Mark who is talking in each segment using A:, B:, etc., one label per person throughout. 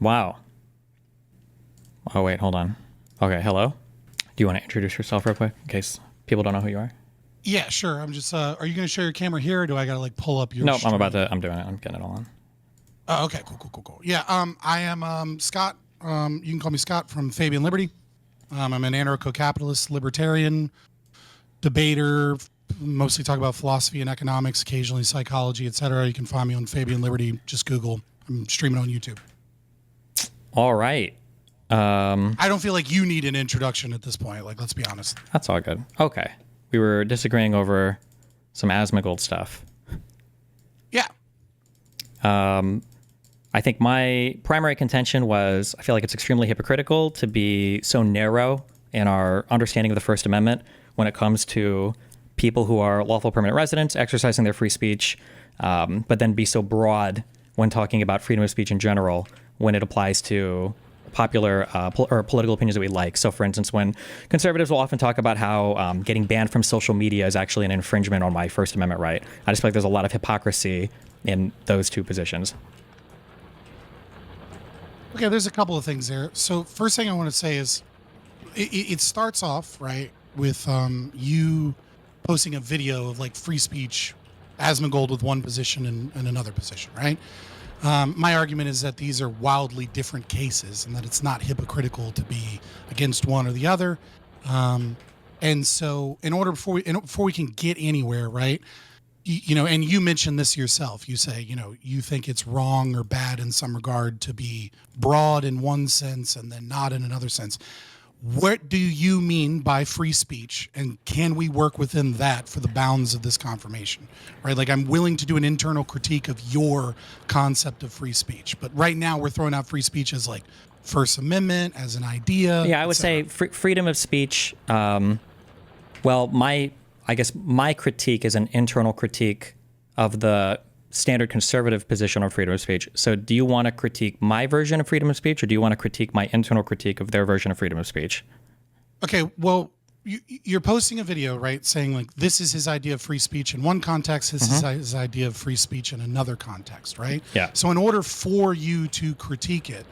A: Wow. Oh, wait, hold on. Okay, hello? Do you want to introduce yourself real quick in case people don't know who you are?
B: Yeah, sure. I'm just, are you going to show your camera here or do I got to like pull up your
A: No,
B: stream?
A: I'm doing it. I'm getting it all on.
B: Oh, okay, cool. Yeah, I am Scott. You can call me Scott from Fabian Liberty. I'm an anarcho-capitalist, libertarian, debater, mostly talk about philosophy and economics, occasionally psychology, etc. You can find me on Fabian Liberty. Just Google. I'm streaming on YouTube.
A: All right.
B: I don't feel like you need an introduction at this point. Like, let's be honest.
A: That's all good. Okay. We were disagreeing over some Asmongold stuff.
B: Yeah.
A: I think my primary contention was I feel like it's extremely hypocritical to be so narrow in our understanding of the First Amendment when it comes to people who are lawful permanent residents exercising their free speech, but then be so broad when talking about freedom of speech in general when it applies to popular or political opinions that we like. So, for instance, when conservatives will often talk about how getting banned from social media is actually an infringement on my First Amendment right, I just feel like there's a lot of hypocrisy in those two positions.
B: Okay, there's a couple of things there. So first thing I want to say is it starts off, right, with you posting a video of like free speech, Asmongold with one position and another position, right? My argument is that these are wildly different cases and that it's not hypocritical to be against one or the other. And so before we can get anywhere, right, you know, and you mentioned this yourself, you say, you know, you think it's wrong or bad in some regard to be broad in one sense and then not in another sense. What do you mean by free speech, and can we work within that for the bounds of this confirmation, right? Like, I'm willing to do an internal critique of your concept of free speech, but right now we're throwing out free speech as like First Amendment, as an idea.
A: Yeah, I would say freedom of speech. Well, I guess my critique is an internal critique of the standard conservative position on freedom of speech. So do you want to critique my version of freedom of speech, or do you want to critique my internal critique of their version of freedom of speech?
B: Okay, well, you're posting a video, right, saying like this is his idea of free speech in one context, this is his idea of free speech in another context, right?
A: Yeah.
B: So in order for you to critique it,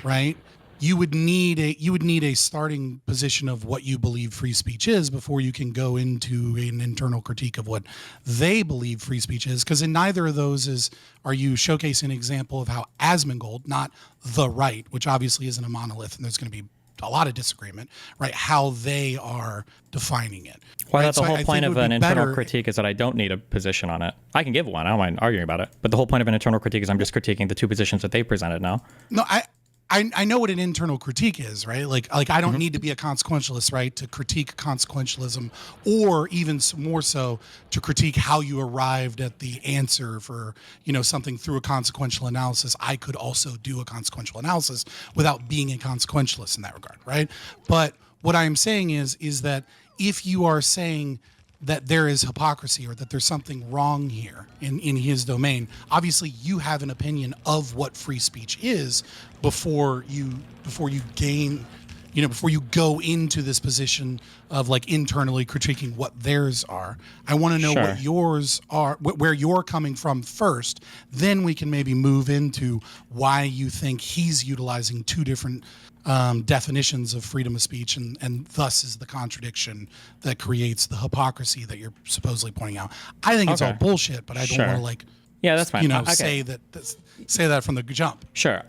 B: right, you would need a starting position of what you believe free speech is before you can go into an internal critique of what they believe free speech is. Because in neither of those are you showcasing an example of how Asmongold, not the right, which obviously isn't a monolith, and there's going to be a lot of disagreement, right? How they are defining it.
A: Well,
B: right?
A: that's the whole point of an internal critique is that I don't need a position on it. I can give one. I don't mind arguing about it. But the whole point of an internal critique is I'm just critiquing the two positions that they presented now.
B: No, I know what an internal critique is, right? Like I don't need to be a consequentialist, right, to critique consequentialism, or even more so to critique how you arrived at the answer for, you know, something through a consequential analysis. I could also do a consequential analysis without being a consequentialist in that regard, right? But what I'm saying is that if you are saying that there is hypocrisy or that there's something wrong here in his domain, obviously you have an opinion of what free speech is before you gain, you know, before you go into this position of like internally critiquing what theirs are. I want to know what yours are, where you're coming from first. Then we can maybe move into why you think he's utilizing two different definitions of freedom of speech, and thus is the contradiction that creates the hypocrisy that you're supposedly pointing out. I think it's all bullshit, but I don't want to like,
A: yeah, that's fine.
B: You know, say that from the jump.
A: Sure.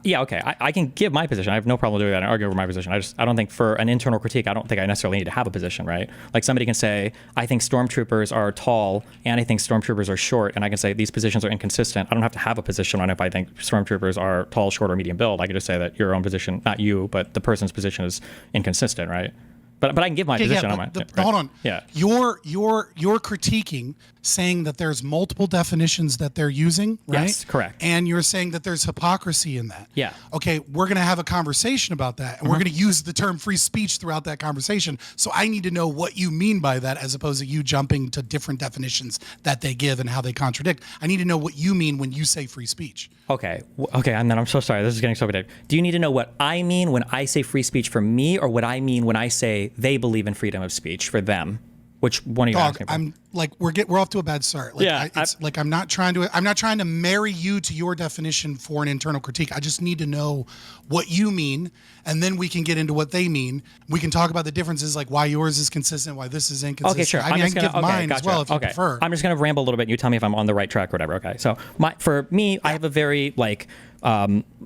A: Yeah, okay. I can give my position. I have no problem doing that and argue over my position. I don't think for an internal critique, I don't think I necessarily need to have a position, right? Like somebody can say, I think stormtroopers are tall and I think stormtroopers are short, and I can say these positions are inconsistent. I don't have to have a position on if I think stormtroopers are tall, short, or medium build. I can just say that your own position, not you, but the person's position is inconsistent, right? But I can give my position on my.
B: Hold on.
A: Yeah.
B: You're critiquing, saying that there's multiple definitions that they're using, right?
A: Yes, correct.
B: And you're saying that there's hypocrisy in that.
A: Yeah.
B: Okay, we're going to have a conversation about that, and we're going to use the term free speech throughout that conversation. So I need to know what you mean by that, as opposed to you jumping to different definitions that they give and how they contradict. I need to know what you mean when you say free speech.
A: Okay. Okay. And then I'm so sorry. This is getting so bad. Do you need to know what I mean when I say free speech for me, or what I mean when I say they believe in freedom of speech for them? Which one are you asking for?
B: like we're off to a bad start. Like,
A: Yeah,
B: I'm not trying to marry you to your definition for an internal critique. I just need to know what you mean, and then we can get into what they mean. We can talk about the differences, like why yours is consistent, why this is inconsistent.
A: Okay, sure.
B: I mean, I can give mine as well if you prefer.
A: I'm just going to ramble a little bit. And you tell me if I'm on the right track or whatever. Okay. So for me, I have a very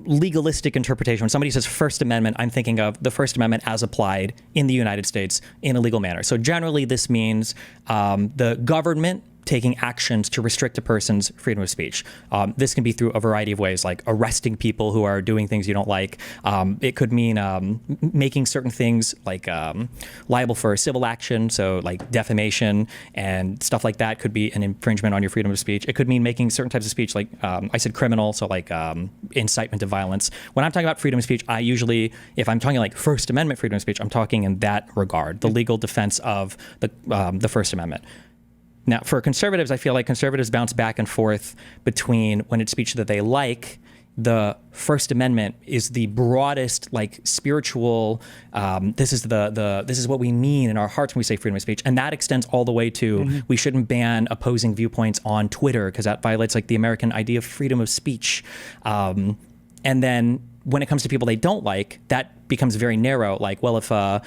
A: legalistic interpretation. When somebody says First Amendment, I'm thinking of the First Amendment as applied in the United States in a legal manner. So generally, this means the government taking actions to restrict a person's freedom of speech. This can be through a variety of ways, like arresting people who are doing things you don't like. It could mean making certain things like liable for civil action, so like defamation and stuff like that could be an infringement on your freedom of speech. It could mean making certain types of speech, like I said criminal, so like incitement to violence. When I'm talking about freedom of speech, I usually, if I'm talking like First Amendment freedom of speech, I'm talking in that regard, the legal defense of the First Amendment. Now, for conservatives, I feel like conservatives bounce back and forth between when it's speech that they like. The First Amendment is the broadest, like spiritual. This is what we mean in our hearts when we say freedom of speech, and that extends all the way to we shouldn't ban opposing viewpoints on Twitter because that violates like the American idea of freedom of speech. And then when it comes to people they don't like, that becomes very narrow. Like, well, if a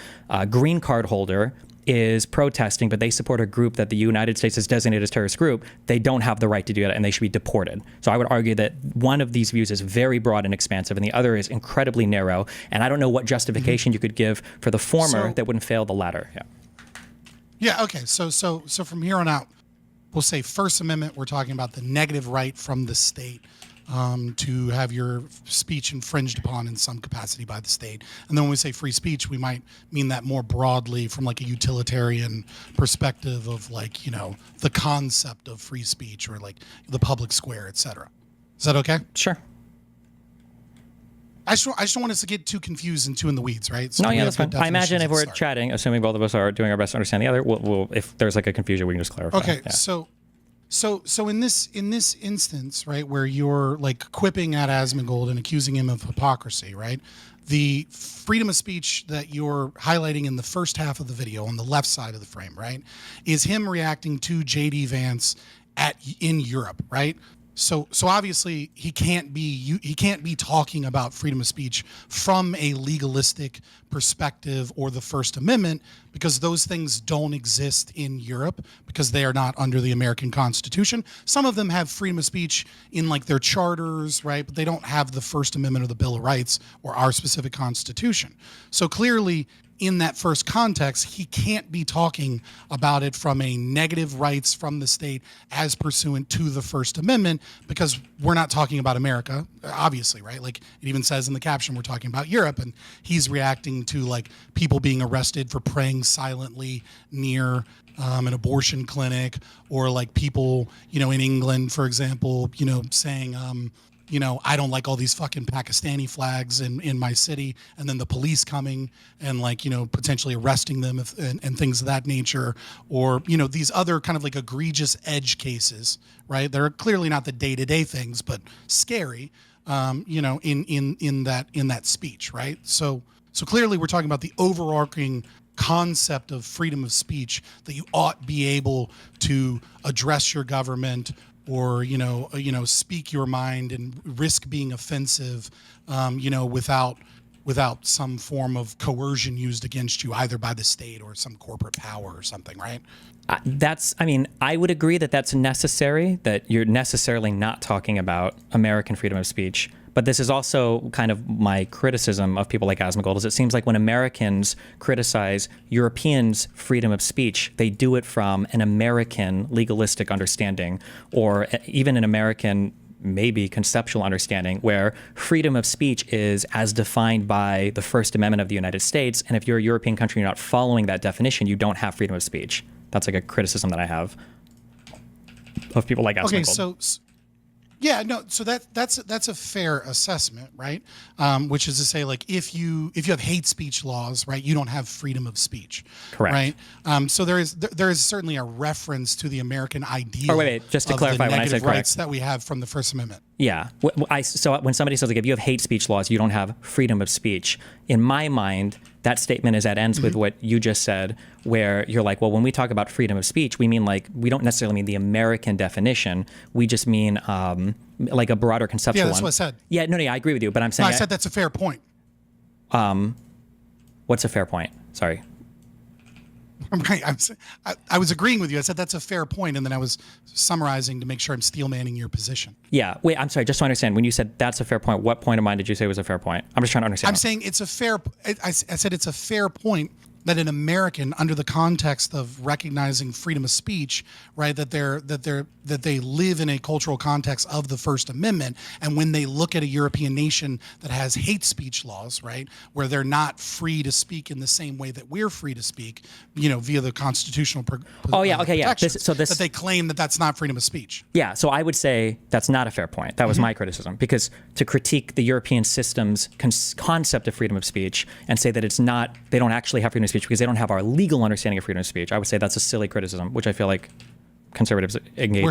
A: green card holder is protesting, but they support a group that the United States has designated as a terrorist group, they don't have the right to do that and they should be deported. So I would argue that one of these views is very broad and expansive and the other is incredibly narrow. And I don't know what justification you could give for the former that wouldn't fail the latter. Yeah.
B: Yeah. Okay. So from here on out, we'll say First Amendment, we're talking about the negative right from the state to have your speech infringed upon in some capacity by the state. And then when we say free speech, we might mean that more broadly from like a utilitarian perspective of like, you know, the concept of free speech or like the public square, et cetera. Is that okay?
A: Sure.
B: I just don't want us to get too confused and too in the weeds, right?
A: So that's fine. I imagine if we're chatting, assuming both of us are doing our best to understand the other, we'll if there's like a confusion, we can just clarify.
B: Okay,
A: yeah.
B: So in this instance, right, where you're like quipping at Asmongold and accusing him of hypocrisy, right? The freedom of speech that you're highlighting in the first half of the video on the left side of the frame, right, is him reacting to J.D. Vance in Europe, right? So obviously he can't be talking about freedom of speech from a legalistic perspective or the First Amendment because those things don't exist in Europe because they are not under the American Constitution. Some of them have freedom of speech in like their charters, right? But they don't have the First Amendment or the Bill of Rights or our specific Constitution. So clearly, in that first context, he can't be talking about it from a negative rights from the state as pursuant to the First Amendment because we're not talking about America, obviously, right? Like it even says in the caption, we're talking about Europe, and he's reacting to like people being arrested for praying silently near an abortion clinic, or like people, you know, in England, for example, you know, saying, you know, I don't like all these fucking Pakistani flags in my city, and then the police coming and like, you know, potentially arresting them and things of that nature, or, you know, these other kind of like egregious edge cases, right? They're clearly not the day-to-day things, but scary, you know, in that speech, right? So clearly we're talking about the overarching concept of freedom of speech, that you ought be able to address your government or, you know, speak your mind and risk being offensive, you know, without some form of coercion used against you, either by the state or some corporate power or something, right?
A: I would agree that that's necessary, that you're necessarily not talking about American freedom of speech. But this is also kind of my criticism of people like Asmongold, is it seems like when Americans criticize Europeans' freedom of speech, they do it from an American legalistic understanding, or even an American maybe conceptual understanding, where freedom of speech is as defined by the First Amendment of the United States. And if you're a European country, you're not following that definition, you don't have freedom of speech. That's like a criticism that I have of people like Asmongold.
B: Okay, yeah, no. So that's a fair assessment, right? Which is to say, like, if you have hate speech laws, right, you don't have freedom of speech,
A: correct?
B: Right. So there is certainly a reference to the American ideal.
A: Oh, wait, just to clarify, when I said
B: rights that we have from the First Amendment.
A: Yeah. So when somebody says like, if you have hate speech laws, you don't have freedom of speech. In my mind, that statement is at ends with what you just said, where you're like, well, when we talk about freedom of speech, we mean like, we don't necessarily mean the American definition. We just mean like a broader conceptual
B: Yeah, that's
A: one.
B: what I said.
A: Yeah, no, I agree with you, but I'm
B: No,
A: saying
B: I said that's a fair point.
A: what's a fair point? Sorry.
B: I was agreeing with you. I said that's a fair point, and then I was summarizing to make sure I'm steel manning your position.
A: Yeah. Wait, I'm sorry. Just to understand, when you said that's a fair point, what point of mine did you say was a fair point? I'm just trying to understand.
B: I'm saying it's a fair. I said it's a fair point that an American, under the context of recognizing freedom of speech, right, that they live in a cultural context of the First Amendment, and when they look at a European nation that has hate speech laws, right, where they're not free to speak in the same way that we're free to speak, via the constitutional protections, that they claim that that's not freedom of speech.
A: Yeah, so I would say that's not a fair point. That was my criticism, because to critique the European system's concept of freedom of speech and say that it's not, they don't actually have freedom of speech because they don't have our legal understanding of freedom of speech, I would say that's a silly criticism, which I feel like conservatives engage in.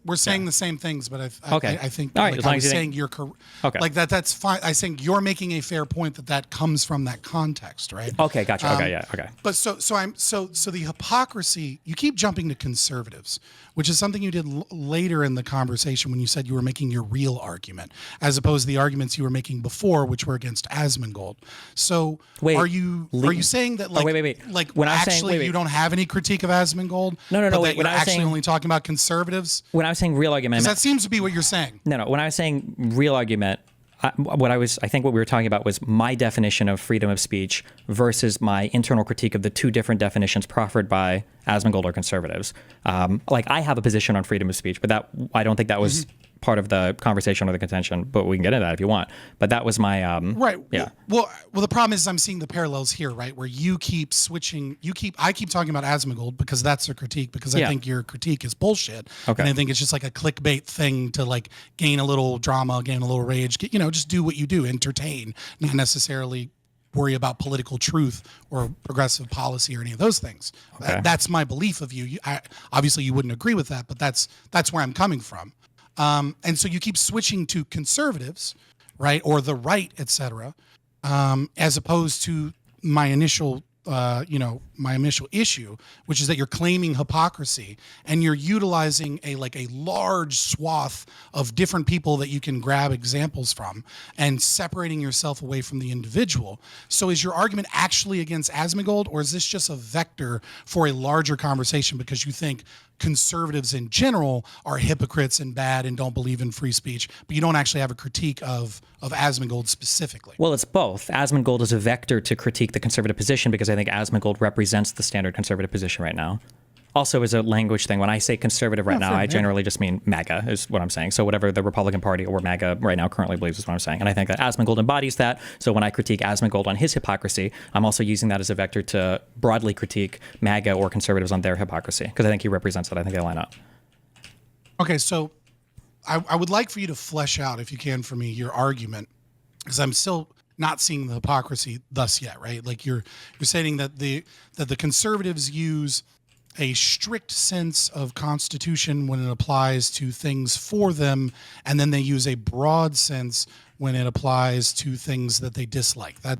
B: We're saying the same things, but I think
A: all right,
B: like I was saying you're correct. Okay. Like that's fine. I think you're making a fair point that comes from that context, right?
A: Okay, gotcha. Okay.
B: But so the hypocrisy, you keep jumping to conservatives, which is something you did later in the conversation when you said you were making your real argument, as opposed to the arguments you were making before, which were against Asmongold. So are you saying that like
A: when
B: actually you don't have any critique of Asmongold?
A: No.
B: Wait, you're actually only talking about conservatives?
A: When I was saying real argument,
B: that seems to be what you're saying.
A: No. When I was saying real argument, I think what we were talking about was my definition of freedom of speech versus my internal critique of the two different definitions proffered by Asmongold or conservatives. Like I have a position on freedom of speech, but I don't think that was part of the conversation or the contention, but we can get into that if you want. But that was my
B: right.
A: Yeah.
B: Well, the problem is I'm seeing the parallels here, right? Where you keep switching. I keep talking about Asmongold because that's a critique. Because I think your critique is bullshit.
A: Okay.
B: And I think it's just like a clickbait thing to like gain a little drama, gain a little rage. Just do what you do, entertain, not necessarily worry about political truth or progressive policy or any of those things.
A: Okay.
B: That's my belief of you. Obviously, you wouldn't agree with that, but that's where I'm coming from. And so you keep switching to conservatives, right, or the right, et cetera, as opposed to my initial issue, which is that you're claiming hypocrisy and you're utilizing a large swath of different people that you can grab examples from and separating yourself away from the individual. So is your argument actually against Asmongold, or is this just a vector for a larger conversation because you think conservatives in general are hypocrites and bad and don't believe in free speech, but you don't actually have a critique of Asmongold specifically?
A: Well, it's both. Asmongold is a vector to critique the conservative position because I think Asmongold represents the standard conservative position right now. Also, as a language thing, when I say conservative right now, I generally just mean MAGA is what I'm saying. So whatever the Republican Party or MAGA right now currently believes is what I'm saying. And I think that Asmongold embodies that. So when I critique Asmongold on his hypocrisy, I'm also using that as a vector to broadly critique MAGA or conservatives on their hypocrisy because I think he represents it. I think they line up. Okay,
B: so I would like for you to flesh out, if you can, for me, your argument, because I'm still not seeing the hypocrisy thus yet, right? Like you're saying that the conservatives use a strict sense of constitution when it applies to things for them, and then they use a broad sense when it applies to things that they dislike. I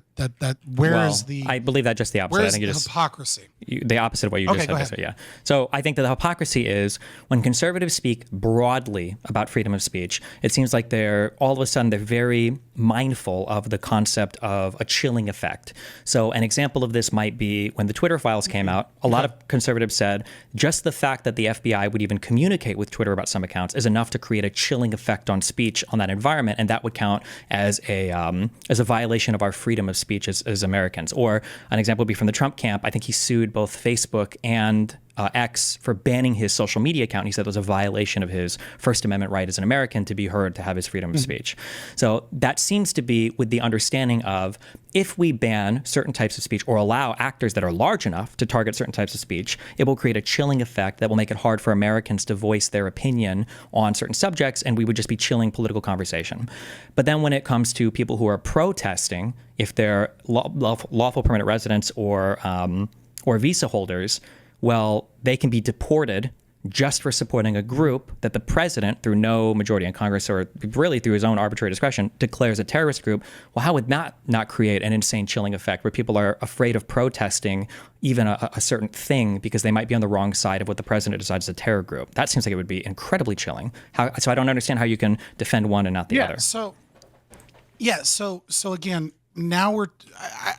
A: believe that just the opposite.
B: Where's
A: I think
B: the hypocrisy?
A: The opposite of what you just said. So, yeah. So I think that the hypocrisy is when conservatives speak broadly about freedom of speech, it seems like they're very mindful of the concept of a chilling effect. So an example of this might be when the Twitter files came out, a lot of conservatives said just the fact that the FBI would even communicate with Twitter about some accounts is enough to create a chilling effect on speech on that environment, and that would count as a violation of our freedom of speech as Americans. Or an example would be from the Trump camp. I think he sued both Facebook and X for banning his social media account. He said it was a violation of his First Amendment right as an American to be heard, to have his freedom of speech. So that seems to be with the understanding of if we ban certain types of speech or allow actors that are large enough to target certain types of speech, it will create a chilling effect that will make it hard for Americans to voice their opinion on certain subjects, and we would just be chilling political conversation. But then when it comes to people who are protesting, if they're lawful permanent residents or visa holders, well, they can be deported just for supporting a group that the president, through no majority in Congress or really through his own arbitrary discretion, declares a terrorist group. Well, how would that not create an insane chilling effect where people are afraid of protesting even a certain thing because they might be on the wrong side of what the president decides is a terror group? That seems like it would be incredibly chilling. So I don't understand how you can defend one and not the other.
B: So again, now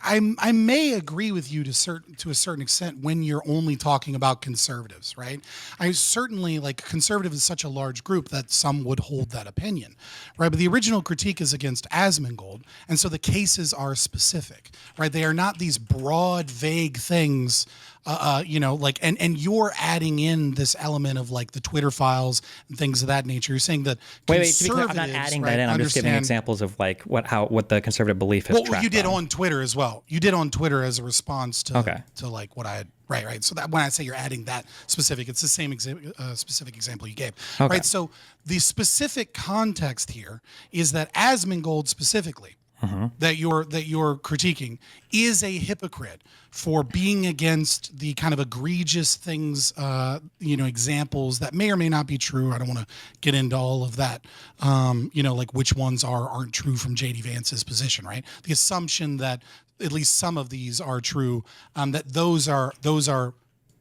B: I may agree with you to a certain extent when you're only talking about conservatives, right? I certainly, like, conservative is such a large group that some would hold that opinion, right? But the original critique is against Asmongold, and so the cases are specific, right? They are not these broad, vague things. And you're adding in this element of like the Twitter files and things of that nature. You're saying that
A: wait, to be clear, I'm not adding that in. I'm just giving examples of like what the conservative belief is.
B: Well, you did on Twitter as well. You did on Twitter as a response to like what I had. Right. So that when I say you're adding that specific, it's the same specific example you gave. Okay. Right. So the specific context here is that Asmongold specifically, that you're critiquing, is a hypocrite for being against the kind of egregious things, examples that may or may not be true. I don't want to get into all of that, like which ones aren't true from J.D. Vance's position, right? The assumption that at least some of these are true, that those are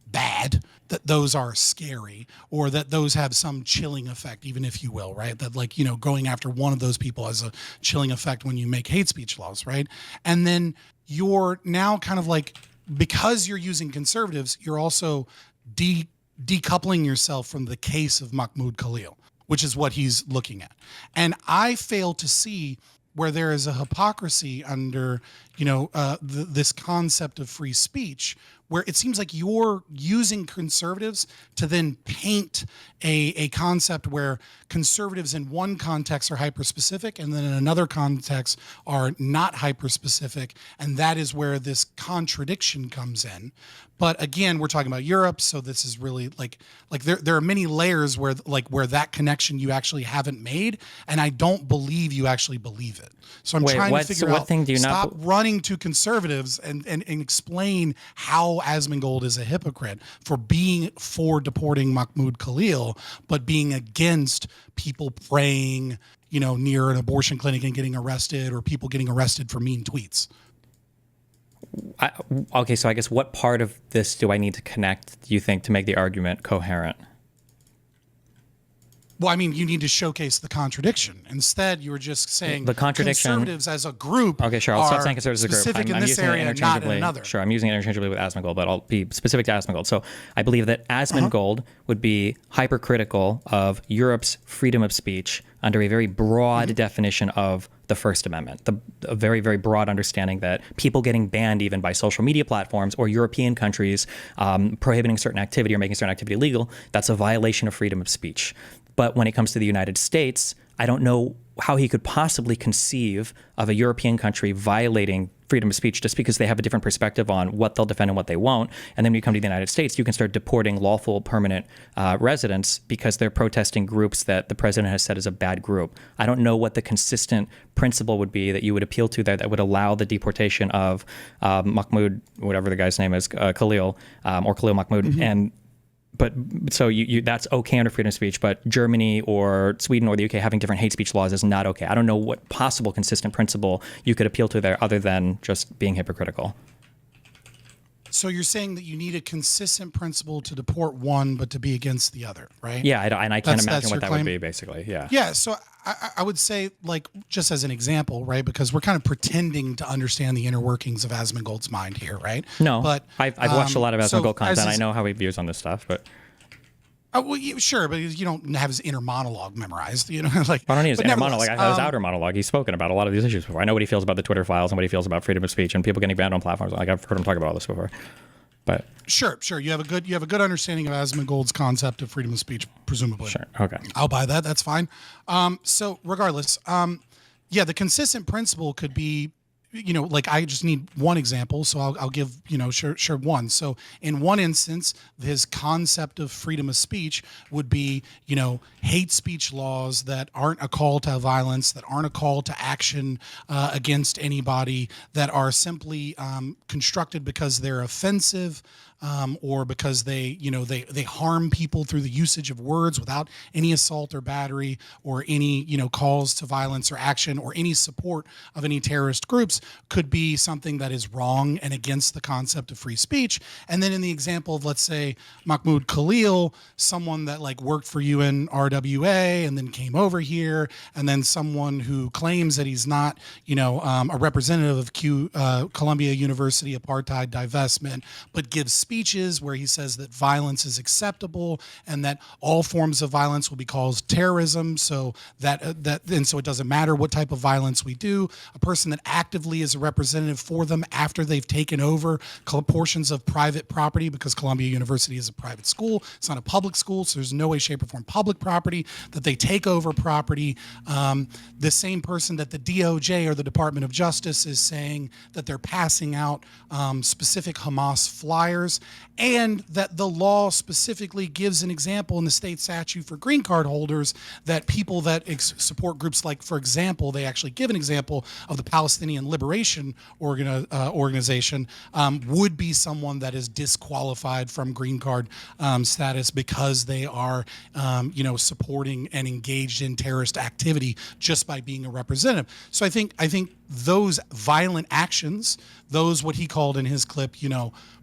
B: bad, that those are scary, or that those have some chilling effect, even if you will, right? That like, going after one of those people has a chilling effect when you make hate speech laws, right? And then you're now kind of like, because you're using conservatives, you're also decoupling yourself from the case of Mahmoud Khalil, which is what he's looking at. And I fail to see where there is a hypocrisy under, this concept of free speech, where it seems like you're using conservatives to then paint a concept where conservatives in one context are hyper-specific and then in another context are not hyper-specific, and that is where this contradiction comes in. But again, we're talking about Europe, so this is really like there are many layers where that connection you actually haven't made, and I don't believe you actually believe it. So I'm trying to figure out, stop running to conservatives and explain how Asmongold is a hypocrite for being for deporting Mahmoud Khalil, but being against people praying, near an abortion clinic and getting arrested, or people getting arrested for mean tweets.
A: Okay, so I guess what part of this do I need to connect, do you think, to make the argument coherent?
B: Well, I mean, you need to showcase the contradiction. Instead, you were just saying
A: the contradiction,
B: conservatives as a group.
A: Okay, sure. I'll stop saying conservatives as a group.
B: Specific in this area, not in another.
A: Sure, I'm using it interchangeably with Asmongold, but I'll be specific to Asmongold. So I believe that Asmongold would be hypercritical of Europe's freedom of speech under a very broad definition of the First Amendment, a very, very broad understanding that people getting banned even by social media platforms or European countries prohibiting certain activity or making certain activity illegal, that's a violation of freedom of speech. But when it comes to the United States, I don't know how he could possibly conceive of a European country violating freedom of speech just because they have a different perspective on what they'll defend and what they won't. And then when you come to the United States, you can start deporting lawful permanent residents because they're protesting groups that the president has said is a bad group. I don't know what the consistent principle would be that you would appeal to there that would allow the deportation of Mahmoud, whatever the guy's name is, Khalil, or Khalil Mahmoud, But so you that's okay under freedom of speech, but Germany or Sweden or the UK having different hate speech laws is not okay. I don't know what possible consistent principle you could appeal to there other than just being hypocritical.
B: So you're saying that you need a consistent principle to deport one, but to be against the other, right?
A: Yeah, and I can't imagine what that would be, basically. Yeah.
B: Yeah. So I would say, like, just as an example, right? Because we're kind of pretending to understand the inner workings of Asmongold's mind here, right?
A: No,
B: but
A: I've watched a lot of Asmongold content. I know how he views on this stuff, but.
B: Sure, but you don't have his inner monologue memorized, like.
A: I don't need his inner monologue. I have his outer monologue. He's spoken about a lot of these issues before. I know what he feels about the Twitter files and what he feels about freedom of speech and people getting banned on platforms. Like, I've heard him talk about all this before. But
B: sure, you have a good understanding of Asmongold's concept of freedom of speech, presumably.
A: Sure, okay.
B: I'll buy that. That's fine. So regardless, the consistent principle could be like I just need one example, so I'll give, sure one. So in one instance, his concept of freedom of speech would be, hate speech laws that aren't a call to violence, that aren't a call to action against anybody, that are simply constructed because they're offensive. Or because they harm people through the usage of words without any assault or battery or any, calls to violence or action or any support of any terrorist groups, could be something that is wrong and against the concept of free speech. And then in the example of, let's say, Mahmoud Khalil, someone that like worked for UNRWA and then came over here, and then someone who claims that he's not, a representative of Columbia University apartheid divestment, but gives speeches where he says that violence is acceptable and that all forms of violence will be called terrorism. So and so it doesn't matter what type of violence we do. A person that actively is a representative for them after they've taken over portions of private property, because Columbia University is a private school. It's not a public school, so there's no way, shape, or form public property that they take over property. The same person that the DOJ or the Department of Justice is saying that they're passing out specific Hamas flyers, and that the law specifically gives an example in the state statute for green card holders that people that support groups like, for example, they actually give an example of the Palestinian Liberation Organization would be someone that is disqualified from green card status because they are, supporting and engaged in terrorist activity just by being a representative. So I think those violent actions, those what he called in his clip,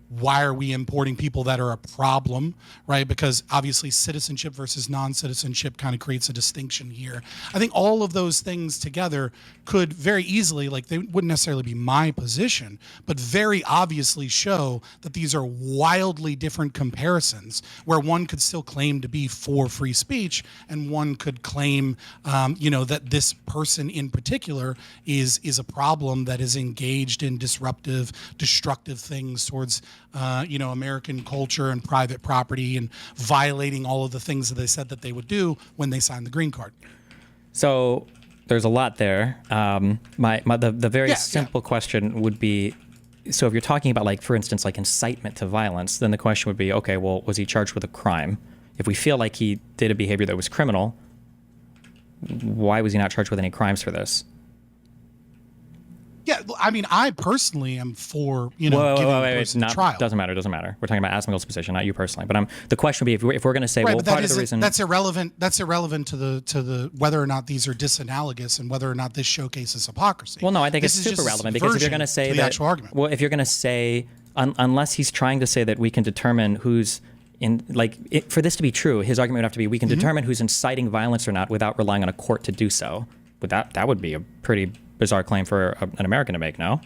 B: why are we importing people that are a problem, right? Because obviously citizenship versus non-citizenship kind of creates a distinction here. I think all of those things together could very easily, like they wouldn't necessarily be my position, but very obviously show that these are wildly different comparisons where one could still claim to be for free speech and one could claim, that this person in particular is a problem that is engaged in disruptive, destructive things towards American culture and private property and violating all of the things that they said that they would do when they signed the green card.
A: So there's a lot there. The very simple question would be, so if you're talking about, like, for instance, like incitement to violence, then the question would be, okay, well, was he charged with a crime? If we feel like he did a behavior that was criminal, why was he not charged with any crimes for this?
B: Yeah, I mean, I personally am for, giving a person a trial.
A: Doesn't matter. We're talking about Asmongold's position, not you personally. But the question would be, if we're going to say, right, well, part of the reason
B: that's irrelevant. That's irrelevant to the whether or not these are disanalogous and whether or not this showcases hypocrisy.
A: Well, no, I think it's super relevant, because if you're going to say that,
B: actual argument.
A: Well, if you're going to say, unless he's trying to say that we can determine who's in, for this to be true, his argument would have to be, we can determine who's inciting violence or not without relying on a court to do so. But that would be a pretty bizarre claim for an American to make, no?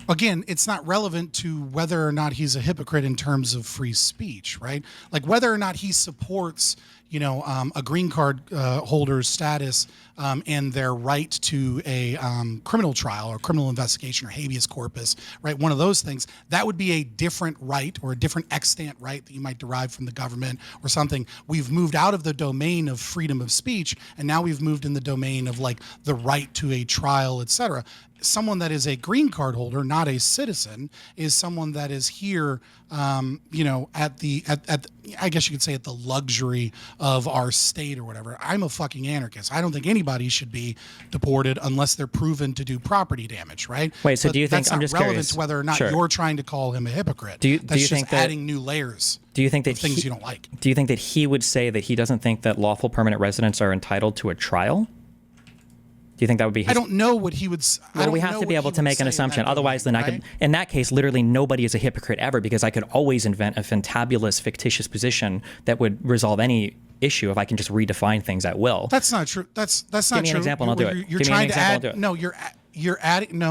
B: Again, it's not relevant to whether or not he's a hypocrite in terms of free speech, right? Like whether or not he supports, a green card holder's status and their right to a criminal trial or criminal investigation or habeas corpus, right? One of those things, that would be a different right or a different extant right that you might derive from the government or something. We've moved out of the domain of freedom of speech, and now we've moved in the domain of like the right to a trial, et cetera. Someone that is a green card holder, not a citizen, is someone that is here, at I guess you could say at the luxury of our state or whatever. I'm a fucking anarchist. I don't think anybody should be deported unless they're proven to do property damage, right?
A: Wait, so do you think,
B: that's not relevant to whether or not
A: Sure.
B: you're trying to call him a hypocrite.
A: Do you
B: just
A: think
B: adding new layers?
A: Do you think that
B: things you don't like?
A: Do you think that he would say that he doesn't think that lawful permanent residents are entitled to a trial? Do you think that would be his...
B: I don't know what he would...
A: Well, we have to be able to make an assumption. Otherwise, then I could... In that case, literally nobody is a hypocrite ever, because I could always invent a fantabulous, fictitious position that would resolve any issue if I can just redefine things at will.
B: That's not true. That's not true.
A: Give me an example and I'll do it.
B: You're trying to add... No,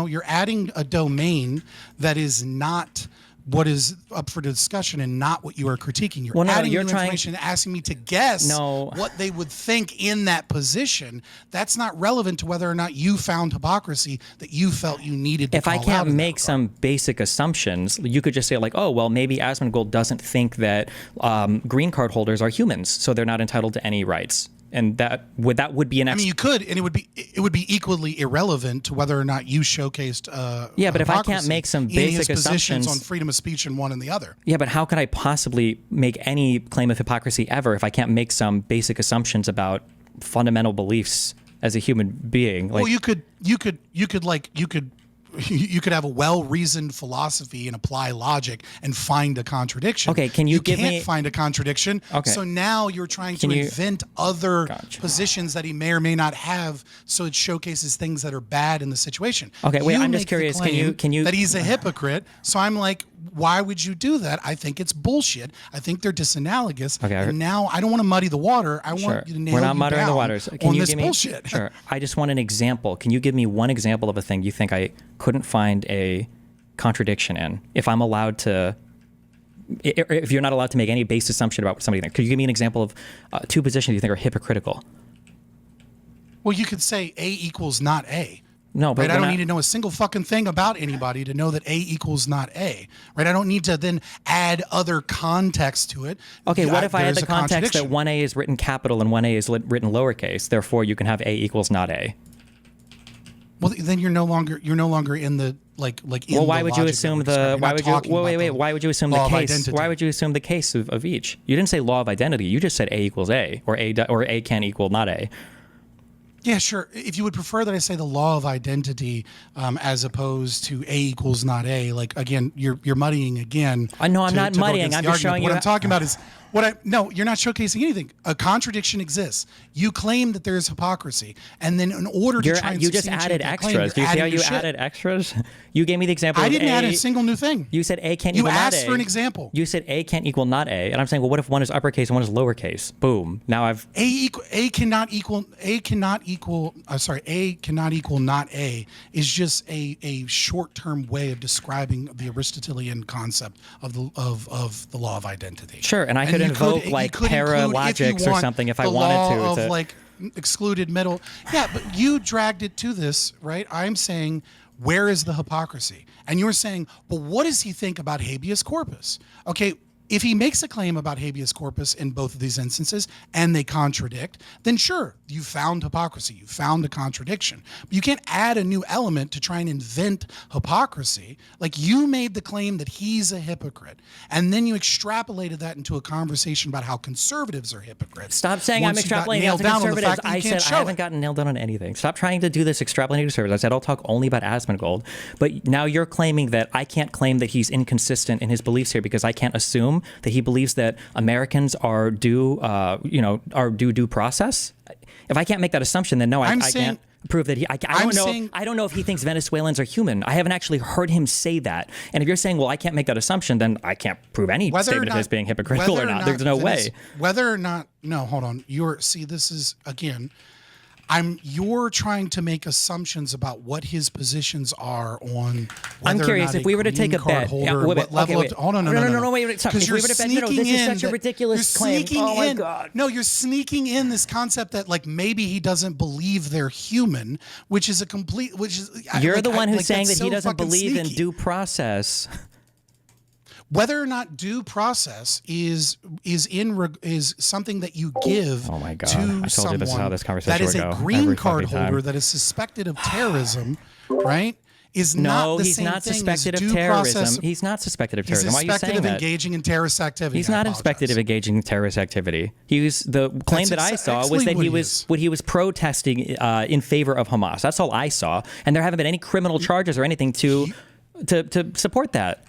B: you're adding a domain that is not what is up for discussion and not what you are critiquing. You're adding new information and asking me to guess what they would think in that position. That's not relevant to whether or not you found hypocrisy that you felt you needed to call out.
A: If I can't make some basic assumptions, you could just say like, oh, well, maybe Asmongold doesn't think that green card holders are humans, so they're not entitled to any rights. and that would be an.
B: I mean, you could, and it would be equally irrelevant to whether or not you showcased.
A: Yeah, but if I can't make some basic assumptions
B: on freedom of speech in one and the other.
A: Yeah, but how could I possibly make any claim of hypocrisy ever if I can't make some basic assumptions about fundamental beliefs as a human being?
B: Well, you could have a well-reasoned philosophy and apply logic and find a contradiction.
A: Okay, can you give me...
B: can't find a contradiction.
A: Okay.
B: So now you're trying to invent other positions that he may or may not have, so it showcases things that are bad in the situation.
A: Okay, wait, I'm just
B: make the
A: curious.
B: claim
A: Can you
B: that he's a hypocrite? So I'm like, why would you do that? I think it's bullshit. I think they're disanalogous.
A: Okay,
B: and now I don't want to muddy the water. I want you to nail
A: We're not
B: you
A: muttering
B: down
A: the waters.
B: on this bullshit.
A: Sure. I just want an example. Can you give me one example of a thing you think I couldn't find a contradiction in? If I'm allowed to, if you're not allowed to make any base assumption about what somebody thinks, could you give me an example of two positions you think are hypocritical?
B: Well, you could say A equals not A.
A: No, but
B: right? I don't need to know a single fucking thing about anybody to know that A equals not A. Right? I don't need to then add other context to it.
A: Okay, what if I had the context that 1A is written capital and 1A is written lowercase? Therefore, you can have A equals not A.
B: Well, then you're no longer in the like.
A: Well, why would you assume the? Why would you? Wait. Why would you assume the case? Why would you assume the case of each? You didn't say law of identity. You just said A equals A, or A can equal not A.
B: Yeah, sure. If you would prefer that I say the law of identity as opposed to A equals not A, like again, you're muddying again.
A: No, I'm not muddying. I'm just showing you.
B: What I'm talking about is no, you're not showcasing anything. A contradiction exists. You claim that there is hypocrisy, and then in order to try and
A: you just added extras. Do you see how you added extras? You gave me the example.
B: I didn't add a single new thing.
A: You said A can't equal not A.
B: You asked for an example.
A: You said A can't equal not A, and I'm saying, well, what if one is uppercase and one is lowercase? Boom. Now I've
B: A cannot equal not A is just a short-term way of describing the Aristotelian concept of the law of identity.
A: Sure, and I could invoke like paralogics or something if I wanted to.
B: Of like excluded middle. Yeah, but you dragged it to this, right? I'm saying, where is the hypocrisy? And you're saying, well, what does he think about habeas corpus? Okay, if he makes a claim about habeas corpus in both of these instances and they contradict, then sure, you found hypocrisy. You found a contradiction. But you can't add a new element to try and invent hypocrisy. Like, you made the claim that he's a hypocrite, and then you extrapolated that into a conversation about how conservatives are hypocrites.
A: Stop saying I'm extrapolating out to conservatives. I said I haven't gotten nailed down on anything. Stop trying to do this extrapolating to conservatives. I said I'll talk only about Asmongold. But now you're claiming that I can't claim that he's inconsistent in his beliefs here because I can't assume that he believes that Americans are due process. If I can't make that assumption, then no, I can't prove that he. I don't know if he thinks Venezuelans are human. I haven't actually heard him say that. And if you're saying, well, I can't make that assumption, then I can't prove any statement of his being hypocritical or not. There's no way.
B: Whether or not, no, hold on. This is again. You're trying to make assumptions about what his positions are on.
A: I'm curious if we were to take a bet.
B: Hold on, wait.
A: Stop. If we were to bet, this is such a ridiculous claim. Oh my God.
B: No, you're sneaking in this concept that like maybe he doesn't believe they're human, which is a complete.
A: You're the one who's saying that he doesn't believe in due process.
B: Whether or not due process is something that you give
A: oh my God.
B: to
A: I told
B: someone
A: you this is how this conversation
B: that is
A: would
B: a
A: go
B: green card holder that is suspected of terrorism, right? Is not the same thing as due process.
A: He's not suspected of terrorism.
B: He's
A: Why are you saying
B: suspected
A: that?
B: of engaging in terrorist activity.
A: He's not suspected of engaging in terrorist activity. The claim that I saw was that he was protesting in favor of Hamas. That's all I saw, and there haven't been any criminal charges or anything to support that.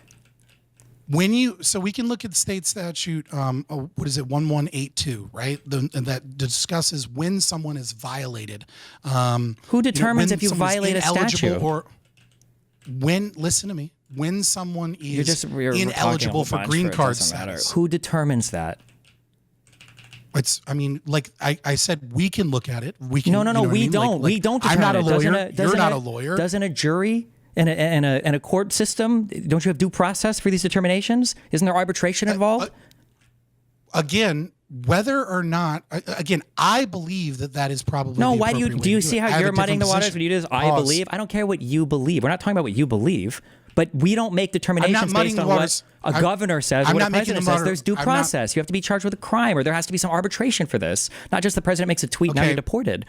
B: So we can look at state statute, what is it, 1182, right? That discusses when someone is violated.
A: Who determines if you violate a statute?
B: Or listen to me, when someone is ineligible for green card status.
A: Who determines that?
B: Like I said, we can look at it. We can.
A: No, we don't. We don't determine
B: I'm not a lawyer.
A: You're
B: not a lawyer.
A: Doesn't a jury and a court system, don't you have due process for these determinations? Isn't there arbitration involved?
B: Again, whether or not, I believe that is probably
A: no. Why do you see how you're muddying the waters when you do this? I believe. I don't care what you believe. We're not talking about what you believe. But we don't make determinations based on what a governor says or what a president says. There's due process. You have to be charged with a crime, or there has to be some arbitration for this. Not just the president makes a tweet, now you're deported.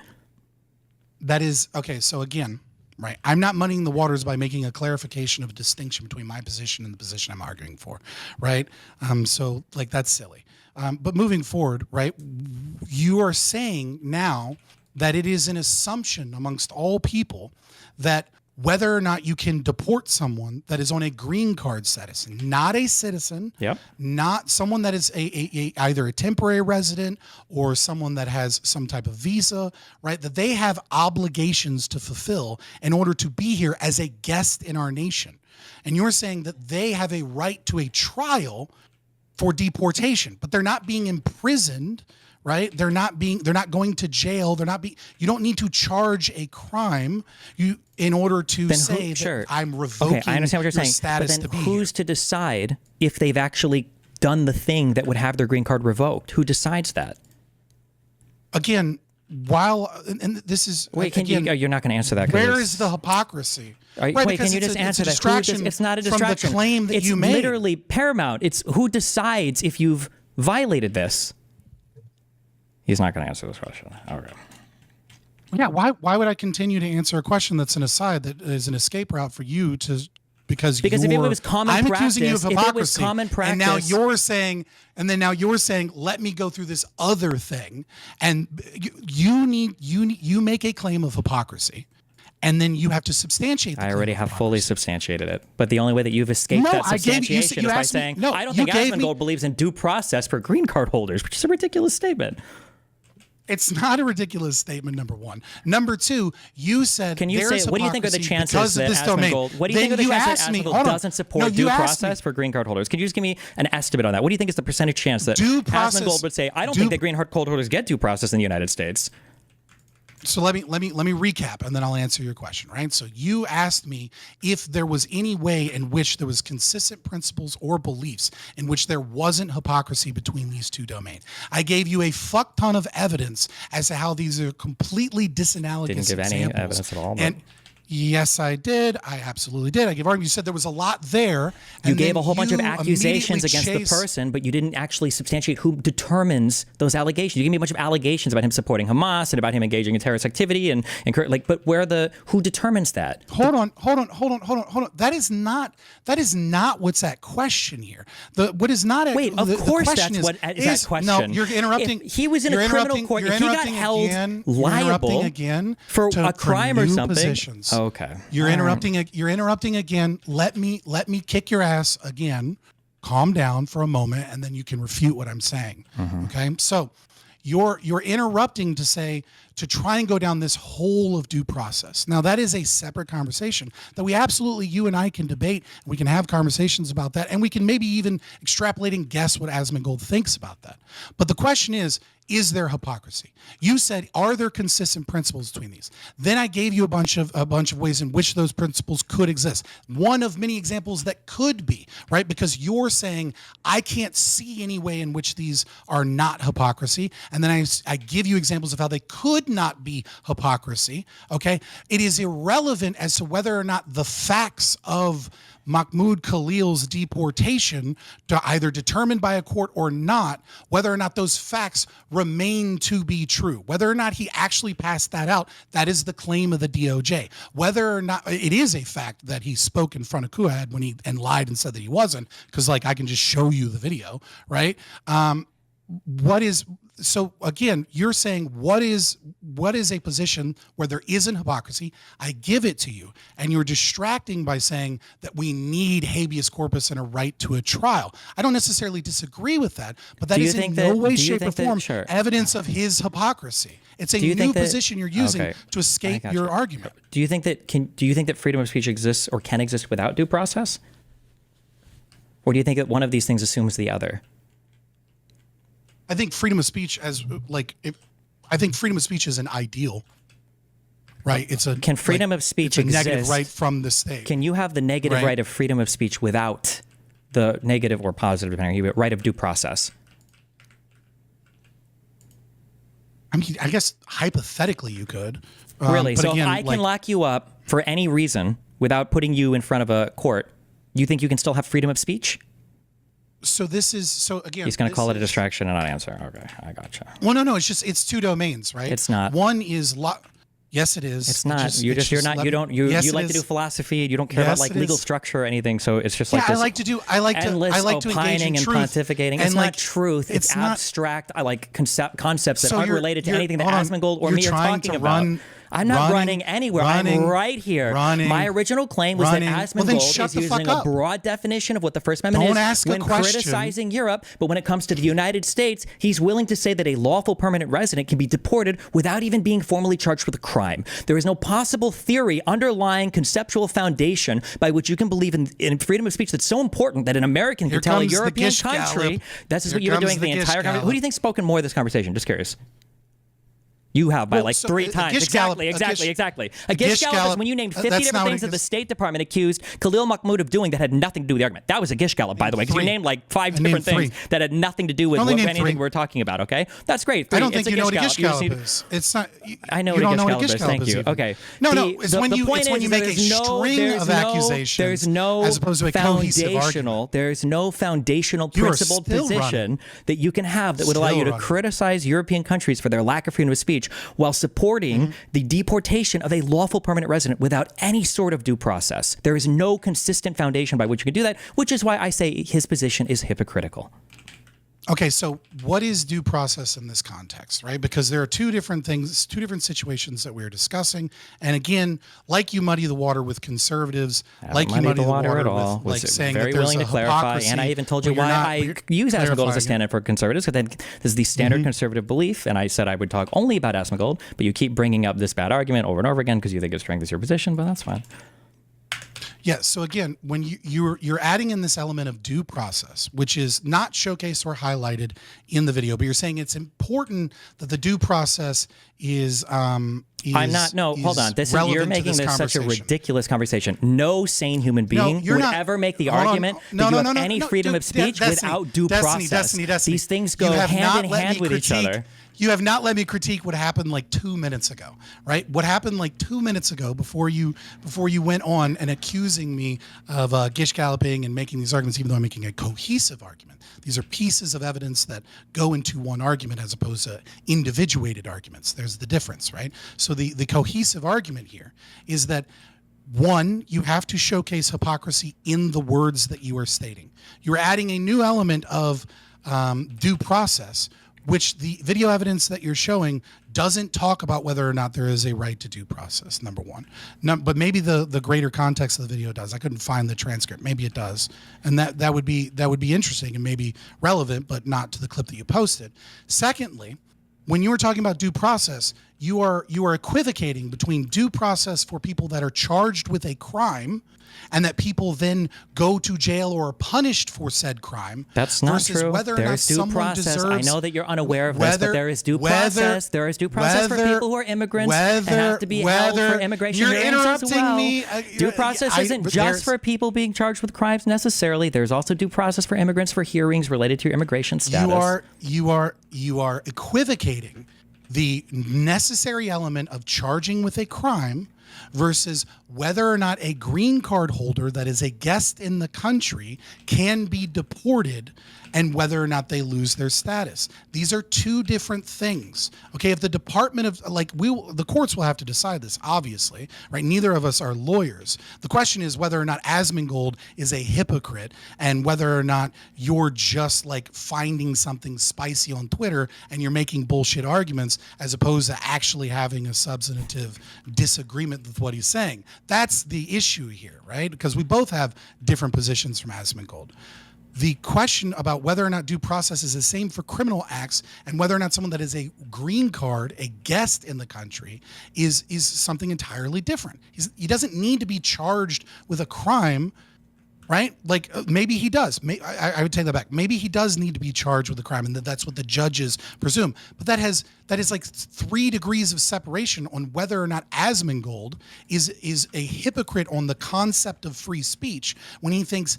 B: That is, okay, so again, right, I'm not muddying the waters by making a clarification of a distinction between my position and the position I'm arguing for, right? So, like, that's silly. But moving forward, right, you are saying now that it is an assumption amongst all people that whether or not you can deport someone that is on a green card status, not a citizen, not someone that is either a temporary resident or someone that has some type of visa, right? That they have obligations to fulfill in order to be here as a guest in our nation. And you're saying that they have a right to a trial for deportation, but they're not being imprisoned, right? They're not going to jail. You don't need to charge a crime in order to say that I'm revoking
A: I understand what you're saying.
B: Status
A: but then who's to decide if they've actually done the thing that would have their green card revoked? Who decides that?
B: Again, and this is
A: you're not going to answer that.
B: Where is the hypocrisy?
A: Wait, can you just answer that? It's not a distraction.
B: From the claim that you made.
A: It's literally paramount. It's who decides if you've violated this. He's not going to answer this question. Okay.
B: Yeah, why would I continue to answer a question that's an aside that is an escape route for you to because if it was common practice, accusing you of hypocrisy, if it was common practice, and now you're saying, let me go through this other thing, and you make a claim of hypocrisy. And then you have to substantiate the
A: I already have fully substantiated it. But the only way that you've escaped that substantiation is by saying, I don't think Asmongold believes in due process for green card holders, which is a ridiculous statement.
B: It's not a ridiculous statement, number one. Number two, you said
A: Can you say, what do you think are the chances that Asmongold, what do you think are the chances that Asmongold doesn't support due process for green card holders? Can you just give me an estimate on that? What do you think is the percentage chance that Asmongold would say, I don't think that green card holders get due process in the United States?
B: So let me recap, and then I'll answer your question, right? So you asked me if there was any way in which there was consistent principles or beliefs in which there wasn't hypocrisy between these two domains. I gave you a fuck ton of evidence as to how these are completely disanalogous
A: examples. Didn't give any evidence at all.
B: And yes, I did. I absolutely did. I gave argument. You said there was a lot there.
A: You gave a whole bunch of accusations against the person, but you didn't actually substantiate who determines those allegations. You gave me a bunch of allegations about him supporting Hamas and about him engaging in terrorist activity, but who determines that?
B: Hold on. That is not what's at question here. What is not at
A: wait? Of course, that's what is at question.
B: No, you're interrupting.
A: If he was in a criminal court. If he got held liable for a crime or something.
B: Positions.
A: Okay.
B: You're interrupting again. Let me kick your ass again. Calm down for a moment, and then you can refute what I'm saying. Okay. So you're interrupting to try and go down this hole of due process. Now that is a separate conversation that you and I can debate. We can have conversations about that, and we can maybe even extrapolate and guess what Asmongold thinks about that. But the question is there hypocrisy? You said, are there consistent principles between these? Then I gave you a bunch of ways in which those principles could exist. One of many examples that could be, right? Because you're saying, I can't see any way in which these are not hypocrisy. And then I give you examples of how they could not be hypocrisy, okay? It is irrelevant as to whether or not the facts of Mahmoud Khalil's deportation, to either determined by a court or not, whether or not those facts remain to be true, whether or not he actually passed that out, that is the claim of the DOJ. Whether or not it is a fact that he spoke in front of Kuhad and lied and said that he wasn't, because I can just show you the video, right? So again, you're saying what is a position where there isn't hypocrisy? I give it to you, and you're distracting by saying that we need habeas corpus and a right to a trial. I don't necessarily disagree with that, but that is in no way, shape, or form evidence of his hypocrisy. It's a new position you're using to escape your argument.
A: Do you think that freedom of speech exists or can exist without due process? Or do you think that one of these things assumes the other?
B: I think freedom of speech I think freedom of speech is an ideal, right?
A: Can freedom of speech exist?
B: A negative right from the state.
A: Can you have the negative right of freedom of speech without the negative or positive, depending on right of due process?
B: I mean, I guess hypothetically you could.
A: Really? So again, if I can lock you up for any reason without putting you in front of a court, You think you can still have freedom of speech?
B: So this is, so again,
A: He's going to call it a distraction and not answer. Okay, I gotcha.
B: Well, no, it's two domains, right?
A: It's not.
B: One is yes, it is.
A: It's not. You like to do philosophy. You don't care about like legal structure or anything. So it's just like
B: I like to engage in
A: and
B: truth.
A: pontificating. It's not truth. It's abstract. I like concepts that aren't related to anything that Asmongold or me are talking about. I'm not running anywhere. I'm right here. My original claim was that Asmongold is using a broad definition of what the First Amendment is when criticizing Europe, but when it comes to the United States, he's willing to say that a lawful permanent resident can be deported without even being formally charged with a crime. There is no possible theory, underlying conceptual foundation by which you can believe in freedom of speech that's so important that an American can tell a European country, this is what you've been doing the entire conversation. Who do you think's spoken more of this conversation? Just curious. You have by like 3 times. Exactly. A gish gallop is when you named 50 different things that the State Department accused Khalil Mahmoud of doing that had nothing to do with the argument. That was a gish gallop, by the way, because you named like 5 different things that had nothing to do with anything we're talking about, okay? That's great.
B: I don't think you know what a gish gallop is. It's not.
A: I know what a gish gallop is. Thank you. Okay.
B: No. It's when you make a string of accusations.
A: There's no
B: as opposed to a cohesive argument.
A: There's no foundational principled position that you can have that would allow you to criticize European countries for their lack of freedom of speech while supporting the deportation of a lawful permanent resident without any sort of due process. There is no consistent foundation by which you can do that, which is why I say his position is hypocritical.
B: Okay, so what is due process in this context, right? Because there are two different things, two different situations that we're discussing. And again, like you muddy the water with conservatives, like you muddy the water at all, with like saying
A: very
B: that there's
A: willing to clarify. And I even told you why I use Asmongold as a stand-in for conservatives, because this is the standard conservative belief. And I said I would talk only about Asmongold, but you keep bringing up this bad argument over and over again because you think it strengthens your position, but that's fine.
B: Yeah. So again, when you're adding in this element of due process, which is not showcased or highlighted in the video, but you're saying it's important that the due process is. I'm not. No, hold on. You're making this such a ridiculous conversation. No sane human being would ever make the argument that you have any freedom of speech without due process. These things go hand in hand with each other. You have not let me critique what happened like 2 minutes ago, right? What happened like 2 minutes ago before you went on and accusing me of gish galloping and making these arguments, even though I'm making a cohesive argument. These are pieces of evidence that go into one argument as opposed to individuated arguments. There's the difference, right? So the cohesive argument here is that, one, you have to showcase hypocrisy in the words that you are stating. You're adding a new element of due process, which the video evidence that you're showing doesn't talk about whether or not there is a right to due process, number one. But maybe the greater context of the video does. I couldn't find the transcript. Maybe it does. And that would be interesting and maybe relevant, but not to the clip that you posted. Secondly, when you were talking about due process, you are equivocating between due process for people that are charged with a crime and that people then go to jail or are punished for said crime.
A: That's not true.
B: Whether
A: there
B: or not
A: is due
B: someone
A: process.
B: deserves,
A: I know that you're unaware of this, but there is due process. There is due process for people who are immigrants and have to be held for immigration hearings as well.
B: Me.
A: Due process isn't just for people being charged with crimes necessarily. There's also due process for immigrants for hearings related to your immigration status.
B: You are equivocating the necessary element of charging with a crime versus whether or not a green card holder that is a guest in the country can be deported and whether or not they lose their status. These are two different things. Okay, if the Department of, the courts will have to decide this, obviously, right? Neither of us are lawyers. The question is whether or not Asmongold is a hypocrite and whether or not you're just like finding something spicy on Twitter and you're making bullshit arguments as opposed to actually having a substantive disagreement with what he's saying. That's the issue here, right? Because we both have different positions from Asmongold. The question about whether or not due process is the same for criminal acts and whether or not someone that is a green card, a guest in the country, is something entirely different. He doesn't need to be charged with a crime, right? Like maybe he does. I would take that back. Maybe he does need to be charged with a crime, and that's what the judges presume. But that is like 3 degrees of separation on whether or not Asmongold is a hypocrite on the concept of free speech when he thinks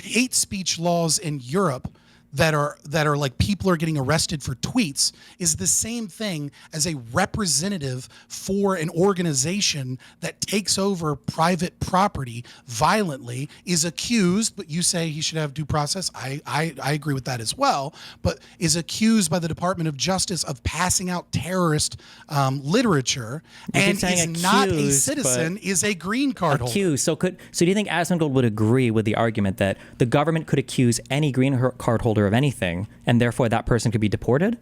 B: hate speech laws in Europe that are like people are getting arrested for tweets is the same thing as a representative for an organization that takes over private property violently, is accused, but you say he should have due process. I agree with that as well, but is accused by the Department of Justice of passing out terrorist literature and is not a citizen, is a green card holder.
A: So do you think Asmongold would agree with the argument that the government could accuse any green card holder of anything, and therefore that person could be deported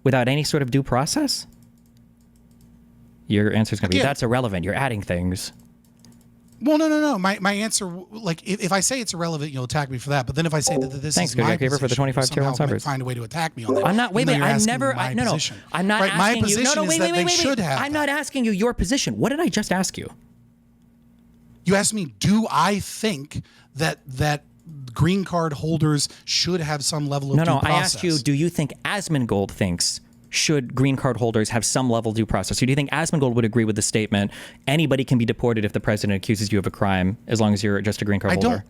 A: without any sort of due process? Your answer is going to be, that's irrelevant. You're adding things.
B: Well, no. My answer, like, if I say it's irrelevant, you'll attack me for that. But then if I say that this is my position,
A: for the 25 tier 1 suburbs.
B: Find a way to attack me on that.
A: I'm not. Wait. I'm never. No. I'm not asking
B: my
A: you.
B: position is that they should have.
A: I'm not asking you your position. What did I just ask you?
B: You asked me, do I think that green card holders should have some level of due process?
A: I asked you, do you think Asmongold thinks should green card holders have some level of due process? Or do you think Asmongold would agree with the statement, anybody can be deported if the president accuses you of a crime as long as you're just a green card holder?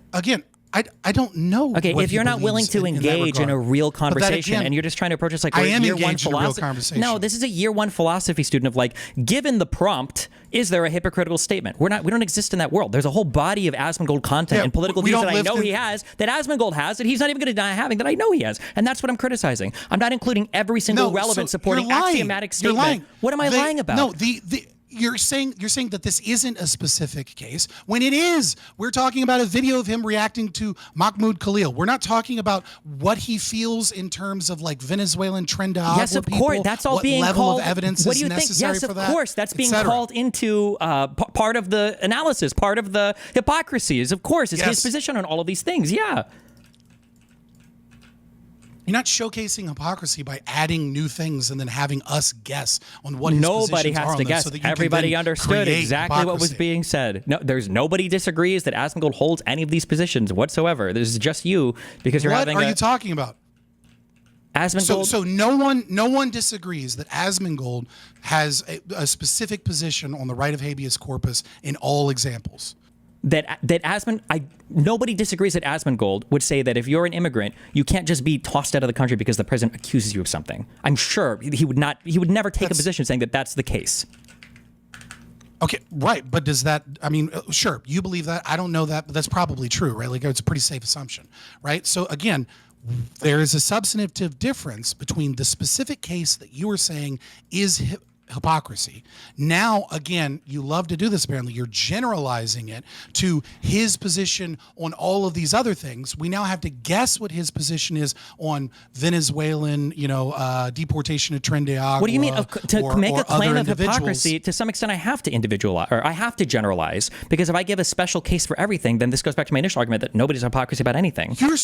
B: I don't know.
A: Okay, if you're not willing to engage in a real conversation and you're just trying to approach this like we're year one philosophy. No, this is a year one philosophy student of like, given the prompt, is there a hypocritical statement? We don't exist in that world. There's a whole body of Asmongold content and political views that I know he has, that Asmongold has, that he's not even going to deny having, that I know he has. And that's what I'm criticizing. I'm not including every single relevant supporting axiomatic statement. What am I lying about?
B: No, You're saying that this isn't a specific case when it is. We're talking about a video of him reacting to Mahmoud Khalil. We're not talking about what he feels in terms of like Venezuelan trend.
A: Yes, of course. That's all being called.
B: What level of evidence
A: what do you
B: is necessary for that?
A: Yes, of course. That's being called into part of the analysis, part of the hypocrisy is, of course, is his position on all of these things. Yeah.
B: You're not showcasing hypocrisy by adding new things and then having us guess on what his
A: nobody
B: positions
A: has
B: are
A: to
B: on
A: guess.
B: So that
A: Everybody understood exactly
B: hypocrisy.
A: what was being said. No, nobody disagrees that Asmongold holds any of these positions whatsoever. This is just you because you're having.
B: What are you talking about?
A: Asmongold.
B: So no one disagrees that Asmongold has a specific position on the right of habeas corpus in all examples.
A: Nobody disagrees that Asmongold would say that if you're an immigrant, you can't just be tossed out of the country because the president accuses you of something. I'm sure he would never take a position saying that that's the case.
B: Okay, right, but does that, I mean, sure, you believe that, I don't know that, but that's probably true, right? Like, it's a pretty safe assumption, right? So again, there is a substantive difference between the specific case that you were saying is hypocrisy. Now, again, you love to do this apparently. You're generalizing it to his position on all of these other things. We now have to guess what his position is on Venezuelan, deportation of Tren de Agua.
A: What do you mean? To make a claim of hypocrisy, to some extent, I have to individualize, or I have to generalize, because if I give a special case for everything, then this goes back to my initial argument that nobody's hypocrisy about anything.
B: You're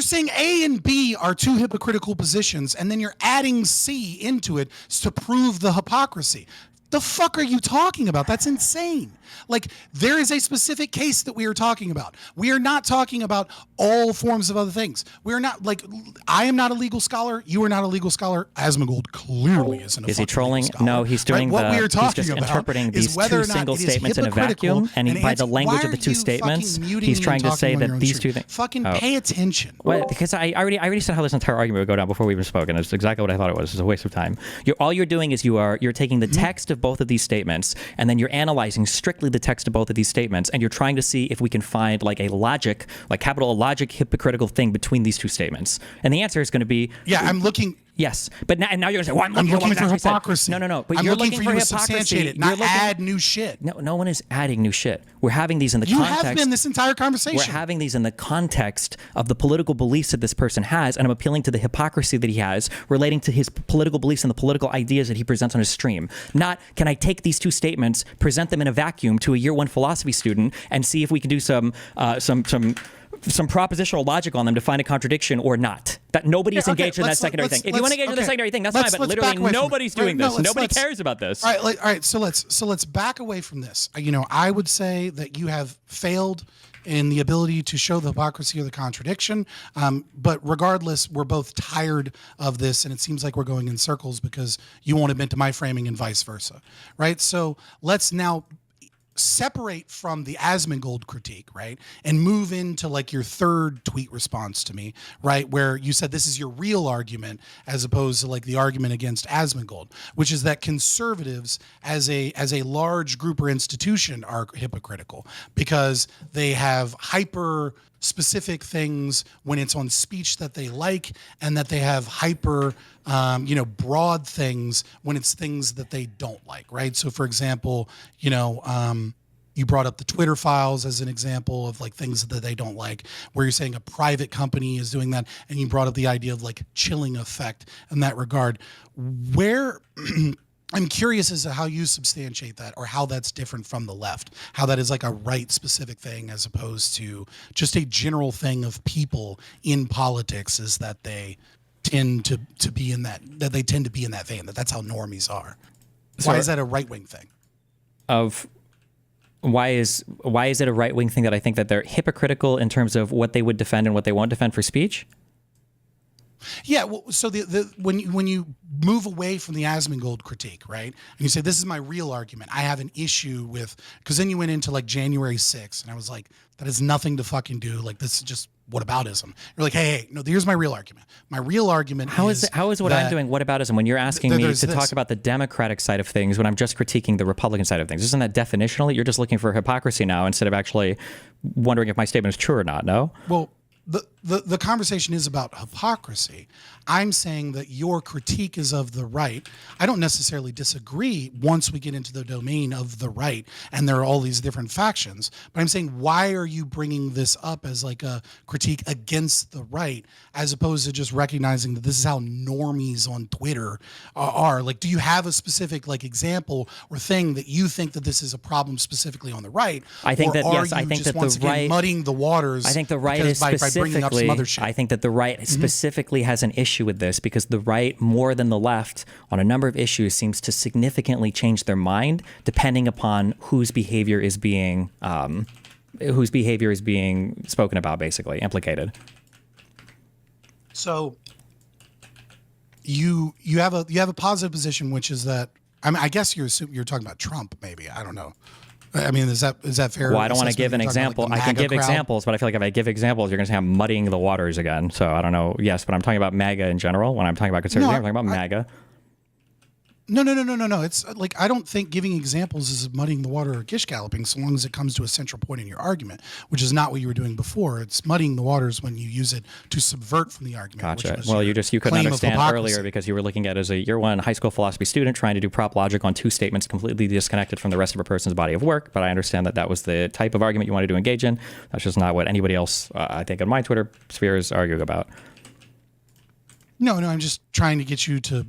B: saying A and B are two hypocritical positions, and then you're adding C into it to prove the hypocrisy. The fuck are you talking about? That's insane. Like, there is a specific case that we are talking about. We are not talking about all forms of other things. We are not, like, I am not a legal scholar. You are not a legal scholar. Asmongold clearly isn't a
A: Is he trolling? No, he's doing
B: what we are talking
A: he's just
B: about
A: interpreting these
B: whether
A: two
B: or not
A: single
B: it is
A: statements in a vacuum, and by the language of the two statements, he's trying to say that these two things.
B: Fucking pay attention.
A: Well, because I already said how this entire argument would go down before we even spoke, and it's exactly what I thought it was. It's a waste of time. All you're doing is you're taking the text of both of these statements, and then you're analyzing strictly the text of both of these statements, and you're trying to see if we can find like a logic, like capital logic, hypocritical thing between these two statements. And the answer is going to be
B: I'm looking.
A: Yes, but now you're going to say, well,
B: I'm looking for hypocrisy.
A: No. But
B: I'm
A: you're
B: looking for you to
A: hypocrisy.
B: substantiate it, not add new shit.
A: No one is adding new shit. We're having these in the context.
B: You have been this entire conversation.
A: We're having these in the context of the political beliefs that this person has, and I'm appealing to the hypocrisy that he has relating to his political beliefs and the political ideas that he presents on his stream. Not, can I take these two statements, present them in a vacuum to a year one philosophy student, and see if we can do some propositional logic on them to find a contradiction or not. That nobody's engaged in that secondary thing. If you want to engage in the secondary thing, that's fine. But literally nobody's doing this. Nobody cares about this.
B: All right. So let's back away from this. I would say that you have failed in the ability to show the hypocrisy or the contradiction. But regardless, we're both tired of this, and it seems like we're going in circles because you won't admit to my framing and vice versa. Right. So let's now separate from the Asmongold critique, right, and move into like your third tweet response to me, right, where you said this is your real argument as opposed to like the argument against Asmongold, which is that conservatives as a large group or institution are hypocritical because they have hyper specific things when it's on speech that they like, and that they have hyper broad things when it's things that they don't like, right? So for example, you brought up the Twitter files as an example of like things that they don't like, where you're saying a private company is doing that, and you brought up the idea of like chilling effect in that regard. Where I'm curious as to how you substantiate that, or how that's different from the left, how that is like a right specific thing as opposed to just a general thing of people in politics, is that they tend to be in that they tend to be in that vein, that's how normies are. Why is that a right wing thing?
A: Why is it a right wing thing that I think that they're hypocritical in terms of what they would defend and what they won't defend for speech?
B: Yeah, well, so when you move away from the Asmongold critique, right, and you say this is my real argument, I have an issue with, because then you went into like January 6th, and I was like, that has nothing to fucking do, like this is just whataboutism. You're like, hey, no, here's my real argument. My real argument
A: how is what I'm doing whataboutism when you're asking me to talk about the Democratic side of things when I'm just critiquing the Republican side of things? Isn't that definitionally? You're just looking for hypocrisy now instead of actually wondering if my statement is true or not, no?
B: Well, the conversation is about hypocrisy. I'm saying that your critique is of the right. I don't necessarily disagree once we get into the domain of the right and there are all these different factions, but I'm saying, why are you bringing this up as like a critique against the right as opposed to just recognizing that this is how normies on Twitter are? Like, do you have a specific like example or thing that you think that this is a problem specifically on the right?
A: I think that, yes, I think that the right,
B: muddying the waters.
A: I think the right is
B: by bringing up some other shit.
A: I think that the right specifically has an issue with this because the right, more than the left, on a number of issues, seems to significantly change their mind depending upon whose behavior is being spoken about, basically implicated.
B: So you have a positive position, which is that, I mean, I guess you're talking about Trump, maybe. I don't know. I mean, is that fair?
A: Well, I don't want to give an example. I can give examples, but I feel like if I give examples, you're going to say I'm muddying the waters again. So I don't know. Yes, but I'm talking about MAGA in general. When I'm talking about conservative, I'm talking about MAGA.
B: No. It's like, I don't think giving examples is muddying the water or gish galloping, so long as it comes to a central point in your argument, which is not what you were doing before. It's muddying the waters when you use it to subvert from the argument.
A: Gotcha. Well, you couldn't understand earlier because you were looking at it as a year one high school philosophy student trying to do prop logic on two statements completely disconnected from the rest of a person's body of work. But I understand that was the type of argument you wanted to engage in. That's just not what anybody else, I think, in my Twitter sphere is arguing about.
B: No, I'm just trying to get you to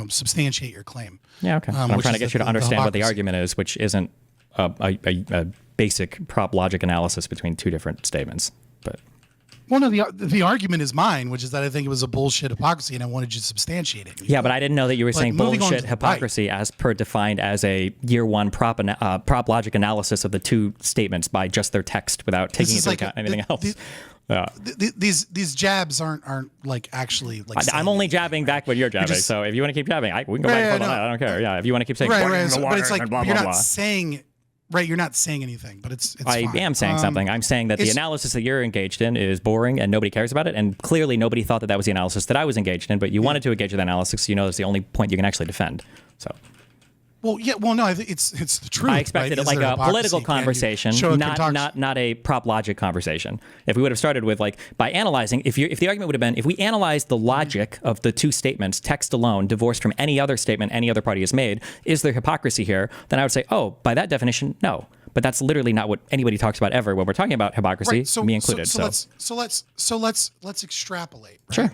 B: substantiate your claim.
A: Yeah, okay. I'm trying to get you to understand what the argument is, which isn't a basic prop logic analysis between two different statements. But
B: well, no, the argument is mine, which is that I think it was a bullshit hypocrisy, and I wanted you to substantiate it.
A: Yeah, but I didn't know that you were saying bullshit hypocrisy as per defined as a year one prop logic analysis of the two statements by just their text without taking into account anything else.
B: These jabs aren't like actually like.
A: I'm only jabbing back when you're jabbing. So if you want to keep jabbing, we can go back and forth on that. I don't care. Yeah, if you want to keep saying
B: but it's like you're not saying. Right, you're not saying anything, but it's
A: I
B: fine.
A: am saying something. I'm saying that the analysis that you're engaged in is boring and nobody cares about it, and clearly nobody thought that was the analysis that I was engaged in, but you wanted to engage in that analysis, so that's the only point you can actually defend. So.
B: Well, yeah. Well, no. I think it's the truth.
A: I expected it like a political conversation, not a prop logic conversation. If we would have started with by analyzing, if the argument would have been if we analyze the logic of the two statements, text alone, divorced from any other statement any other party has made, is there hypocrisy here? Then I would say, oh, by that definition, no. But that's literally not what anybody talks about ever when we're talking about hypocrisy, me included.
B: So let's extrapolate. Right?
A: Sure.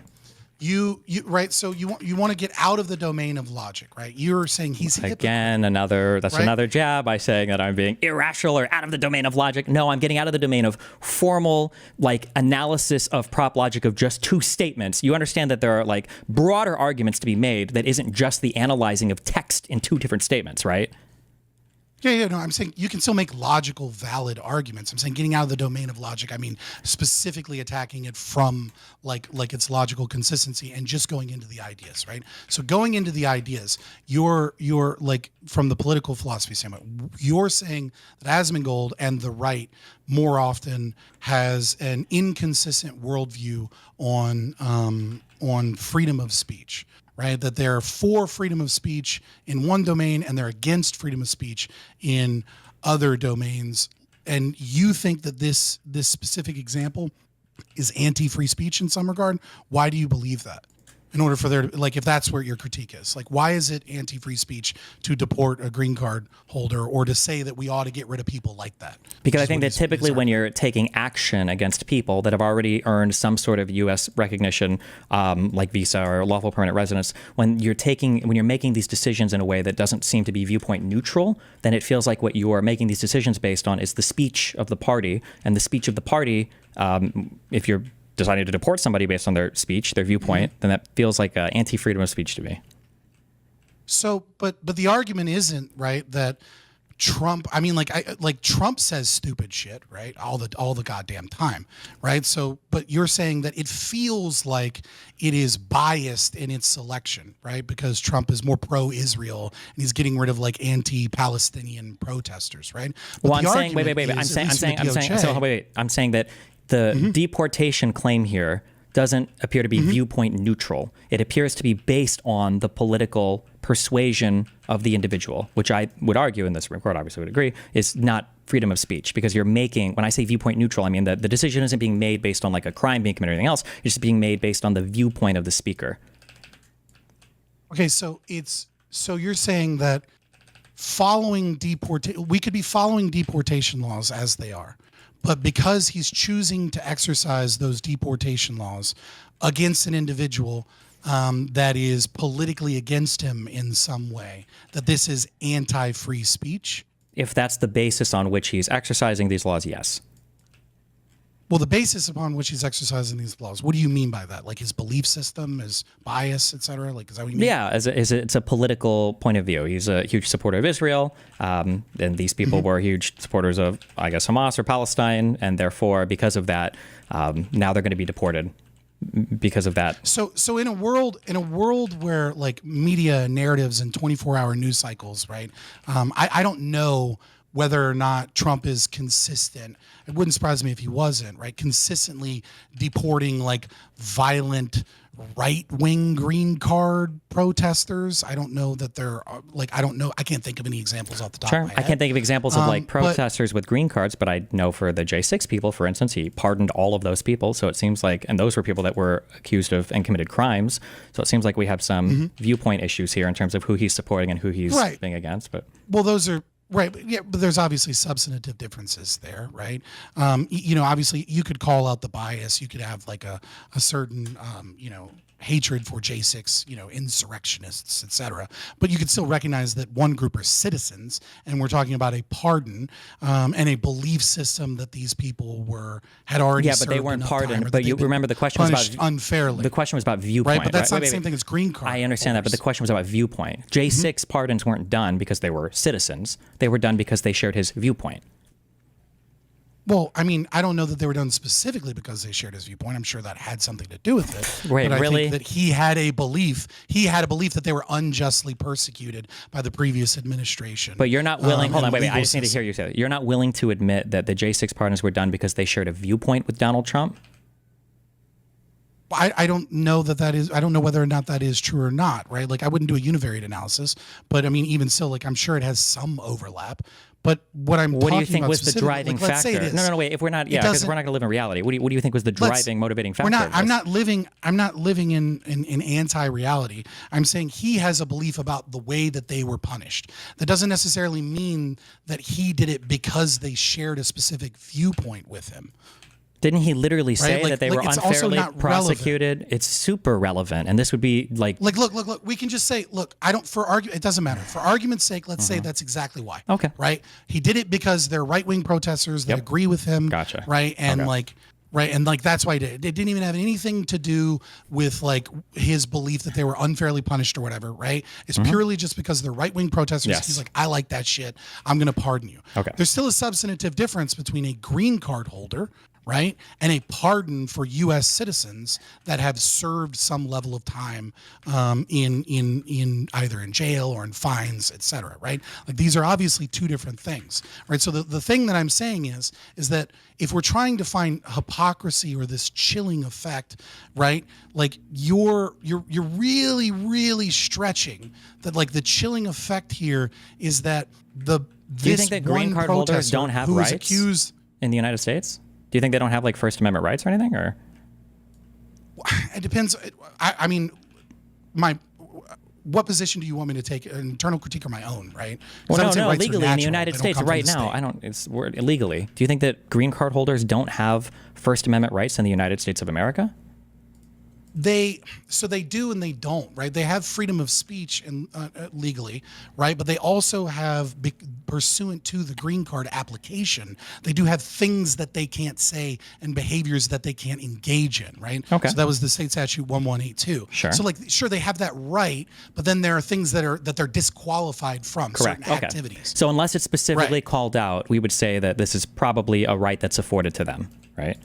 B: You right. So you want to get out of the domain of logic, right? You're saying he's
A: again another jab by saying that I'm being irrational or out of the domain of logic. No, I'm getting out of the domain of formal analysis of prop logic of just two statements. You understand that there are broader arguments to be made that isn't just the analyzing of text in two different statements, right?
B: Yeah, no, I'm saying you can still make logical, valid arguments. I'm saying getting out of the domain of logic. I mean, specifically attacking it from like its logical consistency and just going into the ideas, right? So going into the ideas, you're like from the political philosophy standpoint, you're saying that Asmongold and the right more often has an inconsistent worldview on freedom of speech, right? That they're for freedom of speech in one domain and they're against freedom of speech in other domains. And you think that this specific example is anti-free speech in some regard. Why do you believe that? In order for there to, like, if that's where your critique is, like, why is it anti-free speech to deport a green card holder or to say that we ought to get rid of people like that?
A: Because I think that typically when you're taking action against people that have already earned some sort of U.S. recognition, like visa or lawful permanent residence, when you're making these decisions in a way that doesn't seem to be viewpoint neutral, then it feels like what you are making these decisions based on is the speech of the party, and the speech of the party, if you're deciding to deport somebody based on their speech, their viewpoint, then that feels like anti-freedom of speech to me.
B: So, but the argument isn't, right, that Trump, I mean, like Trump says stupid shit, right, all the goddamn time, right? So, but you're saying that it feels like it is biased in its selection, right, because Trump is more pro-Israel and he's getting rid of like anti-Palestinian protesters, right? But
A: well, I'm saying, wait. I'm saying that the deportation claim here doesn't appear to be viewpoint neutral. It appears to be based on the political persuasion of the individual, which I would argue, and the Supreme Court obviously would agree, is not freedom of speech. Because you're making, when I say viewpoint neutral, I mean that the decision isn't being made based on like a crime being committed or anything else. It's just being made based on the viewpoint of the speaker.
B: Okay, so you're saying that we could be following deportation laws as they are. But because he's choosing to exercise those deportation laws against an individual that is politically against him in some way, that this is anti-free speech?
A: If that's the basis on which he's exercising these laws, yes.
B: Well, the basis upon which he's exercising these laws, what do you mean by that? Like his belief system, his bias, et cetera? Like, is that what you mean?
A: Yeah, it's a political point of view. He's a huge supporter of Israel, and these people were huge supporters of, I guess, Hamas or Palestine, and therefore, because of that, now they're going to be deported because of that.
B: So in a world where like media narratives and 24-hour news cycles, right? I don't know whether or not Trump is consistent. It wouldn't surprise me if he wasn't, right? Consistently deporting like violent right-wing green card protesters. I don't know that they're like, I don't know. I can't think of any examples off the top of my head.
A: I can't think of examples of like protesters with green cards, but I know for the J6 people, for instance, he pardoned all of those people. So it seems like, and those were people that were accused of and committed crimes. So it seems like we have some viewpoint issues here in terms of who he's supporting and who he's being against. But
B: well, those are right. Yeah, but there's obviously substantive differences there, right? Obviously you could call out the bias. You could have like a certain, hatred for J6, insurrectionists, et cetera. But you could still recognize that one group are citizens, and we're talking about a pardon and a belief system that these people had already.
A: Yeah, but they weren't pardoned. But you remember the question was about
B: unfairly.
A: The question was about viewpoint,
B: right? But that's not the same thing as green card.
A: I understand that, but the question was about viewpoint. J6 pardons weren't done because they were citizens. They were done because they shared his viewpoint.
B: Well, I mean, I don't know that they were done specifically because they shared his viewpoint. I'm sure that had something to do with it.
A: Wait,
B: but I
A: really?
B: think that he had a belief that they were unjustly persecuted by the previous administration.
A: But you're not willing. Hold on, wait. I just need to hear you say it. You're not willing to admit that the J6 pardons were done because they shared a viewpoint with Donald Trump?
B: I don't know that is. I don't know whether or not that is true or not. Right? Like, I wouldn't do a univariate analysis, but I mean, even still, like, I'm sure it has some overlap. But what do you think was the driving factor?
A: No, wait. If we're not, because we're not going to live in reality. What do you think was the driving, motivating factor?
B: I'm not living in anti-reality. I'm saying he has a belief about the way that they were punished. That doesn't necessarily mean that he did it because they shared a specific viewpoint with him.
A: Didn't he literally say that they were unfairly prosecuted? It's super relevant, and this would be like
B: look. We can just say, look, it doesn't matter. For argument's sake, let's say that's exactly why.
A: Okay.
B: Right? He did it because they're right-wing protesters that agree with him.
A: Gotcha.
B: Right? And right? And like that's why it didn't even have anything to do with like his belief that they were unfairly punished or whatever, right? It's purely just because they're right-wing protesters.
A: Yes.
B: He's like, I like that shit. I'm going to pardon you.
A: Okay.
B: There's still a substantive difference between a green card holder, right, and a pardon for U.S. citizens that have served some level of time in either in jail or in fines, et cetera, right? Like these are obviously two different things, right? So the thing that I'm saying is that if we're trying to find hypocrisy or this chilling effect, right, like you're really, really stretching that. Like the chilling effect here is that
A: Do you think that green card holders don't have rights
B: accused
A: in the United States? Do you think they don't have like First Amendment rights or anything? Or
B: it depends. I mean, what position do you want me to take? An internal critique or my own, right?
A: Well, no, legally in the United States right now, we're illegally. Do you think that green card holders don't have First Amendment rights in the United States of America?
B: They do and they don't, right? They have freedom of speech and legally, right? But they also have, pursuant to the green card application, they do have things that they can't say and behaviors that they can't engage in, right?
A: Okay.
B: So that was the state statute 1182.
A: Sure.
B: So like, sure, they have that right, but then there are things that they're disqualified from.
A: Correct.
B: Certain
A: Okay.
B: activities.
A: So unless it's specifically called out, we would say that this is probably a right that's afforded to them, right?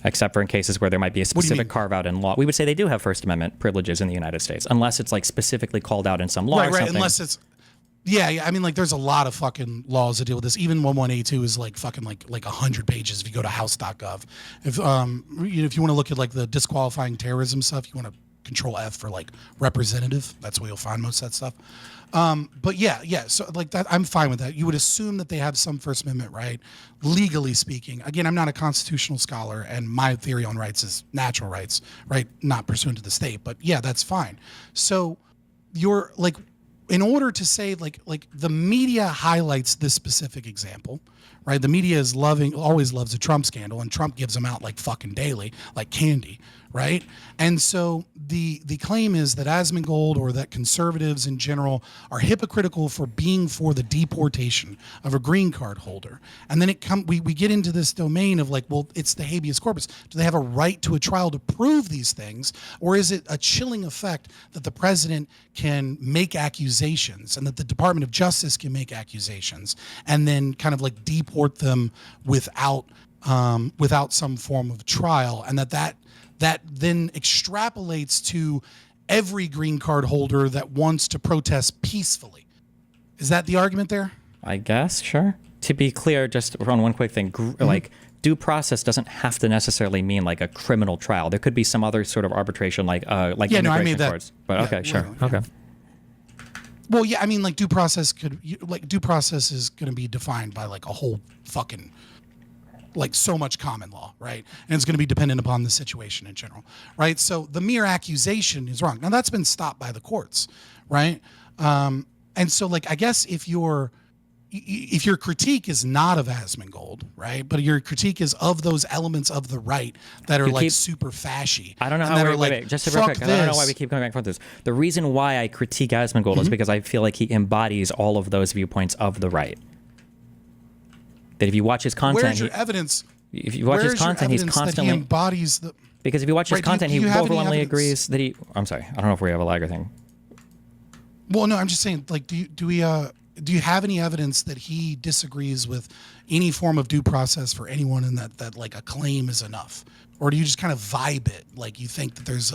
A: Except for in cases where there might be a specific carve out in law. We would say they do have First Amendment privileges in the United States, unless it's like specifically called out in some law or something.
B: Unless it's, yeah, I mean, like there's a lot of fucking laws that deal with this. Even 1182 is like fucking like 100 pages if you go to house.gov. If if you want to look at like the disqualifying terrorism stuff, you want to Control F for like representative. That's where you'll find most of that stuff. But yeah. So like that, I'm fine with that. You would assume that they have some First Amendment right, legally speaking. Again, I'm not a constitutional scholar, and my theory on rights is natural rights, right? Not pursuant to the state. But yeah, that's fine. So you're like, in order to say like the media highlights this specific example, right? The media is always loves a Trump scandal, and Trump gives them out like fucking daily, like candy, right? And so the claim is that Asmongold, or that conservatives in general, are hypocritical for being for the deportation of a green card holder. And then we get into this domain of like, well, it's the habeas corpus. Do they have a right to a trial to prove these things? Or is it a chilling effect that the president can make accusations and that the Department of Justice can make accusations and then kind of like deport them without some form of trial, and that then extrapolates to every green card holder that wants to protest peacefully? Is that the argument there?
A: I guess, sure. To be clear, just on one quick thing, like due process doesn't have to necessarily mean like a criminal trial. There could be some other sort of arbitration, like immigration
B: I made that.
A: courts. But okay, sure, okay.
B: Well, yeah, I mean, like due process is going to be defined by like a whole fucking, like so much common law, right? And it's going to be dependent upon the situation in general, right? So the mere accusation is wrong. Now that's been stopped by the courts, right? And so like, I guess if your critique is not of Asmongold, right, but your critique is of those elements of the right that are like super fashy.
A: I don't know how wait, just real quick. I don't know why we keep coming back and forth this. The reason why I critique Asmongold is because I feel like he embodies all of those viewpoints of the right. That if you watch his content,
B: where's your evidence?
A: If you watch his content, he's constantly
B: that he embodies the.
A: Because if you watch his content, he overwhelmingly agrees that he. I'm sorry, I don't know if we have a lag or thing.
B: Well, no, I'm just saying. Like, do you have any evidence that he disagrees with any form of due process for anyone, and that like a claim is enough? Or do you just kind of vibe it? Like you think that there's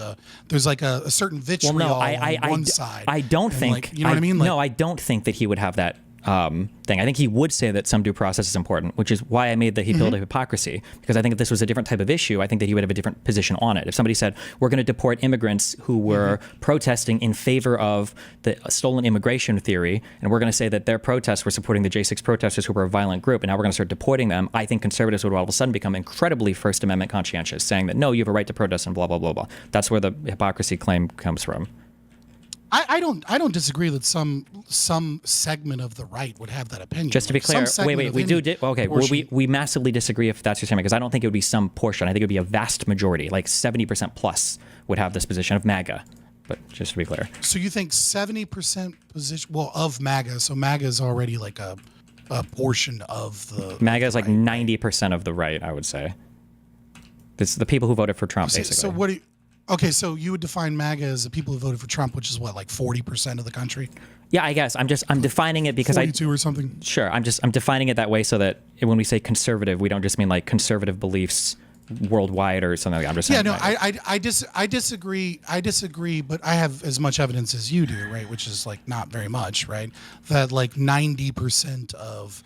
B: like a certain vitriol on one side.
A: I don't think.
B: Like, you know what I mean? Like,
A: no, I don't think that he would have that thing. I think he would say that some due process is important, which is why I made the appeal to hypocrisy, because I think if this was a different type of issue, I think that he would have a different position on it. If somebody said, we're going to deport immigrants who were protesting in favor of the stolen immigration theory, and we're going to say that their protests were supporting the J6 protesters who were a violent group, and now we're going to start deporting them, I think conservatives would all of a sudden become incredibly First Amendment conscientious, saying that, no, you have a right to protest and blah, blah, blah, blah. That's where the hypocrisy claim comes from.
B: I don't disagree that some segment of the right would have that opinion.
A: Just to be clear, we massively disagree if that's your statement, because I don't think it would be some portion. I think it would be a vast majority, like 70% plus would have this position of MAGA. But just to be clear.
B: So you think 70% position, of MAGA, so MAGA is already like a portion of the
A: MAGA is like 90% of the right, I would say. This is the people who voted for Trump, basically.
B: So what do you, okay, so you would define MAGA as the people who voted for Trump, which is what, like 40% of the country?
A: Yeah, I guess I'm defining it because
B: 42 or something.
A: Sure, I'm defining it that way so that when we say conservative, we don't just mean like conservative beliefs worldwide or something like that. I'm just saying.
B: I disagree. I disagree, but I have as much evidence as you do, right? Which is like not very much, right? That like 90% of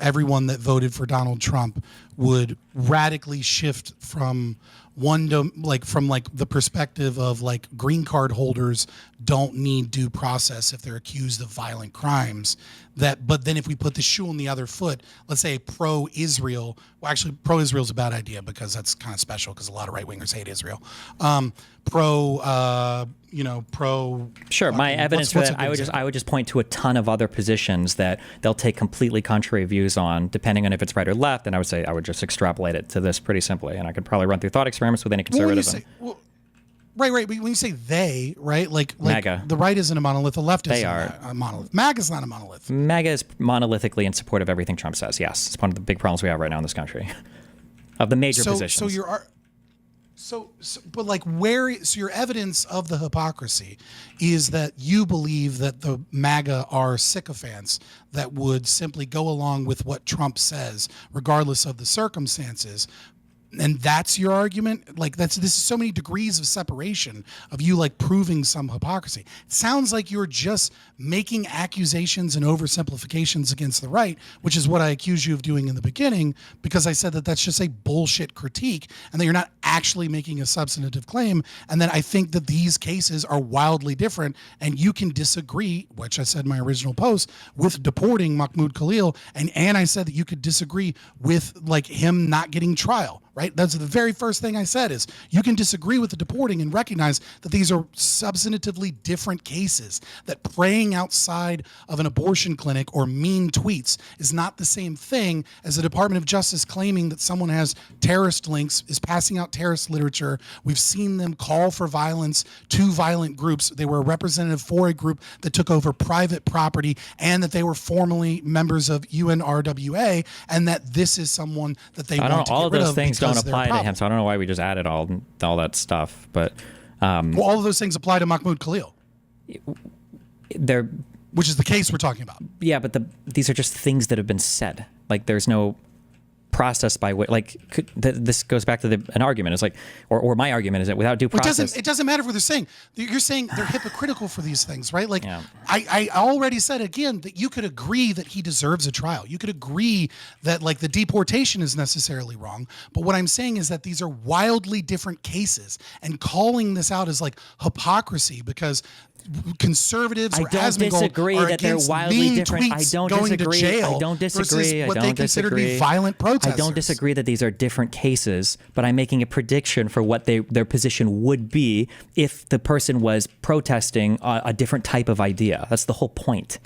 B: everyone that voted for Donald Trump would radically shift from the perspective of like green card holders don't need due process if they're accused of violent crimes. But then if we put the shoe on the other foot, let's say pro-Israel, well, actually pro-Israel is a bad idea because that's kind of special because a lot of right-wingers hate Israel.
A: Sure, my evidence for that, I would just point to a ton of other positions that they'll take completely contrary views on, depending on if it's right or left. And I would just extrapolate it to this pretty simply. And I could probably run through thought experiments with any conservatism.
B: Right. When you say they, right, like
A: MAGA.
B: The right isn't a monolith, the left isn't
A: are
B: a monolith. MAGA's not a monolith.
A: MAGA is monolithically in support of everything Trump says. Yes, it's one of the big problems we have right now in this country, of the major positions.
B: So your evidence of the hypocrisy is that you believe that the MAGA are sycophants that would simply go along with what Trump says, regardless of the circumstances. And that's your argument? Like this is so many degrees of separation of you like proving some hypocrisy. It sounds like you're just making accusations and oversimplifications against the right, which is what I accused you of doing in the beginning, because I said that that's just a bullshit critique and that you're not actually making a substantive claim. And then I think that these cases are wildly different and you can disagree, which I said in my original post, with deporting Mahmoud Khalil. And I said that you could disagree with like him not getting trial. Right? That's the very first thing I said is you can disagree with the deporting and recognize that these are substantively different cases, that praying outside of an abortion clinic or mean tweets is not the same thing as the Department of Justice claiming that someone has terrorist links, is passing out terrorist literature. We've seen them call for violence to violent groups. They were a representative for a group that took over private property and that they were formerly members of UNRWA and that this is someone that they want to get rid of.
A: Things don't apply to him, so I don't know why we just added all that stuff. But
B: well, all of those things apply to Mahmoud Khalil. Which is the case we're talking about.
A: Yeah, but these are just things that have been said. Like there's no process by which, this goes back to an argument. It's like, or my argument is that without due process,
B: it doesn't matter what they're saying. You're saying they're hypocritical for these things, right? Like I already said again that you could agree that he deserves a trial. You could agree that like the deportation is necessarily wrong. But what I'm saying is that these are wildly different cases, and calling this out is like hypocrisy because conservatives or Asmongold are
A: that they're wildly different. I don't disagree. I don't disagree.
B: What they consider to be violent protesters.
A: I don't disagree that these are different cases, but I'm making a prediction for what their position would be if the person was protesting a different type of idea. That's the whole point.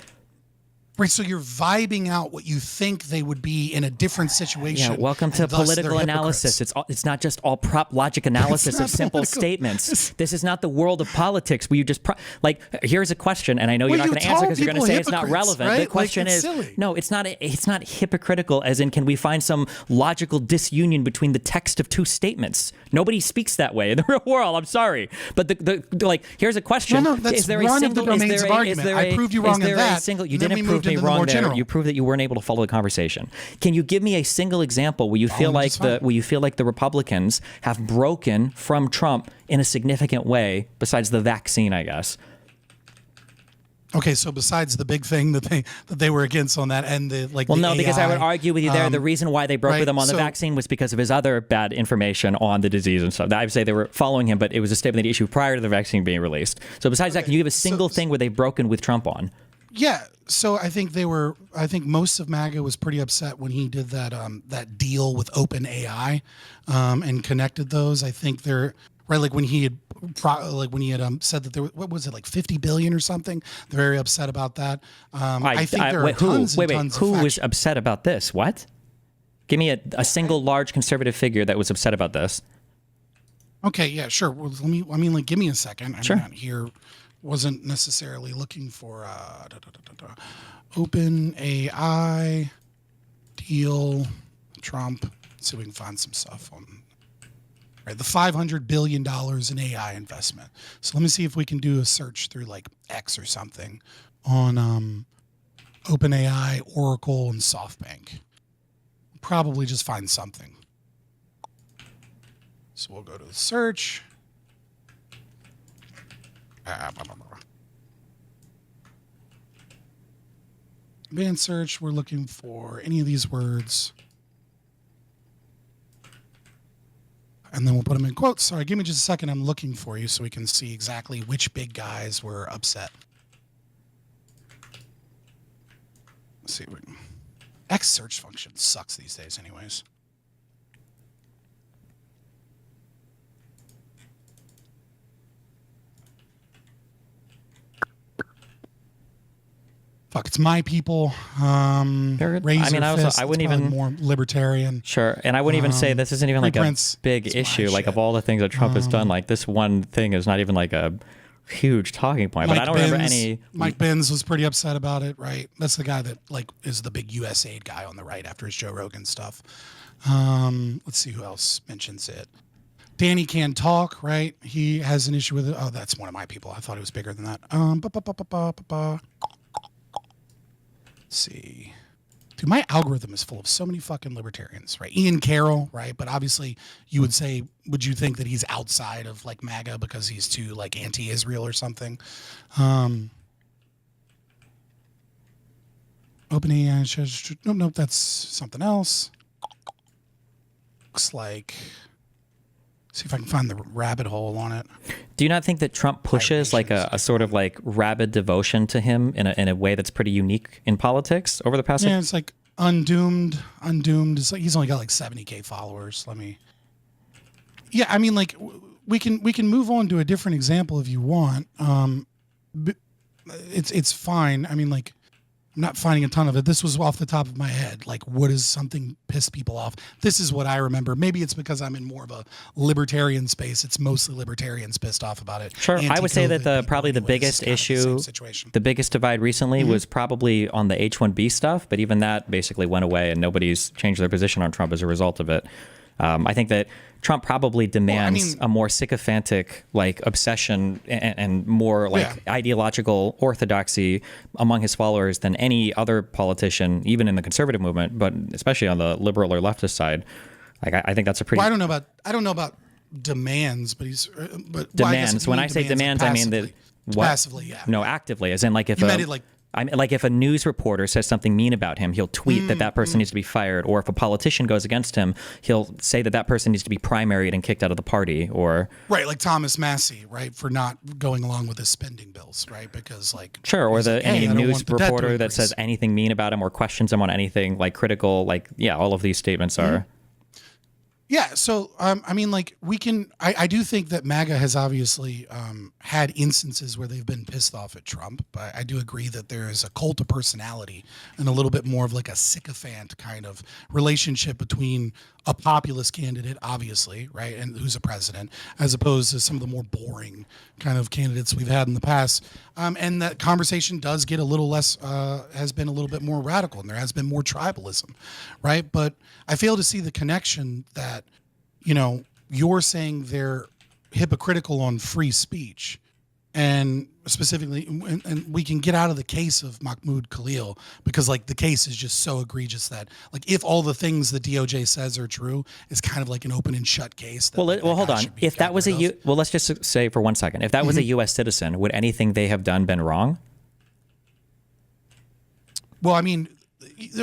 B: Right, so you're vibing out what you think they would be in a different situation.
A: Yeah, welcome to political analysis. It's not just all prop logic analysis of simple statements. This is not the world of politics where you just here's a question, and I know you're not going to answer because you're going to say it's not relevant.
B: Right?
A: The question is, silly. No, it's not hypocritical. As in, can we find some logical disunion between the text of two statements? Nobody speaks that way in the real world. I'm sorry, but here's a question.
B: No, that's one of the domains of argument. I proved you wrong in that.
A: You didn't prove me wrong there. You proved that you weren't able to follow the conversation. Can you give me a single example where you feel like the Republicans have broken from Trump in a significant way besides the vaccine, I guess?
B: Okay, so besides the big thing that they were against on that and
A: because I would argue with you there. The reason why they broke with him on the vaccine was because of his other bad information on the disease and stuff. I would say they were following him, but it was a statement that he issued prior to the vaccine being released. So besides that, can you give a single thing where they've broken with Trump on?
B: Yeah, so I think most of MAGA was pretty upset when he did that deal with OpenAI and connected those. I think they're right, like when he had said that there was, what was it, like 50 billion or something. They're very upset about that. I think there are tons and tons of
A: who was upset about this? What? Give me a single large conservative figure that was upset about this.
B: Okay, yeah, sure. Well, give me a second. I'm not here. Wasn't necessarily looking for Open AI deal Trump. Let's see if we can find some stuff on right? The $500 billion in AI investment. So let me see if we can do a search through like X or something on OpenAI, Oracle, and SoftBank. Probably just find something. So we'll go to the search. Advanced search, we're looking for any of these words. And then we'll put them in quotes. Sorry, give me just a second. I'm looking for you so we can see exactly which big guys were upset. Let's see. X search function sucks these days anyways. Fuck, it's my people.
A: I mean, I wouldn't even
B: more libertarian.
A: Sure, and I wouldn't even say this isn't even like a big issue. Like of all the things that Trump has done, like this one thing is not even like a huge talking point. But I don't remember any.
B: Mike Benz was pretty upset about it, right? That's the guy that like is the big USAID guy on the right after his Joe Rogan stuff. Let's see who else mentions it. Danny Can Talk, right? He has an issue with it. Oh, that's one of my people. I thought it was bigger than that. Let's see. Dude, my algorithm is full of so many fucking libertarians, right? Ian Carroll, right? But obviously you would say, would you think that he's outside of like MAGA because he's too like anti-Israel or something? OpenAI, nope, that's something else. Looks like, see if I can find the rabbit hole on it.
A: Do you not think that Trump pushes like a sort of like rabid devotion to him in a way that's pretty unique in politics over the past?
B: Yeah, it's like Undoomed. It's like he's only got like 70K followers. Yeah, I mean, like we can move on to a different example if you want. It's fine. I mean, like I'm not finding a ton of it. This was off the top of my head. Like, what does something piss people off? This is what I remember. Maybe it's because I'm in more of a libertarian space. It's mostly libertarians pissed off about it.
A: Sure. I would say that probably the biggest issue, the biggest divide recently was probably on the H-1B stuff, but even that basically went away and nobody's changed their position on Trump as a result of it. I think that Trump probably demands a more sycophantic like obsession and more like ideological orthodoxy among his followers than any other politician, even in the conservative movement, but especially on the liberal or leftist side. Like I think that's a pretty.
B: Well, I don't know about demands, but
A: demands. When I say demands, I mean that
B: passively, yeah.
A: No, actively, as in like if
B: you meant it like.
A: I mean, like if a news reporter says something mean about him, he'll tweet that person needs to be fired. Or if a politician goes against him, he'll say that person needs to be primaried and kicked out of the party. Or
B: right, like Thomas Massey, right, for not going along with his spending bills, right, because like
A: sure, or any news reporter that says anything mean about him or questions him on anything like critical, like all of these statements are.
B: Yeah, so I mean, like I do think that MAGA has obviously had instances where they've been pissed off at Trump, but I do agree that there is a cult of personality and a little bit more of like a sycophant kind of relationship between a populist candidate, obviously, right, and who's a president, as opposed to some of the more boring kind of candidates we've had in the past. And that conversation does get a little less, has been a little bit more radical, and there has been more tribalism, right? But I fail to see the connection that, you're saying they're hypocritical on free speech. And specifically, and we can get out of the case of Mahmoud Khalil because like the case is just so egregious that like if all the things the DOJ says are true, it's kind of like an open and shut case. That,
A: well, hold on. If that was let's just say for 1 second, if that was a U.S. citizen, would anything they have done been wrong?
B: Well, I mean,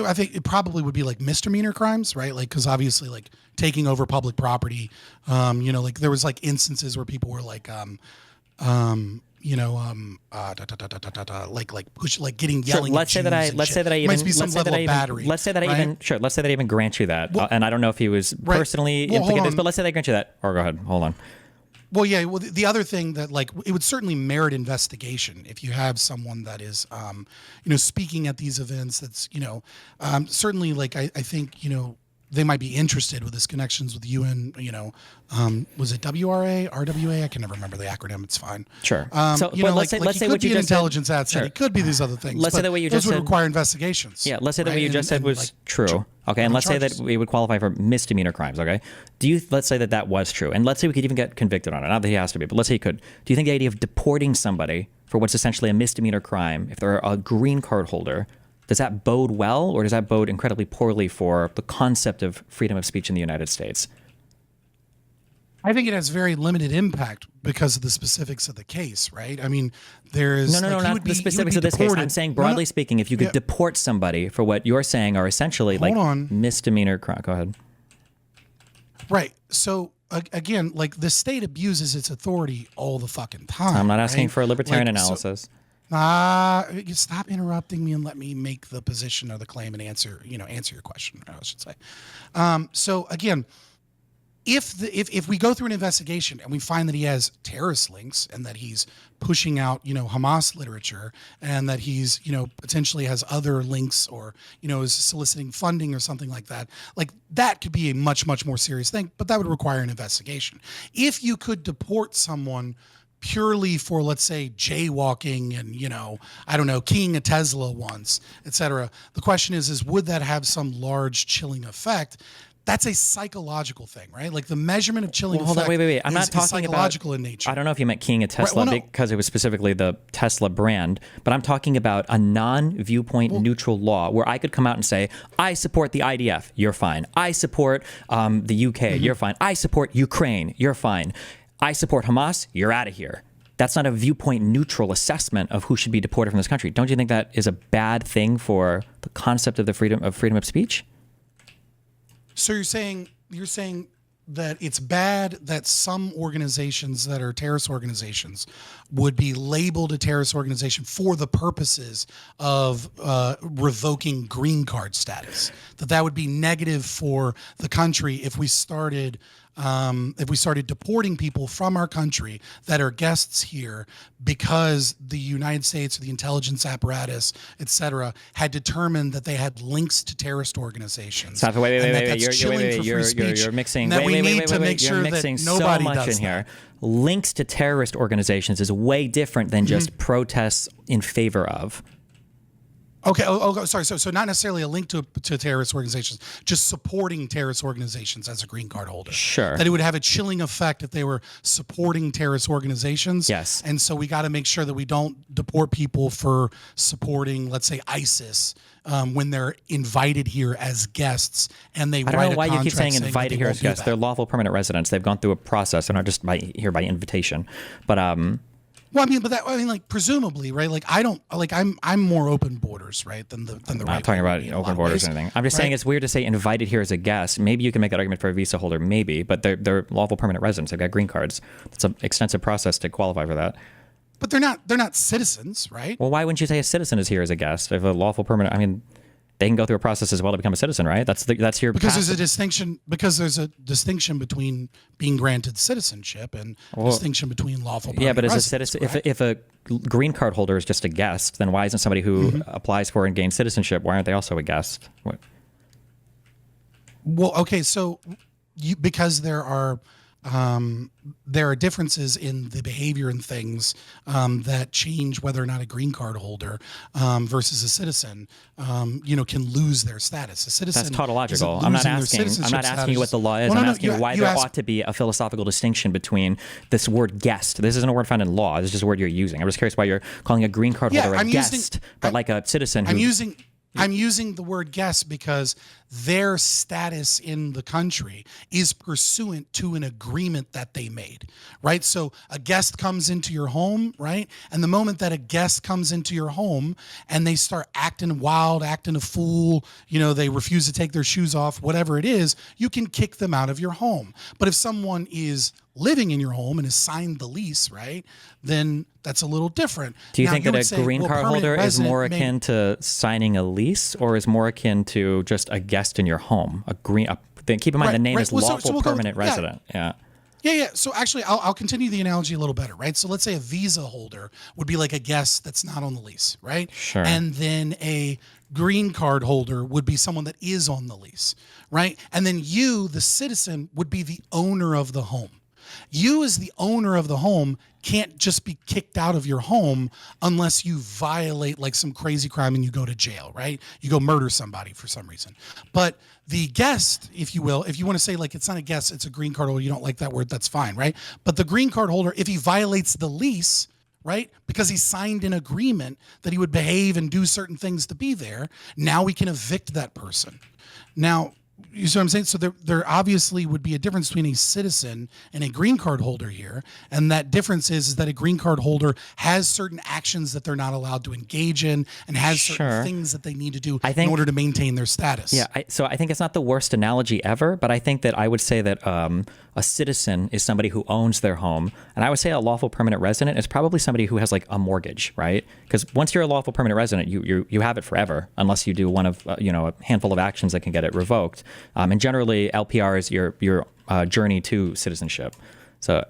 B: I think it probably would be like misdemeanor crimes, right? Like, because obviously, like taking over public property, like there was like instances where people were like, like push, like getting yelling.
A: Let's say that I even grant you that, and I don't know if he was personally implicated this, but let's say I grant you that. Or go ahead, hold on.
B: Well, yeah. Well, the other thing that like it would certainly merit investigation if you have someone that is, speaking at these events. That's certainly like I think they might be interested with his connections with UN. Was it WRA, RWA? I can never remember the acronym. It's fine.
A: Sure.
B: So, let's say he could be an intelligence asset.
A: Sure.
B: He could be these other things.
A: Let's say that what you just said
B: would require investigations.
A: Yeah. Let's say that what you just said was true. Okay. And let's say that
B: charges.
A: we would qualify for misdemeanor crimes. Okay. Let's say that was true, and let's say we could even get convicted on it. Not that he has to be, but let's say he could. Do you think the idea of deporting somebody for what's essentially a misdemeanor crime, if they're a green card holder, does that bode well, or does that bode incredibly poorly for the concept of freedom of speech in the United States?
B: I think it has very limited impact because of the specifics of the case, right? I mean, there is
A: No, not the specifics of this case. I'm saying broadly speaking, if you could deport somebody for what you're saying are essentially misdemeanor crime. Go ahead.
B: Right. So again, the state abuses its authority all the fucking time.
A: I'm not asking
B: right?
A: for a libertarian analysis.
B: You stop interrupting me and let me make the position or the claim and answer your question, I should say. So again, if we go through an investigation and we find that he has terrorist links and that he's pushing out, Hamas literature, and that he's, potentially has other links, or, is soliciting funding or something like that could be a much, much more serious thing, but that would require an investigation. If you could deport someone purely for, let's say, jaywalking and, I don't know, keying a Tesla once, etc. The question is would that have some large chilling effect? That's a psychological thing, right? Like the measurement of chilling effect.
A: Hold on, wait. I'm not talking
B: psychological
A: about,
B: in nature.
A: I don't know if you meant keying a Tesla because it was specifically the Tesla brand, but I'm talking about a non-viewpoint neutral law where I could come out and say, I support the IDF, you're fine. I support the UK, you're fine. I support Ukraine, you're fine. I support Hamas, you're out of here. That's not a viewpoint neutral assessment of who should be deported from this country. Don't you think that is a bad thing for the concept of the freedom of speech?
B: So you're saying that it's bad that some organizations that are terrorist organizations would be labeled a terrorist organization for the purposes of revoking green card status. That would be negative for the country if we started deporting people from our country that are guests here because the United States or the intelligence apparatus, et cetera, had determined that they had links to terrorist organizations.
A: Stop. Wait. You're mixing.
B: We need to make sure that nobody
A: so much
B: does
A: in here. Links to terrorist organizations is way different than just protests in favor of.
B: Okay. Sorry. So not necessarily a link to terrorist organizations, just supporting terrorist organizations as a green card holder.
A: Sure.
B: That it would have a chilling effect if they were supporting terrorist organizations.
A: Yes.
B: And so we got to make sure that we don't deport people for supporting, let's say, ISIS when they're invited here as guests and they write a contract.
A: I don't know why you keep saying invited here as guests.
B: That.
A: They're lawful permanent residents. They've gone through a process. They're not just by invitation. But
B: well, presumably, right? I'm more open borders, right, than the.
A: I'm not talking about open borders or anything. I'm just saying it's weird to say invited here as a guest. Maybe you can make that argument for a visa holder, maybe, but they're lawful permanent residents. They've got green cards. It's an extensive process to qualify for that.
B: But they're not citizens, right?
A: Well, why wouldn't you say a citizen is here as a guest? If a lawful permanent, they can go through a process as well to become a citizen, right? That's your
B: there's a distinction. Because there's a distinction between being granted citizenship and distinction between lawful.
A: Yeah, but as a
B: citizen,
A: if a green card holder is just a guest, then why isn't somebody who applies for and gains citizenship? Why aren't they also a guest? What?
B: Well, okay, so because there are differences in the behavior and things that change whether or not a green card holder versus a citizen, can lose their status. A citizen.
A: That's tautological. I'm not asking you what the law is. I'm asking you why there ought to be a philosophical distinction between this word guest. This isn't a word found in law. This is just a word you're using. I'm just curious why you're calling a green card holder a guest, but like a citizen.
B: I'm using the word guest because their status in the country is pursuant to an agreement that they made, right? So a guest comes into your home, right? And the moment that a guest comes into your home and they start acting wild, acting a fool, they refuse to take their shoes off, whatever it is, you can kick them out of your home. But if someone is living in your home and has signed the lease, right, then that's a little different.
A: Do you think that a green card holder is more akin to signing a lease, or is more akin to just a guest in your home? Keep in mind the name is lawful permanent resident. Yeah.
B: Yeah. So actually, I'll continue the analogy a little better, right? So let's say a visa holder would be like a guest that's not on the lease, right?
A: Sure.
B: And then a green card holder would be someone that is on the lease, right? And then you, the citizen, would be the owner of the home. You, as the owner of the home, can't just be kicked out of your home unless you violate like some crazy crime and you go to jail, right? You go murder somebody for some reason. But the guest, if you will, if you want to say like it's not a guest, it's a green card holder, you don't like that word, that's fine, right? But the green card holder, if he violates the lease, right? Because he signed an agreement that he would behave and do certain things to be there, now we can evict that person. Now, you see what I'm saying? So there obviously would be a difference between a citizen and a green card holder here. And that difference is that a green card holder has certain actions that they're not allowed to engage in and has certain things that they need to do in order to maintain their status.
A: Yeah, so I think it's not the worst analogy ever, but I think that I would say that a citizen is somebody who owns their home. And I would say a lawful permanent resident is probably somebody who has like a mortgage, right? Because once you're a lawful permanent resident, you have it forever, unless you do one of, a handful of actions that can get it revoked. And generally, LPR is your journey to citizenship. So,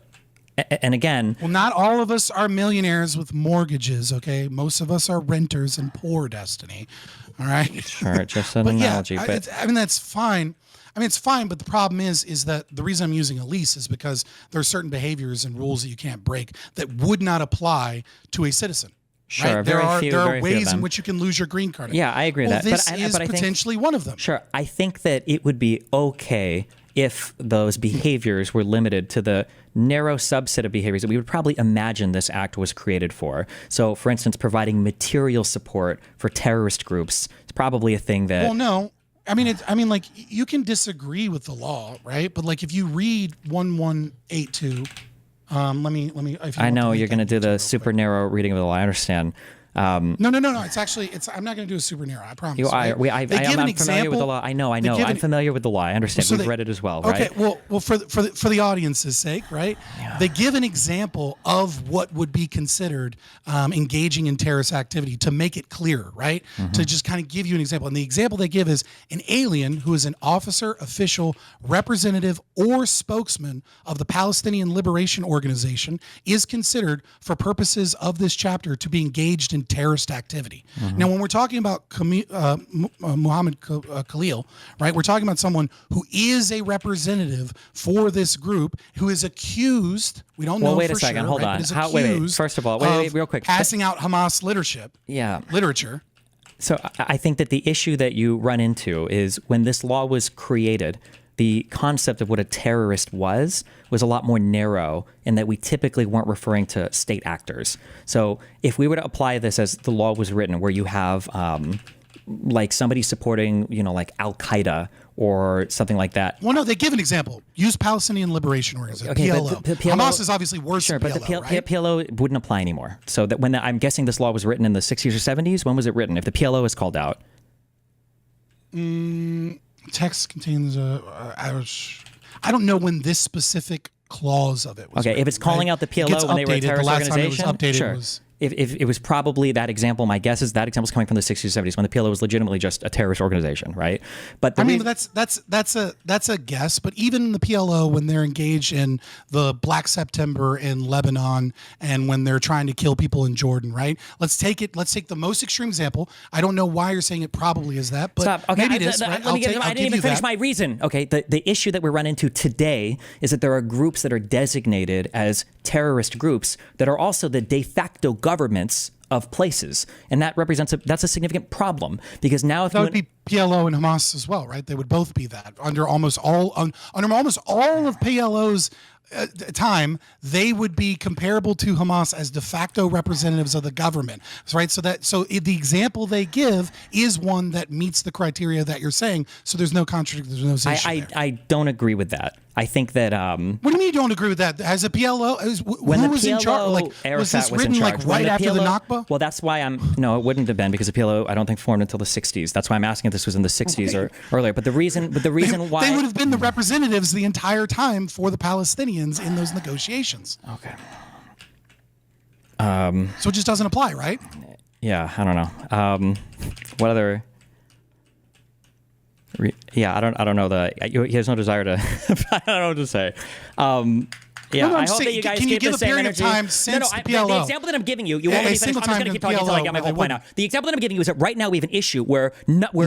A: and again,
B: well, not all of us are millionaires with mortgages. Okay, most of us are renters and poor, Destiny. All right.
A: Sure, just an analogy. But
B: I mean, that's fine. I mean, it's fine, but the problem is that the reason I'm using a lease is because there are certain behaviors and rules that you can't break that would not apply to a citizen.
A: Sure,
B: right? There are ways in which you can lose your green card.
A: Yeah, I agree with that.
B: This is potentially one of them.
A: Sure, I think that it would be okay if those behaviors were limited to the narrow subset of behaviors that we would probably imagine this act was created for. So, for instance, providing material support for terrorist groups is probably a thing that...
B: Well, no. I mean, like, you can disagree with the law, right? But, like, if you read 1182... let me.
A: I know you're going to do the super narrow reading of the law. I understand.
B: No. I'm not going to do a super narrow. I promise.
A: You are. I'm familiar with the law. I know. I'm familiar with the law. I understand.
B: So
A: We've read it as well, right?
B: Okay. Well, for the audience's sake, right? Yeah. They give an example of what would be considered engaging in terrorist activity to make it clear, right? Mm-hmm. To just kind of give you an example. And the example they give is an alien who is an officer, official, representative, or spokesman of the Palestinian Liberation Organization is considered, for purposes of this chapter, to be engaged in terrorist activity. Mm-hmm. Now, when we're talking about Muhammad Khalil, right, we're talking about someone who is a representative for this group who is accused. We don't know.
A: Wait
B: for
A: a second.
B: Sure,
A: Hold
B: right,
A: on. Wait. First of all, wait, real quick.
B: Passing out Hamas literature.
A: So I think that the issue that you run into is when this law was created, the concept of what a terrorist was a lot more narrow in that we typically weren't referring to state actors. So if we were to apply this as the law was written, where you have like somebody supporting, like Al-Qaeda or something like that.
B: Well, no, they give an example. Use Palestinian Liberation Organization,
A: okay,
B: PLO.
A: The PLO.
B: Hamas is obviously worse than
A: PLO,
B: PLO,
A: but
B: right?
A: PLO wouldn't apply anymore. So that I'm guessing this law was written in the 60s or 70s. When was it written? If the PLO is called out.
B: Text contains I don't know when this specific clause of it was written,
A: if it's calling out the PLO when they were a terrorist organization,
B: sure.
A: If it was probably that example, my guess is that example is coming from the 60s or 70s when the PLO was legitimately just a terrorist organization, right? But
B: that's a guess. But even the PLO, when they're engaged in the Black September in Lebanon and when they're trying to kill people in Jordan, right? Let's take the most extreme example. I don't know why you're saying it probably is that, but
A: stop. Okay,
B: maybe it is. Right?
A: I didn't even finish my reason. Okay, the issue that we run into today is that there are groups that are designated as terrorist groups that are also the de facto governments of places, and that's a significant problem because now if
B: that would be PLO and Hamas as well, right? They would both be that under almost all of PLO's time, they would be comparable to Hamas as de facto representatives of the government, right? So the example they give is one that meets the criteria that you're saying. So there's no contradiction. There's no issue there.
A: I don't agree with that. I think that.
B: What do you mean you don't agree with that? As a PLO, who was in charge? Like, was this written like right after the Nakba?
A: Well, that's why no, it wouldn't have been because the PLO I don't think formed until the 60s. That's why I'm asking if this was in the 60s or earlier. But the reason why
B: they would have been the representatives the entire time for the Palestinians in those negotiations.
A: Okay.
B: So it just doesn't apply, right?
A: Yeah, I don't know. What other? Yeah, I don't know he has no desire to. I don't know what to say. Yeah,
B: No,
A: I hope that you guys
B: can you
A: keep
B: give
A: the
B: a
A: same
B: period
A: energy.
B: of time since the PLO?
A: The example that I'm giving you won't let me finish. I'm just going to keep talking until I get my whole point out. The example that I'm giving you is that right now we have an issue where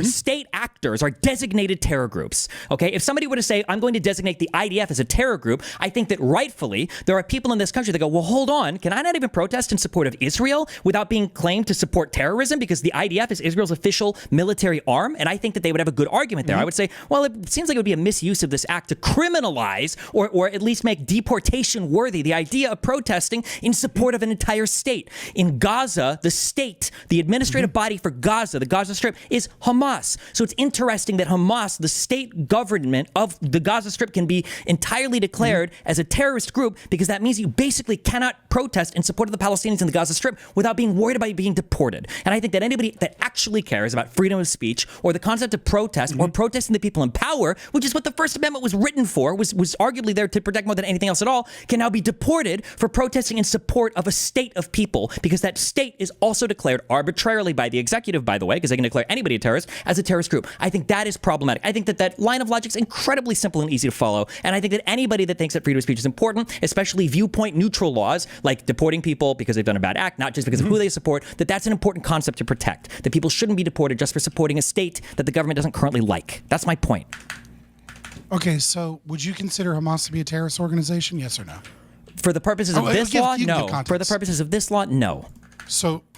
A: state actors are designated terror groups. Okay, if somebody were to say, I'm going to designate the IDF as a terror group, I think that rightfully there are people in this country that go, well, hold on, can I not even protest in support of Israel without being claimed to support terrorism because the IDF is Israel's official military arm? And I think that they would have a good argument there. I would say, well, it seems like it would be a misuse of this act to criminalize or at least make deportation worthy the idea of protesting in support of an entire state. In Gaza, the state, the administrative body for Gaza, the Gaza Strip, is Hamas. So it's interesting that Hamas, the state government of the Gaza Strip, can be entirely declared as a terrorist group because that means you basically cannot protest in support of the Palestinians in the Gaza Strip without being worried about being deported. And I think that anybody that actually cares about freedom of speech or the concept of protest or protesting the people in power, which is what the First Amendment was written for, was arguably there to protect more than anything else at all, can now be deported for protesting in support of a state of people because that state is also declared arbitrarily by the executive, by the way, because they can declare anybody a terrorist, as a terrorist group. I think that is problematic. I think that line of logic is incredibly simple and easy to follow. And I think that anybody that thinks that freedom of speech is important, especially viewpoint neutral laws like deporting people because they've done a bad act, not just because of who they support, that's an important concept to protect. That people shouldn't be deported just for supporting a state that the government doesn't currently like. That's my point.
B: Okay, so would you consider Hamas to be a terrorist organization? Yes or no?
A: For the purposes of this law, no. For the purposes of this law, no.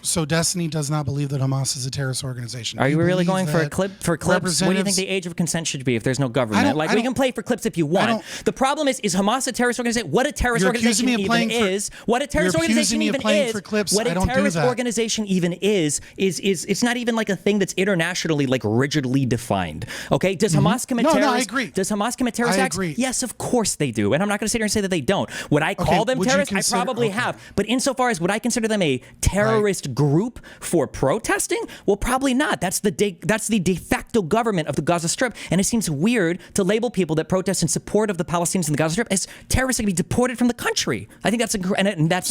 B: So Destiny does not believe that Hamas is a terrorist organization.
A: Are you really going for a clip? For clips? What do you think the age of consent should be if there's no government? Like, we can play for clips if you want. The problem is Hamas a terrorist organization? What a terrorist organization even is? What a terrorist organization even is? What a terrorist organization even is it's not even like a thing that's internationally like rigidly defined. Okay? Does Hamas commit terrorist?
B: No, I agree.
A: Does Hamas commit terrorist acts? Yes, of course they do. And I'm not going to sit here and say that they don't. Would I call them terrorists? I probably have. But insofar as would I consider them a terrorist group for protesting? Well, probably not. That's the de facto government of the Gaza Strip, and it seems weird to label people that protest in support of the Palestinians in the Gaza Strip as terrorists that can be deported from the country. I think that's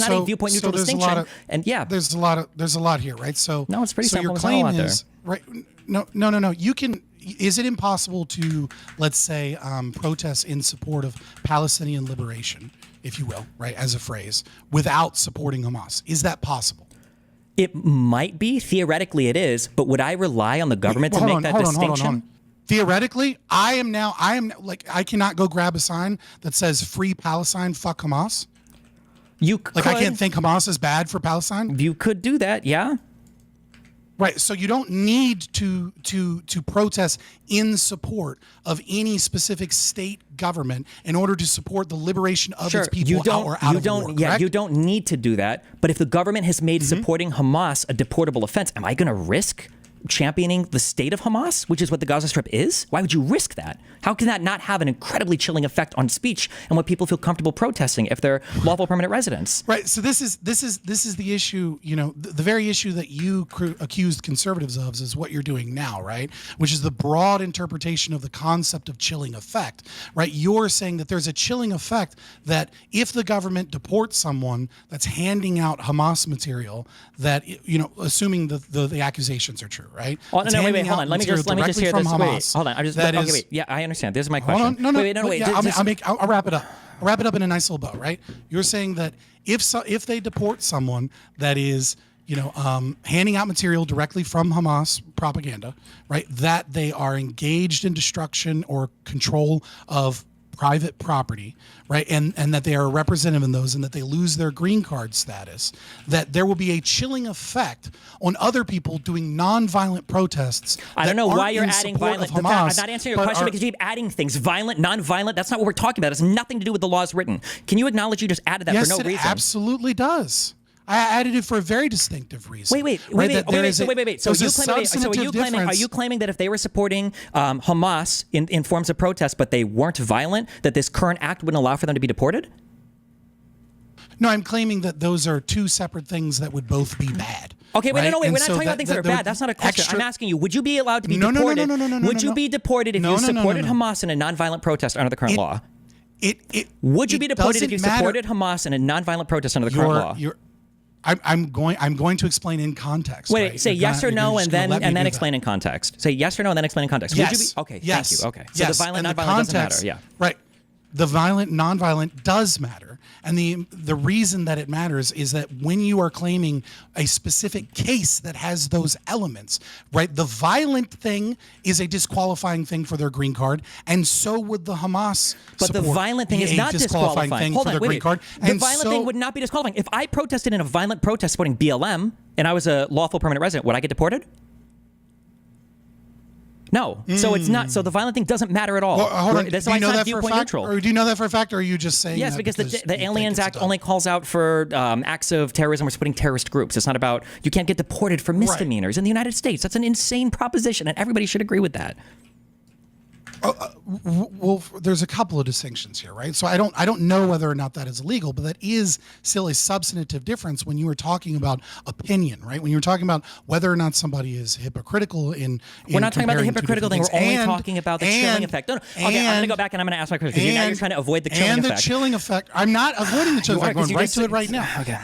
A: not a viewpoint neutral distinction.
B: There's a lot here, right? So
A: no, it's pretty simple.
B: Your claim is right. No. You can. Is it impossible to, let's say, protest in support of Palestinian liberation, if you will, right, as a phrase, without supporting Hamas? Is that possible?
A: It might be. Theoretically, it is. But would I rely on the government to make that distinction?
B: Hold on. Theoretically, I cannot go grab a sign that says "Free Palestine, fuck Hamas."
A: You could.
B: I can't think Hamas is bad for Palestine.
A: You could do that, yeah.
B: Right, so you don't need to protest in support of any specific state government in order to support the liberation of its people out of war, correct?
A: You don't need to do that. But if the government has made supporting Hamas a deportable offense, am I going to risk championing the state of Hamas, which is what the Gaza Strip is? Why would you risk that? How can that not have an incredibly chilling effect on speech and what people feel comfortable protesting if they're lawful permanent residents?
B: Right. So this is the issue. You know, the very issue that you accused conservatives of is what you're doing now, right? Which is the broad interpretation of the concept of chilling effect. Right. You're saying that there's a chilling effect that if the government deports someone that's handing out Hamas material, that assuming the accusations are true. Right?
A: Oh, no, wait, hold on. Let me just hear this. Wait, hold on. Wait. Yeah, I understand. This is my question.
B: Hold on. Wait. I'll wrap it up. I'll wrap it up in a nice little bow, right? You're saying that if they deport someone that is, handing out material directly from Hamas propaganda, right, that they are engaged in destruction or control of private property, right, and that they are a representative in those and that they lose their green card status, that there will be a chilling effect on other people doing nonviolent protests.
A: I don't know why you're adding violent. I'm not answering your question because you keep adding things. Violent, nonviolent, that's not what we're talking about. It has nothing to do with the laws written. Can you acknowledge you just added that for no reason?
B: Yes, it absolutely does. I added it for a very distinctive reason.
A: Wait. So are you claiming that if they were supporting Hamas in forms of protest, but they weren't violent, that this current act wouldn't allow for them to be deported?
B: No, I'm claiming that those are two separate things that would both be bad.
A: Okay, wait, no, we're not talking about things that are bad. That's not a question. I'm asking you, would you be allowed to be deported? Would you be deported if you supported Hamas in a nonviolent protest under the current law? Would you be deported if you supported Hamas in a nonviolent protest under the current law?
B: I'm going to explain in context.
A: Wait,
B: right?
A: say yes or no, and then
B: explain
A: explain in context. Say yes or no, and then explain in context.
B: Yes.
A: Would you be, okay.
B: Yes.
A: Thank you. Okay. So
B: Yes.
A: the violent,
B: And
A: non-violent doesn't matter. Yeah.
B: Right. The violent, non-violent does matter. And the reason that it matters is that when you are claiming a specific case that has those elements, right? The violent thing is a disqualifying thing for their green card, and so would the Hamas.
A: But the violent thing is not disqualifying.
B: Thing
A: Hold
B: for
A: on,
B: their
A: wait,
B: green card.
A: The
B: And
A: violent
B: so,
A: thing would not be disqualifying. If I protested in a violent protest supporting BLM and I was a lawful permanent resident, would I get deported? No. So it's not. So the violent thing doesn't matter at all.
B: Well, hold on.
A: That's
B: Do
A: why
B: you know
A: it's not
B: that for a
A: viewpoint
B: fact?
A: neutral.
B: Or do you know that for a fact, or are you just saying
A: Yes,
B: that
A: because
B: you
A: the
B: think
A: Aliens
B: it's
A: Act
B: dumb?
A: only calls out for acts of terrorism or supporting terrorist groups. It's not about, you can't get deported for misdemeanors in the United States. That's an insane proposition, and everybody should agree with that.
B: Well, there's a couple of distinctions here, right? So I don't know whether or not that is illegal, but that is still a substantive difference when you were talking about opinion, right? When you were talking about whether or not somebody is hypocritical in
A: we're not talking about the
B: comparing two
A: hypocritical thing.
B: different
A: We're only
B: things.
A: talking about the chilling effect. No, okay, I'm going to go back and I'm going to ask my question because now you're trying to avoid the chilling
B: and
A: effect.
B: the chilling effect. I'm not avoiding the chilling
A: You are,
B: effect. I'm
A: 'cause
B: going
A: you
B: right
A: just
B: to it right now.
A: Okay.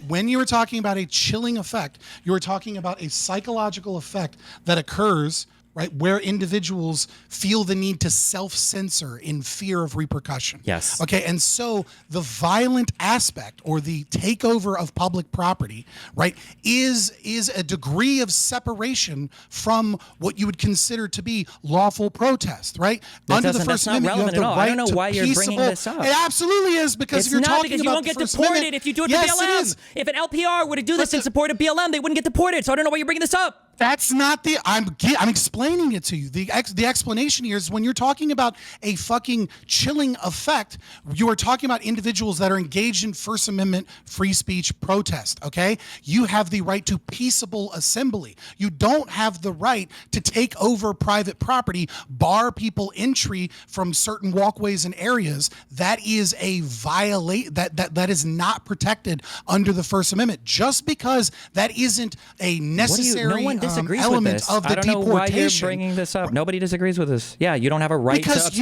B: When you were talking about a chilling effect, you were talking about a psychological effect that occurs, right, where individuals feel the need to self-censor in fear of repercussion.
A: Yes.
B: Okay, and so the violent aspect or the takeover of public property, right, is a degree of separation from what you would consider to be lawful protest, right? Under the First Amendment, you have the
A: relevant at all.
B: right
A: I don't know
B: to
A: why you're bringing
B: peaceable.
A: this up.
B: It absolutely is, because
A: It's
B: if you're
A: not,
B: talking
A: because you
B: about
A: won't
B: the
A: get
B: First
A: deported
B: Amendment,
A: if you do it
B: yes,
A: to
B: it
A: BLM.
B: is.
A: If an LPR were to do this in support of BLM, they wouldn't get deported. So I don't know why you're bringing this up.
B: That's not the. I'm explaining it to you. The explanation here is when you're talking about a fucking chilling effect, you are talking about individuals that are engaged in First Amendment free speech protest. Okay, you have the right to peaceable assembly. You don't have the right to take over private property, bar people entry from certain walkways and areas. That is a that is not protected under the First Amendment. Just because that isn't a necessary
A: No one disagrees with
B: element
A: this.
B: of the
A: I don't know why you're
B: deportation.
A: bringing this up. Nobody disagrees with this. Yeah, you don't have a right to obstruct.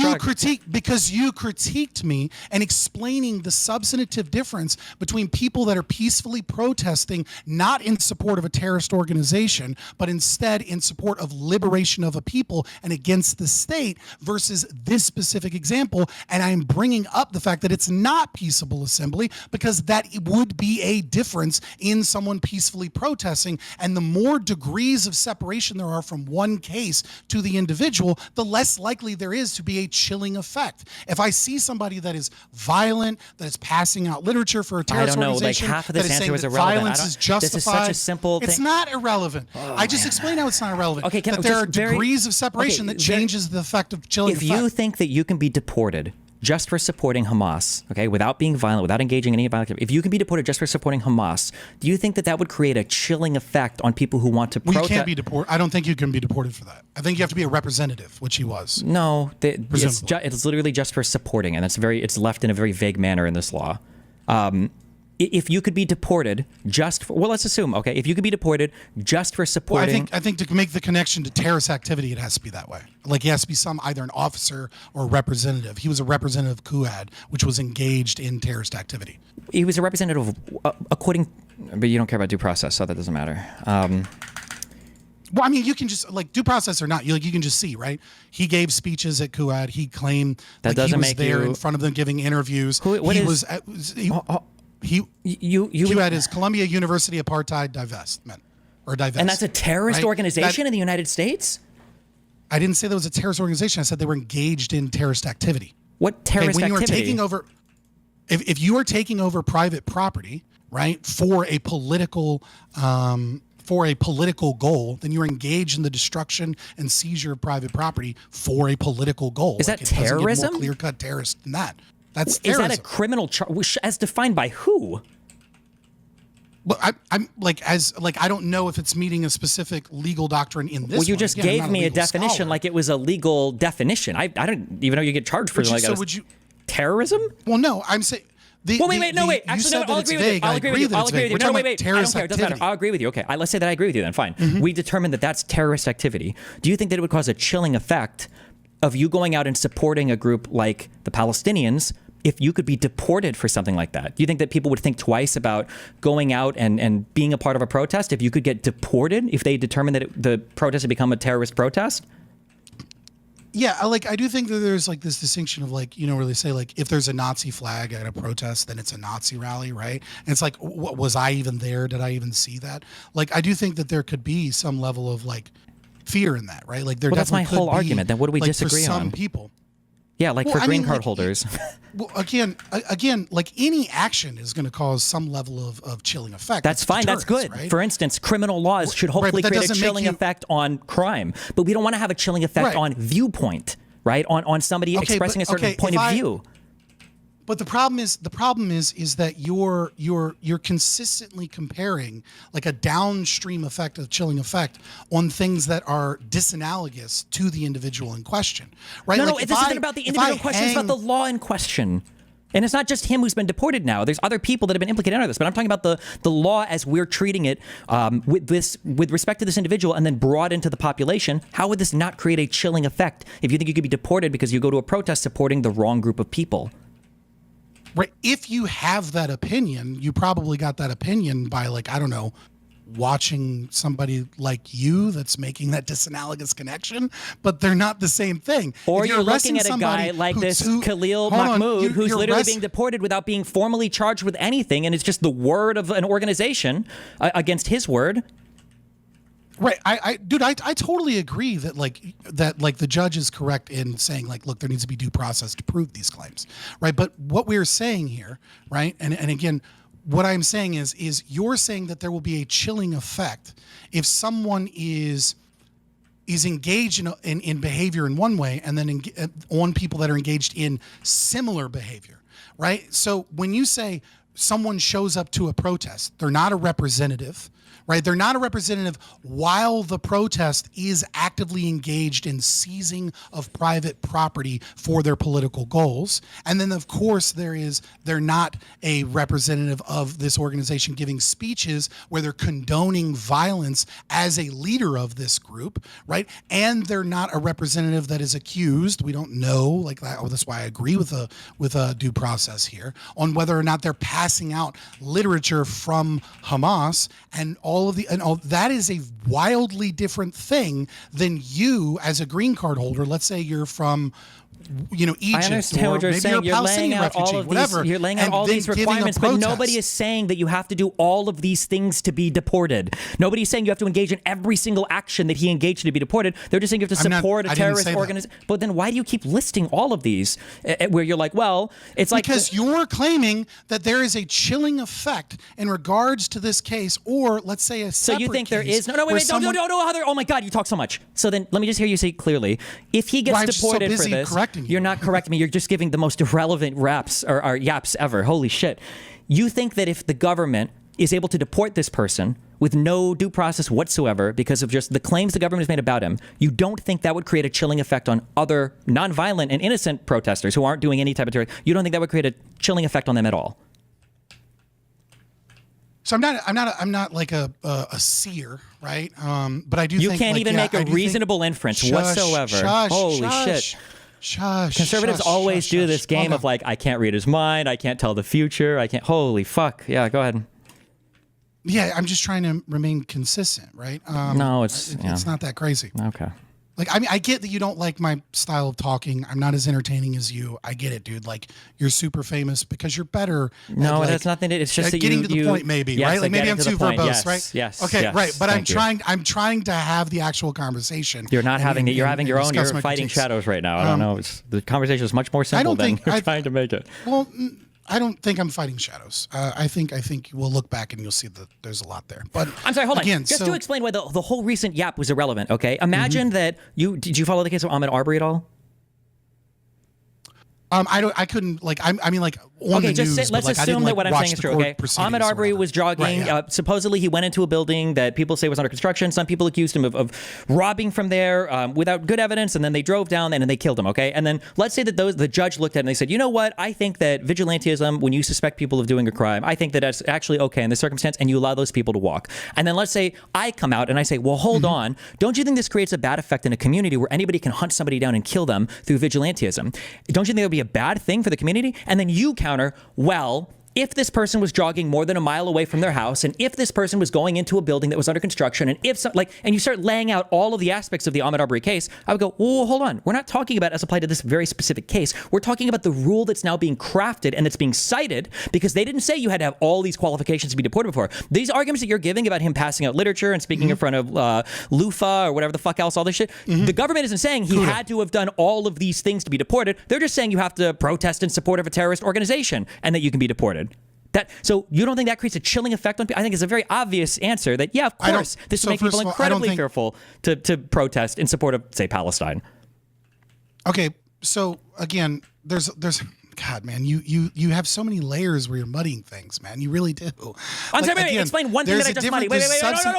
B: Because you critiqued me and explaining the substantive difference between people that are peacefully protesting not in support of a terrorist organization, but instead in support of liberation of a people and against the state versus this specific example. And I'm bringing up the fact that it's not peaceable assembly because that would be a difference in someone peacefully protesting. And the more degrees of separation there are from one case to the individual, the less likely there is to be a chilling effect. If I see somebody that is violent, that is passing out literature for a terrorist organization,
A: like half of this
B: that is
A: answer
B: saying
A: was
B: that
A: irrelevant.
B: violence is justified.
A: This is such a simple thing.
B: It's not irrelevant. I just explained how it's not irrelevant.
A: Okay,
B: that there are degrees of separation that changes the effect of chilling
A: If
B: effect.
A: you think that you can be deported just for supporting Hamas, okay, without being violent, without engaging in any violence, if you can be deported just for supporting Hamas, do you think that that would create a chilling effect on people who want to protest?
B: You can't be deported. I don't think you can be deported for that. I think you have to be a representative, which he was.
A: No, it's literally just for supporting, and it's left in a very vague manner in this law. If you could be deported just for, well, let's assume, okay, if you could be deported just for supporting.
B: Well, I think to make the connection to terrorist activity, it has to be that way. Like, he has to be either an officer or a representative. He was a representative of QAD, which was engaged in terrorist activity.
A: He was a representative according, but you don't care about due process, so that doesn't matter.
B: Well, I mean, you can just, like, due process or not, you can just see, right? He gave speeches at QAD. He claimed
A: that
B: like, he was
A: make
B: there
A: you,
B: in front of them giving interviews. QAD is Columbia University Apartheid Divestment.
A: And that's a terrorist
B: right?
A: organization in the United States?
B: I didn't say that was a terrorist organization. I said they were engaged in terrorist activity.
A: What terrorist
B: when
A: activity?
B: You are taking over, if you are taking over private property, right, for a political goal, then you're engaged in the destruction and seizure of private property for a political goal.
A: Is that terrorism?
B: It doesn't get more clear-cut terrorist than that. That's terrorism.
A: Is that a criminal charge as defined by who?
B: Well, I'm I don't know if it's meeting a specific legal doctrine in this.
A: Well, you just gave me a definition
B: scholar.
A: like it was a legal definition. I don't even know you get charged for terrorism.
B: Well, no, I'm saying.
A: Wait. Actually, no, I'll agree with you. I'll agree with you. No, wait. I don't care. It doesn't matter. I'll agree with you. Okay, let's say that I agree with you then. Fine. Mm-hmm. We determined that that's terrorist activity. Do you think that it would cause a chilling effect of you going out and supporting a group like the Palestinians if you could be deported for something like that? Do you think that people would think twice about going out and being a part of a protest if you could get deported if they determined that the protest had become a terrorist protest?
B: Yeah, I do think that there's like this distinction of like, where they say like if there's a Nazi flag at a protest, then it's a Nazi rally, right? And it's like, was I even there? Did I even see that? Like, I do think that there could be some level of like fear in that, right? Like, there.
A: Well, that's my whole argument. Then what do we disagree
B: for
A: on?
B: some people.
A: Yeah, like for green card holders.
B: Well, again, like any action is going to cause some level of chilling effect.
A: That's fine. That's good.
B: Right?
A: For instance, criminal laws should hopefully create a chilling effect on crime, but we don't want to have a chilling effect on viewpoint, right? On somebody expressing a certain point of view.
B: But the problem is that you're consistently comparing like a downstream effect, a chilling effect, on things that are disanalogous to the individual in question, right?
A: No,
B: like
A: this isn't about the individual question. It's about the law in question. And it's not just him who's been deported now. There's other people that have been implicated under this. But I'm talking about the law as we're treating it with respect to this individual and then brought into the population. How would this not create a chilling effect if you think you could be deported because you go to a protest supporting the wrong group of people?
B: Right. If you have that opinion, you probably got that opinion by like, I don't know, watching somebody like you that's making that disanalogous connection, but they're not the same thing.
A: Or you're looking at a guy like this Khalil Mahmoud who's literally being deported without being formally charged with anything, and it's just the word of an organization against his word.
B: Right. I totally agree that the judge is correct in saying like, look, there needs to be due process to prove these claims. Right. But what we're saying here, right. And again, what I'm saying is you're saying that there will be a chilling effect if someone is engaged in behavior in one way and then on people that are engaged in similar behavior. Right. So when you say someone shows up to a protest, they're not a representative. Right? They're not a representative while the protest is actively engaged in seizing of private property for their political goals. And then, of course, they're not a representative of this organization giving speeches where they're condoning violence as a leader of this group, right? And they're not a representative that is accused. We don't know, like that. Oh, that's why I agree with a due process here on whether or not they're passing out literature from Hamas and all that is a wildly different thing than you as a green card holder. Let's say you're from, Egypt,
A: I understand what you're saying. You're laying out all of these. You're laying out all these requirements, but nobody is saying that you have to do all of these things to be deported. Nobody's saying you have to engage in every single action that he engaged in to be deported. They're just saying you have to support a terrorist organization. But then why do you keep listing all of these where you're like, well, it's like
B: because you're claiming that there is a chilling effect in regards to this case, or let's say a separate
A: So you think there
B: case
A: is no, wait, no, Heather. Oh my God, you talk so much. So then let me just hear you say clearly, if he gets deported for this. You're not correcting me. You're just giving the most irrelevant raps or yaps ever. Holy shit. You think that if the government is able to deport this person with no due process whatsoever because of just the claims the government has made about him, you don't think that would create a chilling effect on other nonviolent and innocent protesters who aren't doing any type of terror? You don't think that would create a chilling effect on them at all?
B: So I'm not like a seer, right? But I do.
A: You
B: think,
A: can't even make a reasonable inference whatsoever. Holy shit. Conservatives always do this game of like, I can't read his mind, I can't tell the future, I can't. Holy fuck. Yeah, go ahead.
B: Yeah, I'm just trying to remain consistent, right?
A: No, it's
B: not that crazy.
A: Okay.
B: Like, I mean, I get that you don't like my style of talking. I'm not as entertaining as you. I get it, dude. Like, you're super famous because you're better.
A: No, it has nothing to do. It's just that
B: getting to the point, maybe,
A: yes,
B: right? Like, maybe I'm too verbose,
A: yes,
B: right?
A: Yes.
B: Okay,
A: yes,
B: right. But I'm
A: you.
B: trying to have the actual conversation.
A: You're not having it. You're having your own. You're fighting shadows right now. I don't know. The conversation is much more simple than you're trying to make it.
B: Well, I don't think I'm fighting shadows. I think we'll look back and you'll see that there's a lot there. But
A: I'm sorry, hold on. Just to explain why the whole recent yap was irrelevant, okay? Imagine that did you follow the case of Ahmaud Arbery at all?
B: I couldn't, like, I mean, like, on the
A: just
B: news.
A: let's
B: but, like, I
A: assume
B: didn't,
A: that
B: like,
A: what I'm
B: watch
A: saying is
B: the
A: true.
B: court
A: Okay,
B: proceedings
A: Ahmaud
B: or
A: Arbery
B: whatever.
A: was jogging.
B: Right, yeah.
A: Supposedly, he went into a building that people say was under construction. Some people accused him of robbing from there without good evidence, and then they drove down and they killed him. Okay, and then let's say that the judge looked at it and they said, you know what? I think that vigilantism, when you suspect people of doing a crime, I think that that's actually okay in this circumstance, and you allow those people to walk. And then let's say I come out and I say, well, hold on, don't you think this creates a bad effect in a community where anybody can hunt somebody down and kill them through vigilantism? Don't you think it would be a bad thing for the community? And then you counter, well, if this person was jogging more than a mile away from their house, and if this person was going into a building that was under construction, and if so, and you start laying out all of the aspects of the Ahmaud Arbery case, I would go, well, hold on. We're not talking about as applied to this very specific case. We're talking about the rule that's now being crafted and that's being cited because they didn't say you had to have all these qualifications to be deported before. These arguments that you're giving about him passing out literature and speaking in front of Lufa or whatever the fuck else, all this shit, the government isn't saying he had to have done all of these things to be deported. They're just saying you have to protest in support of a terrorist organization and that you can be deported. So you don't think that creates a chilling effect on people? I think it's a very obvious answer that, yeah, of course, this will make people incredibly fearful to protest in support of, say, Palestine.
B: Okay, so again, there's God, man, you have so many layers where you're muddying things, man. You really do.
A: I'm sorry, wait, explain one thing that I just muddied. Wait,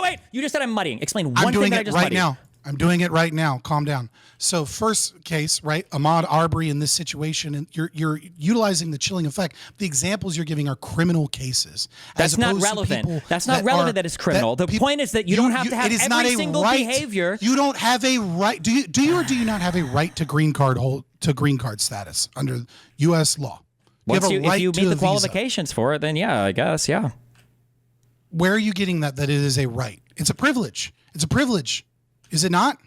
A: wait. You just said I'm muddying. Explain one thing that I just muddied.
B: I'm doing it right now. Calm down. So first case, right? Ahmaud Arbery in this situation, and you're utilizing the chilling effect. The examples you're giving are criminal cases.
A: That's not relevant. That's not relevant that it's criminal. The point is that you don't have to have every single behavior.
B: You don't have a right. Do you or do you not have a right to green card status under U.S. law?
A: If you meet the qualifications for it, then yeah, I guess, yeah.
B: Where are you getting that it is a right? It's a privilege. It's a privilege. Is it not?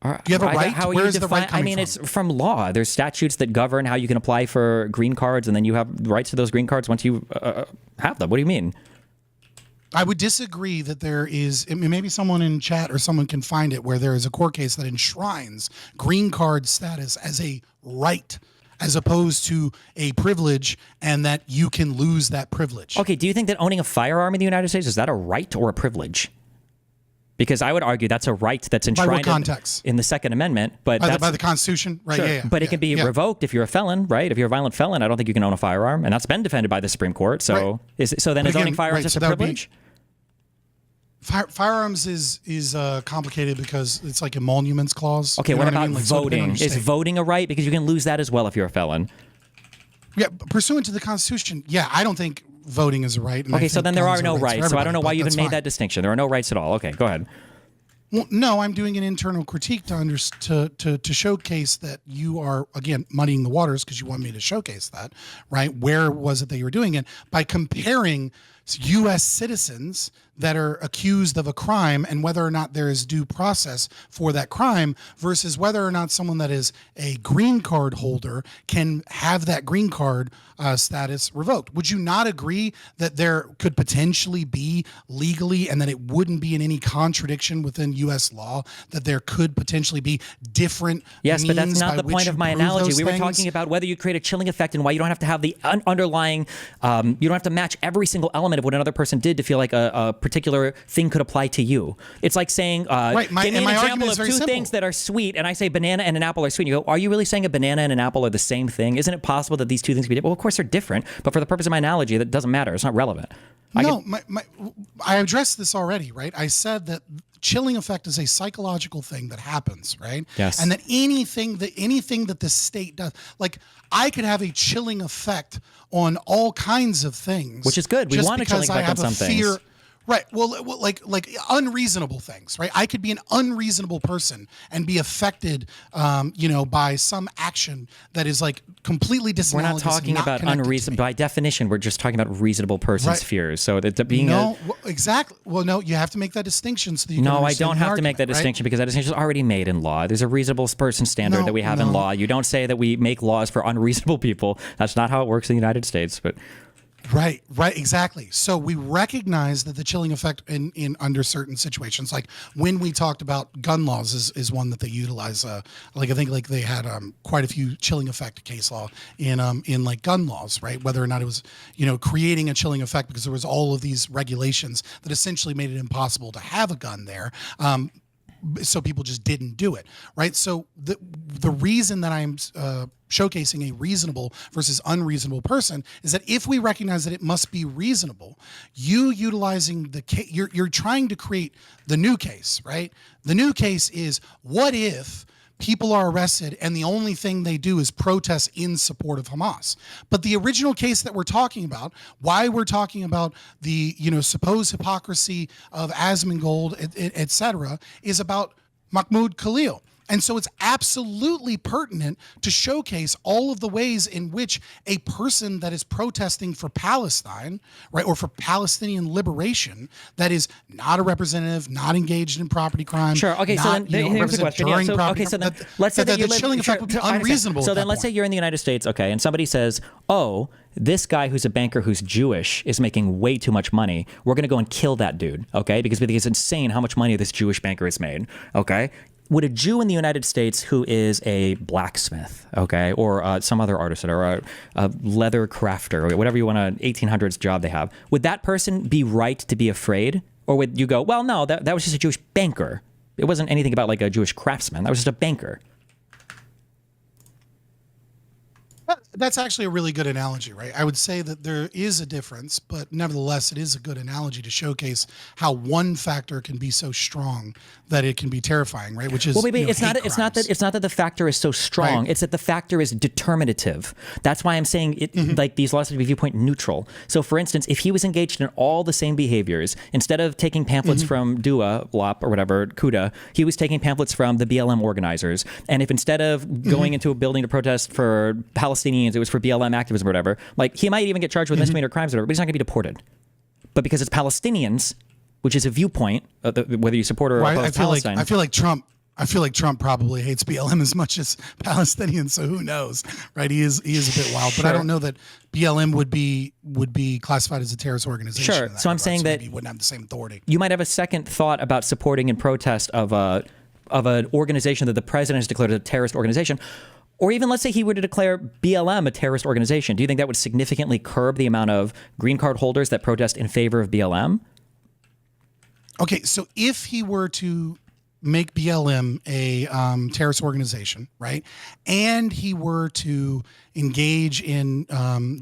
B: Do you have a right? Where is the right coming from?
A: I mean, it's from law. There's statutes that govern how you can apply for green cards, and then you have rights to those green cards once you have them. What do you mean?
B: I would disagree that there is, maybe someone in chat or someone can find it, where there is a court case that enshrines green card status as a right, as opposed to a privilege, and that you can lose that privilege.
A: Okay, do you think that owning a firearm in the United States, is that a right or a privilege? Because I would argue that's a right that's enshrined in the Second Amendment, but
B: by the Constitution, right?
A: Sure.
B: Yeah,
A: but it can be revoked if you're a felon, right? If you're a violent felon, I don't think you can own a firearm, and that's been defended by the Supreme Court. So, is owning firearms just a privilege?
B: Firearms is complicated because it's like emoluments clause.
A: Okay, what about voting? Is voting a right? Because you can lose that as well if you're a felon.
B: Yeah, pursuant to the Constitution. Yeah, I don't think voting is a right.
A: Okay, so then there are no rights. So I don't know why you even made that distinction. There are no rights at all. Okay, go ahead.
B: Well, no, I'm doing an internal critique to showcase that you are, again, muddying the waters because you want me to showcase that, right? Where was it that you were doing it? By comparing U.S. citizens that are accused of a crime and whether or not there is due process for that crime versus whether or not someone that is a green card holder can have that green card status revoked. Would you not agree that there could potentially be legally, and that it wouldn't be in any contradiction within U.S. law, that there could potentially be different
A: Yes,
B: means
A: but that's not
B: by
A: the
B: which
A: point
B: you
A: of my
B: prove
A: analogy.
B: those
A: We were
B: things?
A: talking about whether you create a chilling effect and why you don't have to have the underlying, you don't have to match every single element of what another person did to feel like a particular thing could apply to you. It's like saying, give me an example of two things that are sweet, and I say banana and an apple are sweet. And you go, are you really saying a banana and an apple are the same thing? Isn't it possible that these two things can be different? Well, of course they're different, but for the purpose of my analogy, that doesn't matter. It's not relevant.
B: I addressed this already, right? I said that chilling effect is a psychological thing that happens, right?
A: Yes.
B: And that anything that the state does, like I could have a chilling effect on all kinds of things,
A: which is good. We want a chilling effect on some things.
B: Right. Well, like unreasonable things, right? I could be an unreasonable person and be affected, by some action that is like completely disanalogous.
A: We're not talking about unreasonable. By definition, we're just talking about reasonable person's fears. So that being
B: exactly. Well, no, you have to make that distinction so that you can
A: I don't have to make that distinction because that distinction is already made in law. There's a reasonable person standard that we have in law. You don't say that we make laws for unreasonable people. That's not how it works in the United States, but.
B: Right, exactly. So we recognize that the chilling effect in under certain situations, like when we talked about gun laws, is one that they utilize. I think they had quite a few chilling effect case law in like gun laws, right? Whether or not it was creating a chilling effect because there was all of these regulations that essentially made it impossible to have a gun there. so people just didn't do it, right? So the reason that I'm showcasing a reasonable versus unreasonable person is that if we recognize that it must be reasonable, you utilizing the case, you're trying to create the new case, right? The new case is, what if people are arrested and the only thing they do is protest in support of Hamas? But the original case that we're talking about, why we're talking about the supposed hypocrisy of Asmongold, et cetera, is about Mahmoud Khalil. And so it's absolutely pertinent to showcase all of the ways in which a person that is protesting for Palestine, right, or for Palestinian liberation, that is not a representative, not engaged in property crime.
A: Sure. Okay. So then here's the question. Yeah, so then let's say that
B: the chilling effect would be unreasonable.
A: So then let's say you're in the United States, okay, and somebody says, "Oh, this guy who's a banker who's Jewish is making way too much money. We're going to go and kill that dude, okay? Because it's insane how much money this Jewish banker has made, okay?" Would a Jew in the United States who is a blacksmith, okay, or some other artisan, or a leather crafter, or whatever you want, 1800s job they have, would that person be right to be afraid? Or would you go, well, no, that was just a Jewish banker. It wasn't anything about like a Jewish craftsman. That was just a banker.
B: That's actually a really good analogy, right? I would say that there is a difference, but nevertheless, it is a good analogy to showcase how one factor can be so strong that it can be terrifying, right? Which is
A: it's not that the factor is so strong.
B: Right.
A: It's that the factor is determinative. That's why I'm saying it. Like these laws have to be viewpoint neutral. So, for instance, if he was engaged in all the same behaviors, instead of taking pamphlets from Dua, Lop, or whatever, Kuda, he was taking pamphlets from the BLM organizers. And if instead of going into a building to protest for Palestinians, it was for BLM activism or whatever, like he might even get charged with misdemeanor crimes or whatever, but he's not going to be deported. But because it's Palestinians, which is a viewpoint, whether you support or oppose Palestine.
B: I feel like Trump probably hates BLM as much as Palestinians. So who knows, right? He is a bit wild, but I don't know that BLM would be classified as a terrorist organization.
A: Sure. So I'm saying that
B: he wouldn't have the same authority.
A: You might have a second thought about supporting and protest of an organization that the president has declared a terrorist organization. Or even let's say he were to declare BLM a terrorist organization. Do you think that would significantly curb the amount of green card holders that protest in favor of BLM?
B: Okay, so if he were to make BLM a terrorist organization, right, and he were to engage in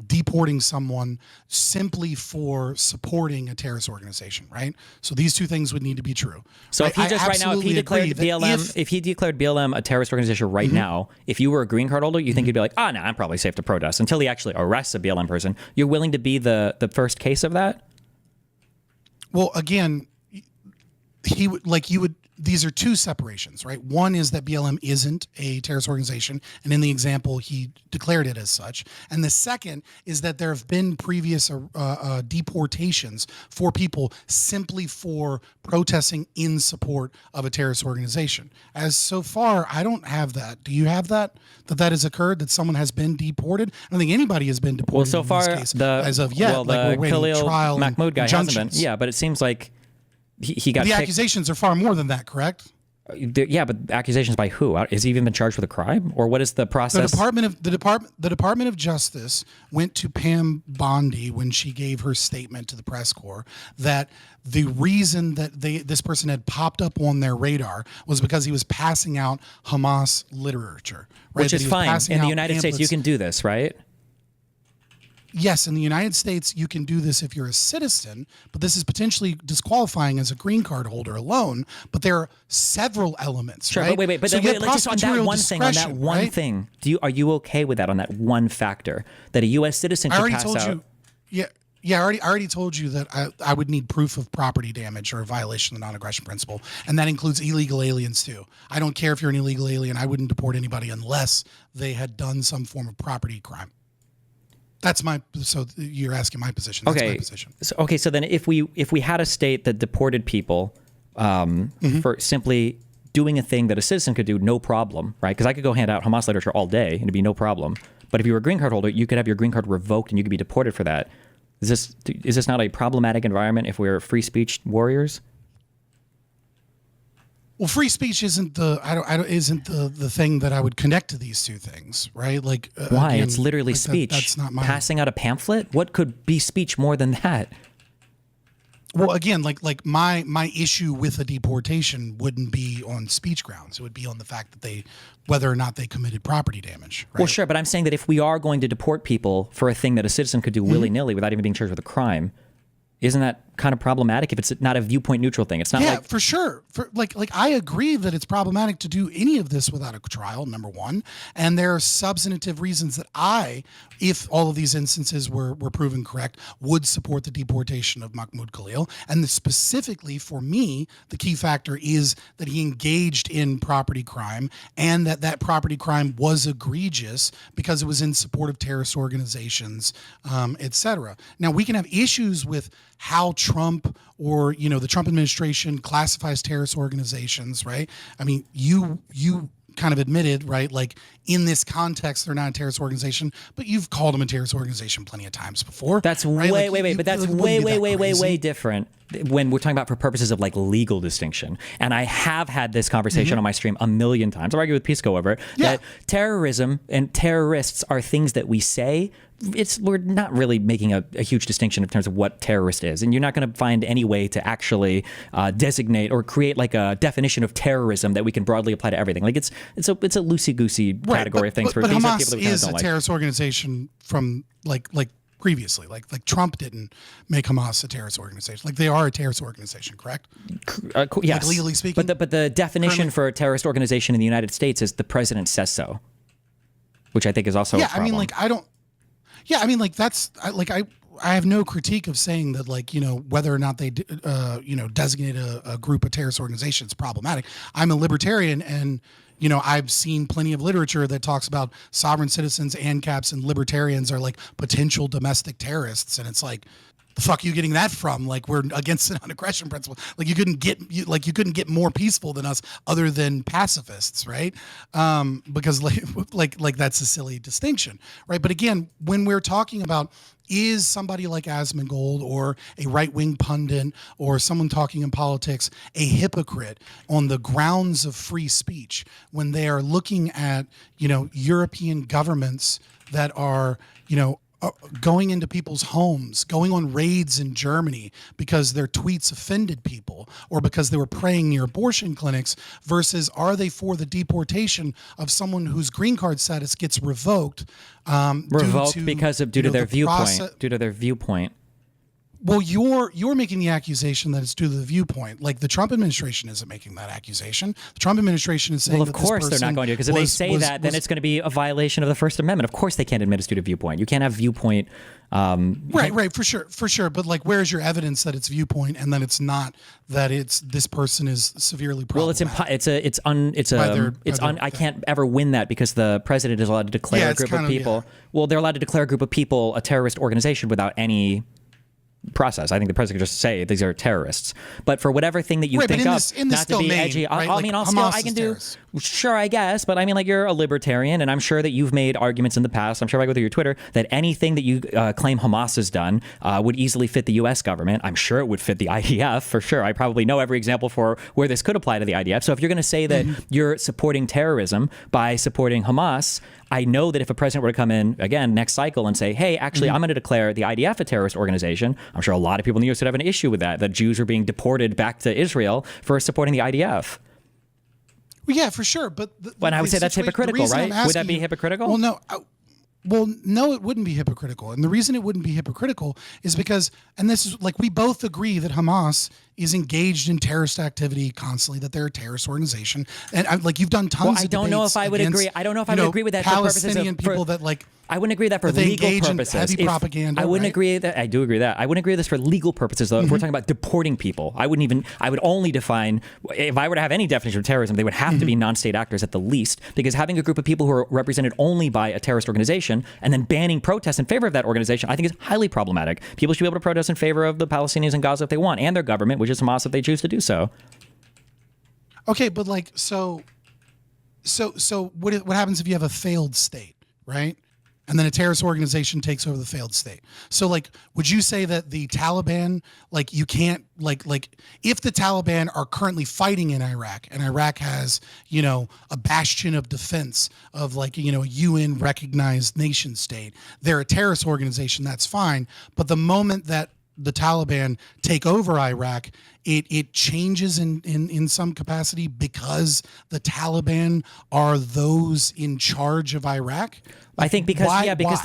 B: deporting someone simply for supporting a terrorist organization, right? So these two things would need to be true.
A: So if he just right now, if he declared BLM, if he declared BLM a terrorist organization right now, if you were a green card holder, you think you'd be like, oh no, I'm probably safe to protest until he actually arrests a BLM person. You're willing to be the first case of that?
B: Well, again, these are two separations, right? One is that BLM isn't a terrorist organization, and in the example, he declared it as such. And the second is that there have been previous deportations for people simply for protesting in support of a terrorist organization. As so far, I don't have that. Do you have that has occurred, that someone has been deported? I don't think anybody has been deported.
A: Well, so far,
B: as of yet,
A: the
B: Khalil
A: trial Mahmoud guy hasn't been. Yeah, but it seems like he got
B: the accusations are far more than that, correct?
A: Yeah, but accusations by who? Has he even been charged with a crime, or what is the process?
B: The Department of Justice went to Pam Bondi when she gave her statement to the press corps that the reason that this person had popped up on their radar was because he was passing out Hamas literature, right?
A: Which is fine. In the United States, you can do this, right?
B: Yes, in the United States, you can do this if you're a citizen, but this is potentially disqualifying as a green card holder alone. But there are several elements,
A: sure,
B: right?
A: But wait. But
B: so
A: let's just on that one thing. On that one
B: right?
A: thing, are you okay with that? On that one factor, that a U.S. citizen could pass out?
B: Yeah, I already told you that I would need proof of property damage or a violation of the non-aggression principle, and that includes illegal aliens too. I don't care if you're an illegal alien. I wouldn't deport anybody unless they had done some form of property crime. That's so you're asking my position. That's my position.
A: So then if we had a state that deported people for simply doing a thing that a citizen could do, no problem, right? Because I could go hand out Hamas literature all day and it'd be no problem. But if you were a green card holder, you could have your green card revoked and you could be deported for that. Is this not a problematic environment if we're free speech warriors?
B: Well, free speech isn't the thing that I would connect to these two things, right? Like
A: why?
B: Again,
A: it's literally speech.
B: That's not my
A: passing out a pamphlet. What could be speech more than that?
B: Well, again, my issue with a deportation wouldn't be on speech grounds. It would be on the fact that whether or not they committed property damage. Right?
A: Well, sure, but I'm saying that if we are going to deport people for a thing that a citizen could do willy-nilly without even being charged with a crime, isn't that kind of problematic if it's not a viewpoint neutral thing? It's not
B: for sure. I agree that it's problematic to do any of this without a trial, number one. And there are substantive reasons that if all of these instances were proven correct, would support the deportation of Mahmoud Khalil. And specifically for me, the key factor is that he engaged in property crime and that property crime was egregious because it was in support of terrorist organizations, et cetera. Now, we can have issues with how Trump or the Trump administration classifies terrorist organizations, right? I mean, you kind of admitted, right, like in this context they're not a terrorist organization, but you've called them a terrorist organization plenty of times before.
A: That's
B: right?
A: but that's way different when we're talking about for purposes of like legal distinction. And I have had this conversation on my stream a million times. I've argued with Pisco over it, that terrorism and terrorists are things that we say. We're not really making a huge distinction in terms of what terrorist is, and you're not going to find any way to actually designate or create like a definition of terrorism that we can broadly apply to everything. Like it's a loosey goosey category of things.
B: But Hamas is a terrorist organization from like previously. Like Trump didn't make Hamas a terrorist organization. Like they are a terrorist organization, correct?
A: Yes,
B: like legally speaking.
A: But the definition for a terrorist organization in the United States is the president says so, which I think is also a problem.
B: I mean, like I don't. Yeah, I mean, like that's I have no critique of saying that, like, whether or not they designate a group of terrorist organizations problematic. I'm a libertarian, and I've seen plenty of literature that talks about sovereign citizens, ANCAPs, and libertarians are like potential domestic terrorists, and it's like, the fuck are you getting that from? Like, we're against the non-aggression principle. Like you couldn't get more peaceful than us other than pacifists, right? Because like that's a silly distinction, right? But again, when we're talking about, is somebody like Asmongold or a right-wing pundit or someone talking in politics a hypocrite on the grounds of free speech when they are looking at European governments that are going into people's homes, going on raids in Germany because their tweets offended people or because they were praying near abortion clinics, versus are they for the deportation of someone whose green card status gets revoked
A: due to their viewpoint.
B: Well, you're making the accusation that it's due to the viewpoint. Like the Trump administration isn't making that accusation. The Trump administration is saying,
A: well, of course they're not going to, because if they say that, then it's going to be a violation of the First Amendment. Of course they can't admit it's due to viewpoint. You can't have viewpoint.
B: Right, for sure. But like, where's your evidence that it's viewpoint and that it's not, that it's this person is severely problematic?
A: Well, I can't ever win that because the president is allowed to declare a group of people. Yeah. Well, they're allowed to declare a group of people a terrorist organization without any process. I think the president could just say these are terrorists. But for whatever thing that you think of, not to be edgy,
B: right?
A: I can do, sure, I guess. But I mean, like, you're a libertarian, and I'm sure that you've made arguments in the past. I'm sure if I go through your Twitter that anything that you claim Hamas has done would easily fit the U.S. government. I'm sure it would fit the IDF for sure. I probably know every example for where this could apply to the IDF. So if you're going to say that you're supporting terrorism by supporting Hamas, I know that if a president were to come in again next cycle and say, hey, actually, I'm going to declare the IDF a terrorist organization, I'm sure a lot of people in the U.S. would have an issue with that Jews are being deported back to Israel for supporting the IDF.
B: Well, yeah, for sure. But
A: when I would say that's hypocritical, right? Would that be hypocritical?
B: Well, no, it wouldn't be hypocritical. And the reason it wouldn't be hypocritical is because, and this is like, we both agree that Hamas is engaged in terrorist activity constantly, that they're a terrorist organization. And like, you've done tons of
A: I don't know if I would agree. I don't know if I would agree with that
B: Palestinian
A: for purposes of,
B: people that like,
A: I wouldn't agree with that for legal purposes.
B: Heavy propaganda.
A: I wouldn't agree that. I do agree with that. I wouldn't agree with this for legal purposes, though. If we're talking about deporting people, I would only define, if I were to have any definition of terrorism, they would have to be non-state actors at the least, because having a group of people who are represented only by a terrorist organization and then banning protests in favor of that organization, I think is highly problematic. People should be able to protest in favor of the Palestinians in Gaza if they want, and their government, which is Hamas, if they choose to do so.
B: Okay, but like, so what happens if you have a failed state, right? And then a terrorist organization takes over the failed state. So, like, would you say that the Taliban, like, you can't, like, if the Taliban are currently fighting in Iraq, and Iraq has, a bastion of defense of, like, a UN-recognized nation state, they're a terrorist organization, that's fine. But the moment that the Taliban take over Iraq, it changes in some capacity because the Taliban are those in charge of Iraq?
A: I think because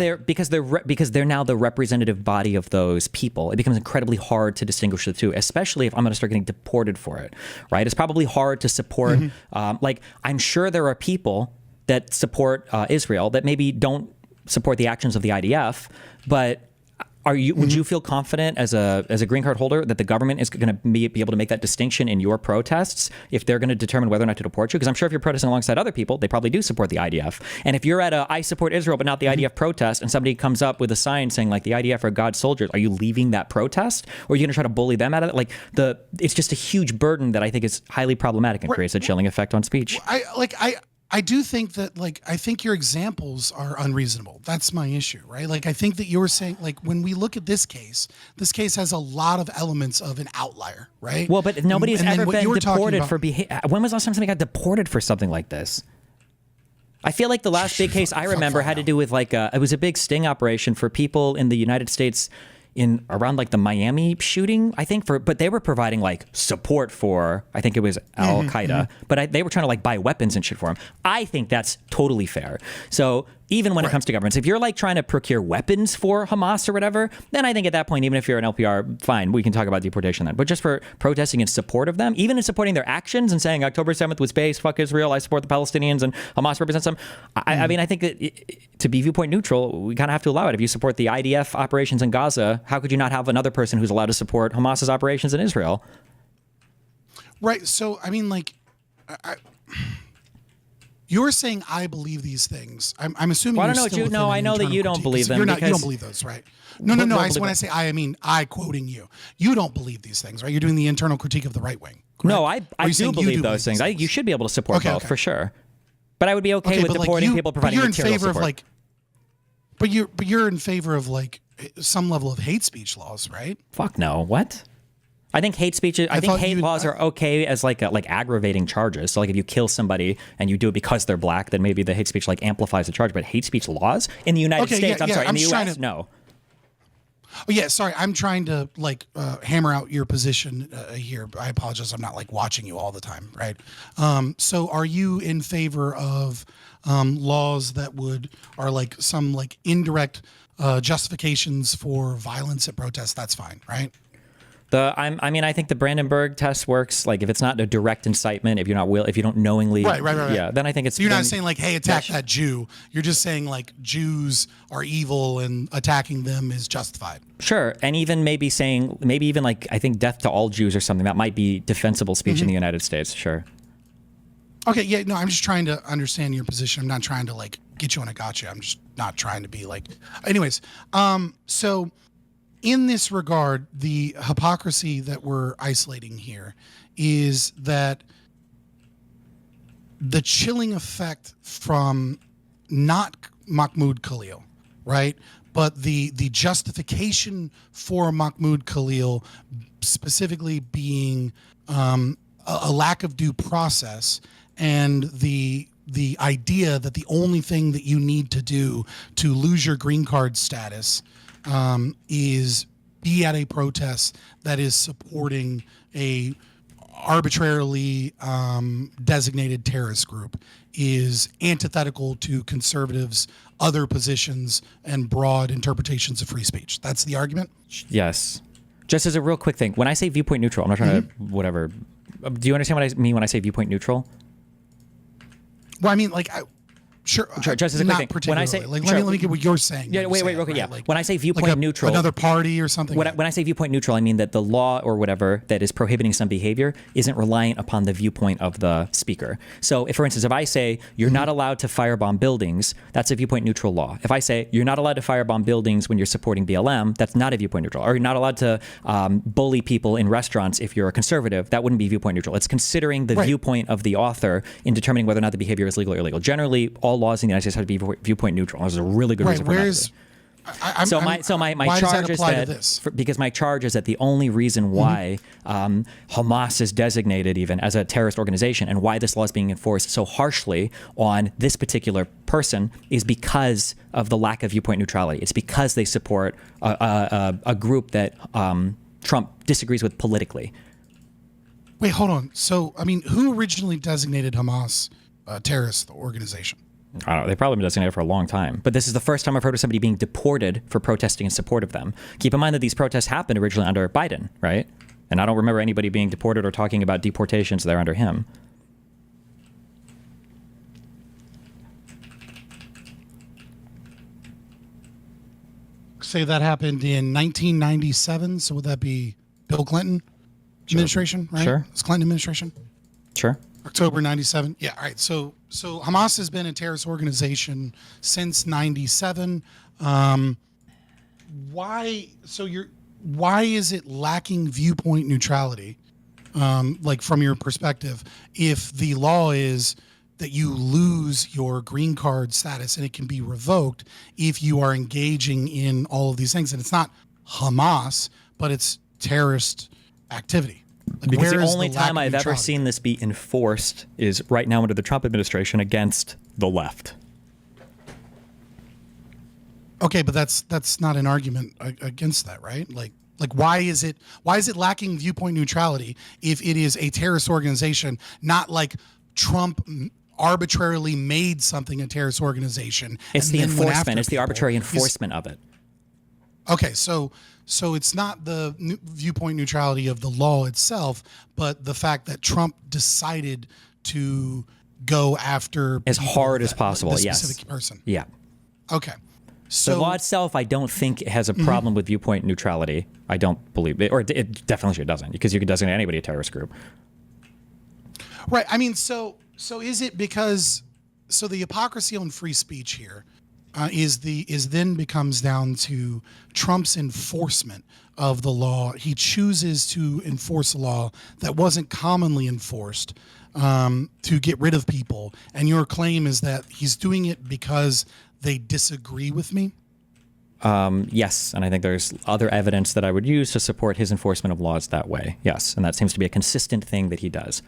A: they're now the representative body of those people. It becomes incredibly hard to distinguish the two, especially if I'm going to start getting deported for it, right? It's probably hard to support. Like, I'm sure there are people that support Israel that maybe don't support the actions of the IDF, but would you feel confident as a green card holder that the government is going to be able to make that distinction in your protests if they're going to determine whether or not to deport you? Because I'm sure if you're protesting alongside other people, they probably do support the IDF. And if you're at a I support Israel but not the IDF protest, and somebody comes up with a sign saying like the IDF are God's soldiers, are you leaving that protest, or are you going to try to bully them out of it? Like it's just a huge burden that I think is highly problematic and creates a chilling effect on speech.
B: I do think that, like, I think your examples are unreasonable. That's my issue, right? Like, I think that you're saying, like, when we look at this case has a lot of elements of an outlier, right?
A: Well, but nobody has ever been deported for behavior. When was the last time somebody got deported for something like this? I feel like the last big case I remember had to do with like it was a big sting operation for people in the United States in around like the Miami shooting, I think, but they were providing like support for, I think it was Al Qaeda, but they were trying to like buy weapons and shit for them. I think that's totally fair. So even when it comes to governments, if you're like trying to procure weapons for Hamas or whatever, then I think at that point, even if you're an LPR, fine, we can talk about deportation then. But just for protesting in support of them, even in supporting their actions and saying October 7th was base, fuck Israel, I support the Palestinians and Hamas represents them. I mean, I think that to be viewpoint neutral, we kind of have to allow it. If you support the IDF operations in Gaza, how could you not have another person who's allowed to support Hamas's operations in Israel?
B: Right. So, I mean, like, you're saying I believe these things. I'm assuming.
A: Well, I don't know. No, I know that you don't believe them.
B: You don't believe those, right? No. When I say I mean I, quoting you. You don't believe these things, right? You're doing the internal critique of the right wing. Correct?
A: No, I do believe those things. You should be able to support both for sure. But I would be okay with deporting people providing material support.
B: But you're in favor of like some level of hate speech laws, right?
A: Fuck no. What? I think hate speech. I think hate laws are okay as like aggravating charges. So like if you kill somebody and you do it because they're black, then maybe the hate speech like amplifies the charge. But hate speech laws in the United States, I'm sorry, in the U.S., no.
B: Oh yeah, sorry. I'm trying to like hammer out your position here. I apologize. I'm not like watching you all the time, right? So are you in favor of laws that are like some like indirect justifications for violence at protests? That's fine, right?
A: I mean, I think the Brandenburg test works. Like, if it's not a direct incitement, if you don't knowingly,
B: right.
A: Yeah, then I think it's.
B: So you're not saying like, hey, attack that Jew. You're just saying like Jews are evil and attacking them is justified.
A: Sure, and even maybe even like I think death to all Jews or something that might be defensible speech in the United States. Sure.
B: Okay, yeah, no, I'm just trying to understand your position. I'm not trying to like get you on a gotcha. I'm just not trying to be like. Anyways, so. In this regard, the hypocrisy that we're isolating here is that the chilling effect from not Mahmoud Khalil, right? But the justification for Mahmoud Khalil specifically being a lack of due process and the idea that the only thing that you need to do to lose your green card status is be at a protest that is supporting a arbitrarily designated terrorist group is antithetical to conservatives' other positions and broad interpretations of free speech. That's the argument?
A: Yes. Just as a real quick thing, when I say viewpoint neutral, I'm not trying to whatever. Do you understand what I mean when I say viewpoint neutral?
B: Well, I mean, like, sure.
A: Just as a quick thing. When I say,
B: like, let me get what you're saying.
A: Yeah, wait, real quick. Yeah.
B: Like,
A: when I say viewpoint
B: like
A: neutral,
B: another party or something.
A: When I say viewpoint neutral, I mean that the law or whatever that is prohibiting some behavior isn't reliant upon the viewpoint of the speaker. So, if, for instance, if I say you're not allowed to firebomb buildings, that's a viewpoint neutral law. If I say you're not allowed to firebomb buildings when you're supporting BLM, that's not a viewpoint neutral. Or you're not allowed to bully people in restaurants if you're a conservative, that wouldn't be viewpoint neutral. It's considering the viewpoint of the author in determining whether or not the behavior is legal or illegal. Generally, all laws in the United States have to be viewpoint neutral. There's a really good reason for that. My
B: why does
A: charge
B: that
A: is
B: apply to
A: that
B: this?
A: because my charge is that the only reason why Hamas is designated even as a terrorist organization and why this law is being enforced so harshly on this particular person is because of the lack of viewpoint neutrality. It's because they support a group that Trump disagrees with politically.
B: Wait, hold on. So, I mean, who originally designated Hamas a terrorist organization?
A: I don't know, they've probably been designated for a long time, but this is the first time I've heard of somebody being deported for protesting in support of them. Keep in mind that these protests happened originally under Biden, right? And I don't remember anybody being deported or talking about deportations there under him.
B: Say that happened in 1997. So would that be Bill Clinton administration, right?
A: Sure.
B: It's Clinton administration.
A: Sure.
B: October 97. Yeah. All right. So Hamas has been a terrorist organization since 97. Why is it lacking viewpoint neutrality? Like from your perspective, if the law is that you lose your green card status and it can be revoked if you are engaging in all of these things, and it's not Hamas, but it's terrorist activity. Like,
A: because the
B: where is
A: only
B: the lack
A: time
B: of
A: I've ever
B: neutrality?
A: seen this be enforced is right now under the Trump administration against the left.
B: Okay, but that's not an argument against that, right? Like why is it lacking viewpoint neutrality if it is a terrorist organization, not like Trump arbitrarily made something a terrorist organization?
A: It's
B: and
A: the
B: then went after
A: enforcement. It's the
B: people?
A: arbitrary enforcement of it.
B: Okay, so it's not the viewpoint neutrality of the law itself, but the fact that Trump decided to go after
A: As
B: people
A: hard as
B: that-
A: possible,
B: the
A: yes.
B: specific person.
A: Yeah.
B: Okay. So
A: The law itself, I don't think has a problem with viewpoint neutrality. I don't believe it, or it definitely doesn't, because you could designate anybody a terrorist group.
B: right, I mean, so is it because the hypocrisy on free speech here is then becomes down to Trump's enforcement of the law. He chooses to enforce a law that wasn't commonly enforced to get rid of people, and your claim is that he's doing it because they disagree with me?
A: Yes, and I think there's other evidence that I would use to support his enforcement of laws that way. Yes, and that seems to be a consistent thing that he does.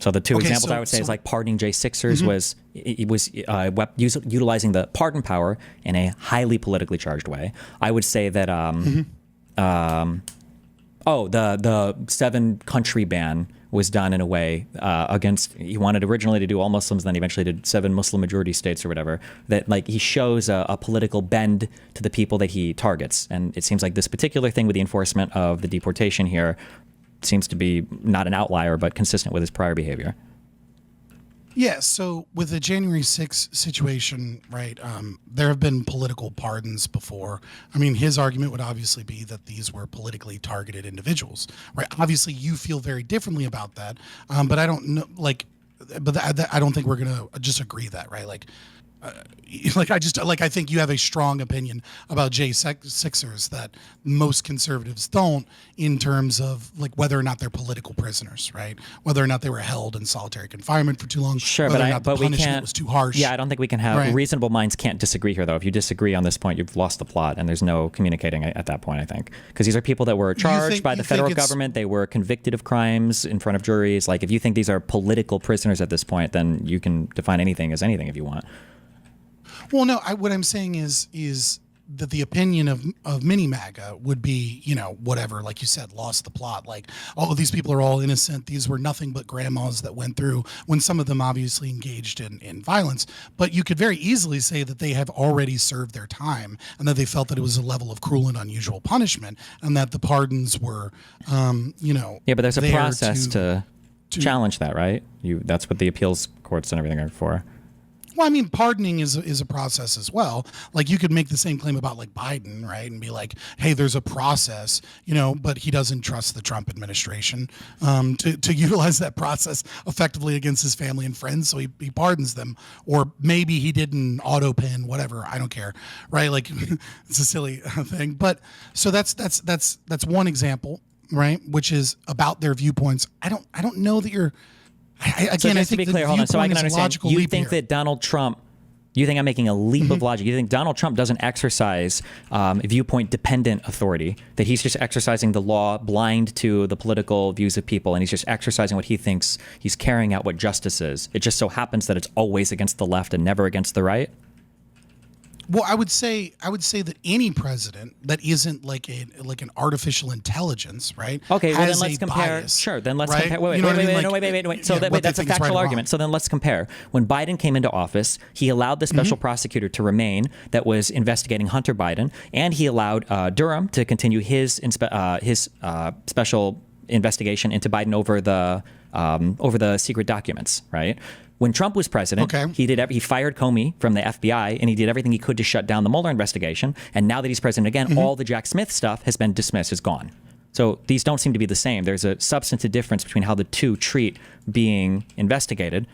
A: So the two examples I would say is like pardoning J6ers was utilizing the pardon power in a highly politically charged way. I would say that the 7-country ban was done in a way against, he wanted originally to do all Muslims, then eventually did 7 Muslim majority states or whatever, that like he shows a political bend to the people that he targets. And it seems like this particular thing with the enforcement of the deportation here seems to be not an outlier, but consistent with his prior behavior.
B: Yeah, so with the January 6th situation, right, there have been political pardons before. I mean, his argument would obviously be that these were politically targeted individuals, right? Obviously, you feel very differently about that, but I don't know, I don't think we're going to just agree that, right? I think you have a strong opinion about J6ers that most conservatives don't, in terms of like whether or not they're political prisoners, right? Whether or not they were held in solitary confinement for too long.
A: Sure,
B: whether
A: but
B: or not the
A: we
B: punishment
A: can't.
B: was too harsh.
A: Yeah, I don't think we can have
B: Right.
A: reasonable minds can't disagree here, though. If you disagree on this point, you've lost the plot, and there's no communicating at that point. I think because these are people that were charged by the federal government. They were convicted of crimes in front of juries. Like, if you think these are political prisoners at this point, then you can define anything as anything if you want.
B: Well, no, what I'm saying is that the opinion of mini MAGA would be, whatever, like you said, lost the plot. Like, all of these people are all innocent. These were nothing but grandmas that went through, when some of them obviously engaged in violence. But you could very easily say that they have already served their time, and that they felt that it was a level of cruel and unusual punishment, and that the pardons were,
A: Yeah, but there's a process to challenge that, right? That's what the appeals courts and everything are for.
B: Well, I mean, pardoning is a process as well. Like, you could make the same claim about like Biden, right? And be like, hey, there's a process, but he doesn't trust the Trump administration to utilize that process effectively against his family and friends. So he pardons them. Or maybe he didn't auto pen, whatever. I don't care. Right. Like, it's a silly thing. But so that's one example, right? Which is about their viewpoints. I don't know that you're,
A: So just to be clear, hold on, so I can understand. You think that Donald Trump You think I'm making a leap of logic? You think Donald Trump doesn't exercise viewpoint dependent authority, that he's just exercising the law blind to the political views of people, and he's just exercising what he thinks, he's carrying out what justice is. It just so happens that it's always against the left and never against the right?
B: Well, I would say that any president that isn't like an artificial intelligence, right?
A: Okay, well then
B: has
A: let's
B: a
A: compare.
B: bias,
A: Sure, then let's
B: right?
A: compare. Wait.
B: You know what I mean?
A: Wait. So
B: yeah, what they
A: that's a
B: think is right
A: factual
B: or
A: argument.
B: wrong.
A: So then let's compare. When Biden came into office, he allowed the special prosecutor to remain that was investigating Hunter Biden, and he allowed Durham to continue his special investigation into Biden over the secret documents, right? When Trump was president, he fired Comey from the FBI, and he did everything he could to shut down the Mueller investigation. And now that he's president again, all the Jack Smith stuff has been dismissed, is gone. So these don't seem to be the same. There's a substantive difference between how the two treat being investigated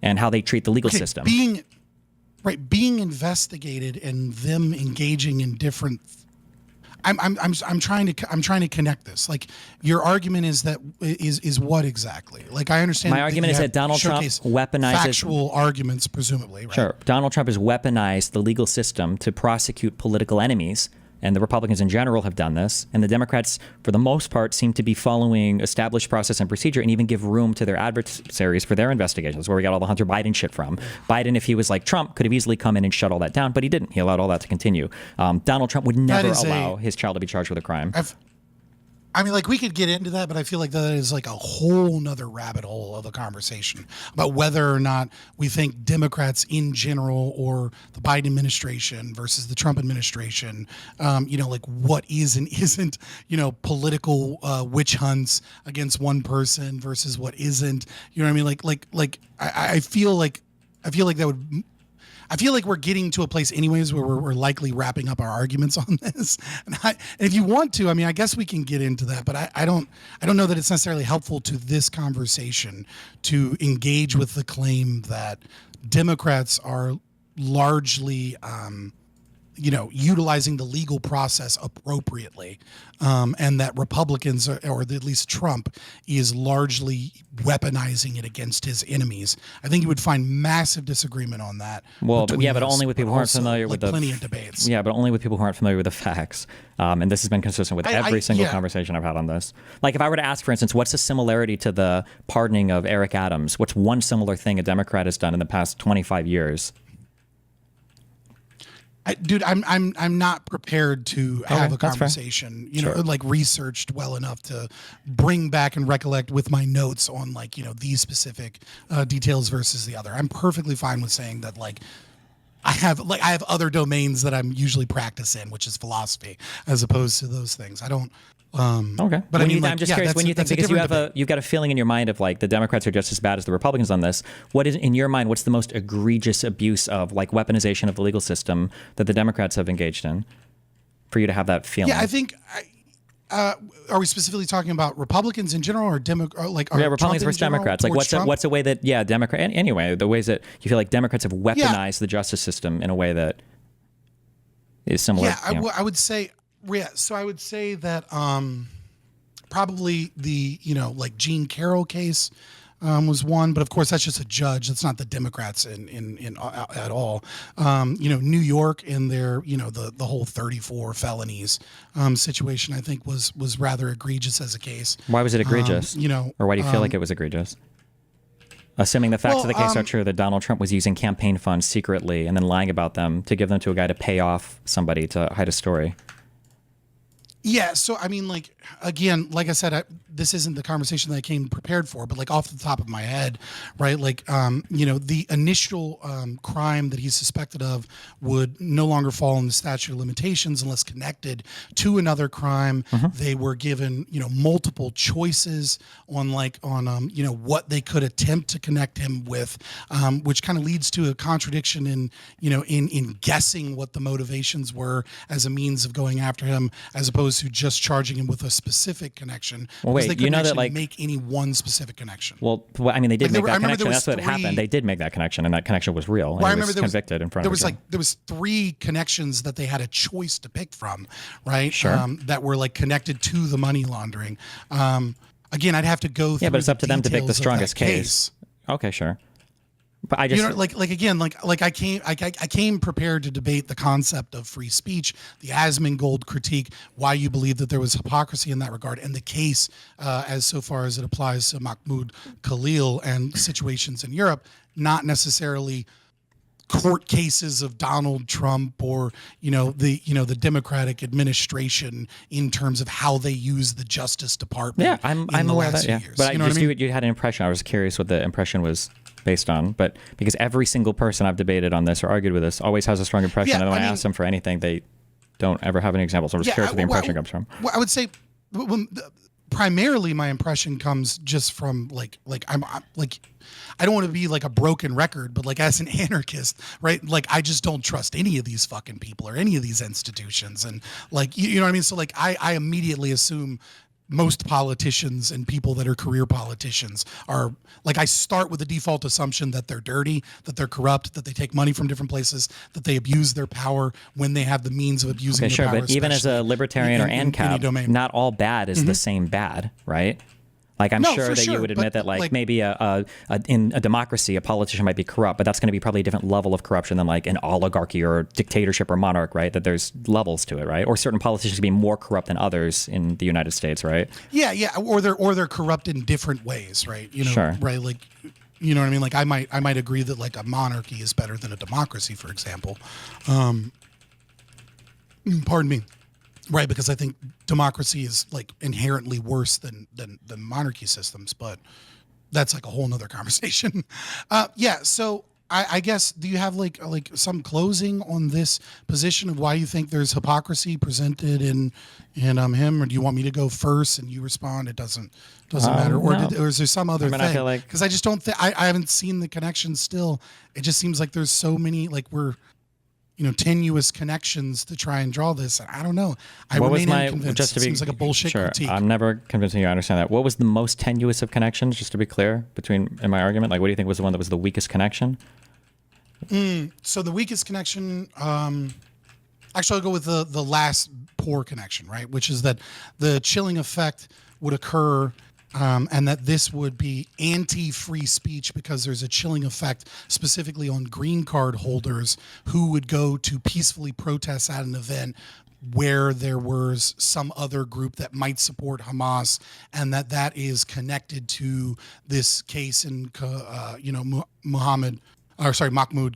A: and how they treat the legal system.
B: Being investigated and them engaging in different. I'm trying to connect this. Like, your argument is what exactly? Like, I understand.
A: My argument is that Donald Trump weaponizes
B: factual arguments, presumably. Right?
A: Sure, Donald Trump has weaponized the legal system to prosecute political enemies. And the Republicans in general have done this. And the Democrats, for the most part, seem to be following established process and procedure and even give room to their adversaries for their investigations, where we got all the Hunter Biden shit from. Biden, if he was like Trump, could have easily come in and shut all that down, but he didn't. He allowed all that to continue. Donald Trump would never allow his child to be charged with a crime.
B: I mean, like, we could get into that, but I feel like that is like a whole nother rabbit hole of a conversation about whether or not we think Democrats in general or the Biden administration versus the Trump administration, like what is and isn't, political witch hunts against one person versus what isn't. You know what I mean? I feel like that would. I feel like we're getting to a place anyways where we're likely wrapping up our arguments on this. And if you want to, I mean, I guess we can get into that, but I don't know that it's necessarily helpful to this conversation to engage with the claim that Democrats are largely, utilizing the legal process appropriately, and that Republicans, or at least Trump, is largely weaponizing it against his enemies. I think you would find massive disagreement on that.
A: Well, but only with people who aren't familiar with
B: plenty of debates.
A: Yeah, but only with people who aren't familiar with the facts. And this has been consistent with every single conversation I've had on this. Like, if I were to ask, for instance, what's the similarity to the pardoning of Eric Adams? What's one similar thing a Democrat has done in the past 25 years?
B: Dude, I'm not prepared to have a conversation,
A: Sure.
B: like researched well enough to bring back and recollect with my notes on these specific details versus the other. I'm perfectly fine with saying that I have other domains that I'm usually practice in, which is philosophy, as opposed to those things. I don't.
A: Okay,
B: but
A: I'm just curious when you think, because you've got a feeling in your mind of the Democrats are just as bad as the Republicans on this. What is in your mind? What's the most egregious abuse of weaponization of the legal system that the Democrats have engaged in, for you to have that feeling?
B: Yeah, I think. Are we specifically talking about Republicans in general, or
A: Republicans versus Democrats? Like, what's a way that Democrat anyway, the ways that you feel like Democrats have weaponized the justice system in a way that is similar.
B: Yeah, I would say. Yeah, so I would say that probably the Jean Carroll case was one, but of course that's just a judge. That's not the Democrats in at all. New York and their the whole 34 felonies situation, I think was rather egregious as a case.
A: Why was it egregious? Or why do you feel like it was egregious? Assuming the facts of the case are true, that Donald Trump was using campaign funds secretly and then lying about them to give them to a guy to pay off somebody to hide a story.
B: Yeah, so I mean, again, like I said, this isn't the conversation that I came prepared for, but off the top of my head, right? The initial crime that he's suspected of would no longer fall in the statute of limitations unless connected to another crime. They were given, multiple choices on what they could attempt to connect him with, which kind of leads to a contradiction in guessing what the motivations were as a means of going after him, as opposed to just charging him with a specific connection.
A: Well, wait,
B: they couldn't make any one specific connection.
A: Well, I mean, they did make that connection. That's what happened. They did make that connection, and that connection was real.
B: Well,
A: I remember he was convicted in front of the
B: there was 3 connections that they had a choice to pick from, right?
A: Sure.
B: That were connected to the money laundering. Again, I'd have to go through.
A: Yeah, but it's up to them to pick the
B: details of
A: strongest
B: that
A: case. Okay, sure. But I just,
B: I came prepared to debate the concept of free speech, the Asmongold critique, why you believe that there was hypocrisy in that regard, and the case as so far as it applies to Mahmoud Khalil and situations in Europe, not necessarily court cases of Donald Trump or the Democratic administration in terms of how they use the Justice Department.
A: yeah, I'm aware of that. Yeah, but you had an impression. I was curious what the impression was based on, but because every single person I've debated on this or argued with this always has a strong impression, and when I ask them for anything, they don't ever have any examples. So I'm just curious where the impression comes from.
B: Well, I would say primarily my impression comes just from I'm I don't want to be like a broken record, but like as an anarchist, right? Like I just don't trust any of these fucking people or any of these institutions, and like you know what I mean. So like I immediately assume most politicians and people that are career politicians are like, I start with the default assumption that they're dirty, that they're corrupt, that they take money from different places, that they abuse their power when they have the means of abusing their power.
A: But even as a libertarian or ANCAP, not all bad is the same bad, right? Like I'm sure that you would admit that like maybe in a democracy, a politician might be corrupt, but that's going to be probably a different level of corruption than like an oligarchy or dictatorship or monarch, right? That there's levels to it, right? Or certain politicians can be more corrupt than others in the United States, right?
B: Yeah, yeah. Or they're corrupt in different ways, right? You know, right? Like, you know what I mean? Like I might agree that like a monarchy is better than a democracy, for example. Pardon me. Right, because I think democracy is like inherently worse than monarchy systems, but that's like a whole nother conversation. Yeah, so I guess, do you have like some closing on this position of why you think there's hypocrisy presented in him, or do you want me to go first and you respond? It doesn't matter, or is there some other thing? I feel like, because I just don't think I haven't seen the connection still. It just seems like there's so many tenuous connections to try and draw this. I don't know. I remain unconvinced. It seems like a bullshit critique.
A: I'm never convincing you I understand that. What was the most tenuous of connections, just to be clear, in my argument? Like, what do you think was the one that was the weakest connection?
B: So the weakest connection, actually I'll go with the last poor connection, right? Which is that the chilling effect would occur and that this would be anti-free speech because there's a chilling effect specifically on green card holders who would go to peacefully protest at an event where there was some other group that might support Hamas, and that is connected to this case in Mahmoud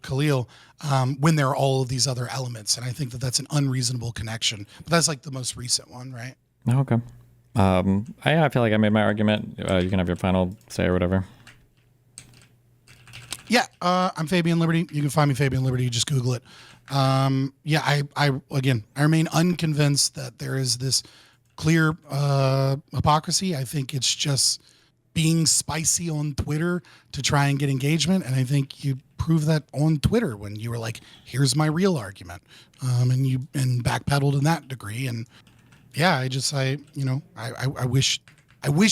B: Khalil, when there are all of these other elements. And I think that that's an unreasonable connection. But that's like the most recent one, right?
A: Okay. I feel like I made my argument. You can have your final say or whatever.
B: Yeah, I'm Fabian Liberty. You can find me Fabian Liberty. Just Google it. Yeah, I remain unconvinced that there is this clear hypocrisy. I think it's just being spicy on Twitter to try and get engagement. And I think you proved that on Twitter when you were like, here's my real argument. And you backpedaled in that degree. And yeah, I wish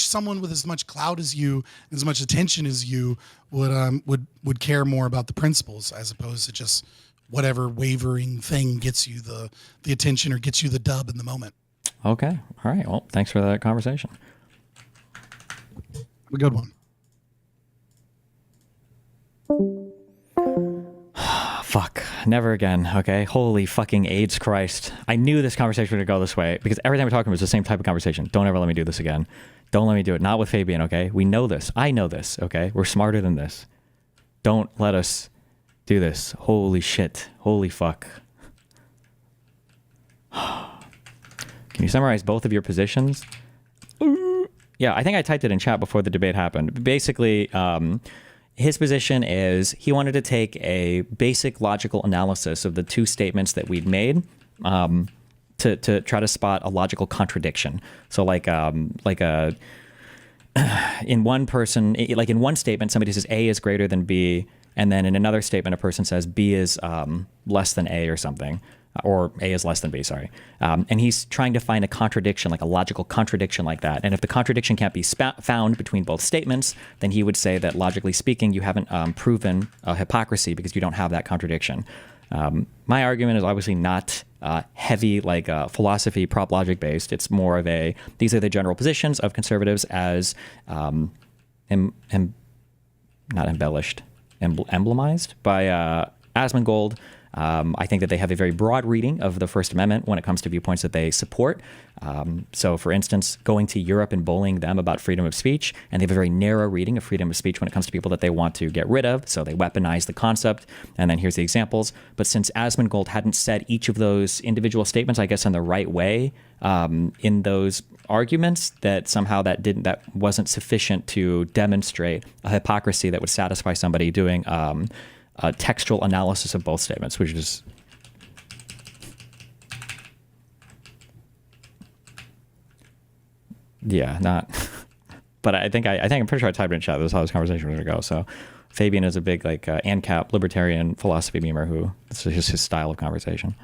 B: someone with as much clout as you, as much attention as you would care more about the principles as opposed to just whatever wavering thing gets you the attention or gets you the dub in the moment.
A: Okay. All right. Well, thanks for that conversation.
B: A good one.
A: Fuck. Never again. Okay. Holy fucking AIDS Christ. I knew this conversation would go this way because every time we talk about it was the same type of conversation. Don't ever let me do this again. Don't let me do it. Not with Fabian. Okay. We know this. I know this. Okay. We're smarter than this. Don't let us do this. Holy shit. Holy fuck. Can you summarize both of your positions? Yeah, I think I typed it in chat before the debate happened. Basically, his position is he wanted to take a basic logical analysis of the two statements that we'd made to try to spot a logical contradiction. So in one statement, somebody says A is greater than B, and then in another statement, a person says B is less than A or something. Or A is less than B, sorry. And he's trying to find a contradiction, like a logical contradiction like that. And if the contradiction can't be found between both statements, then he would say that logically speaking, you haven't proven a hypocrisy because you don't have that contradiction. My argument is obviously not heavy, like philosophy, prop logic based. It's more of these are the general positions of conservatives as not embellished. emblemized by Asmongold. I think that they have a very broad reading of the First Amendment when it comes to viewpoints that they support. So, for instance, going to Europe and bullying them about freedom of speech, and they have a very narrow reading of freedom of speech when it comes to people that they want to get rid of. So they weaponize the concept. And then here's the examples. But since Asmongold hadn't said each of those individual statements, I guess, in the right way in those arguments, that somehow that wasn't sufficient to demonstrate a hypocrisy that would satisfy somebody doing a textual analysis of both statements, which is not. But I think I'm pretty sure I typed in chat. This is how this conversation was going to go. So Fabian is a big ANCAP libertarian philosophy memer who this is just his style of conversation.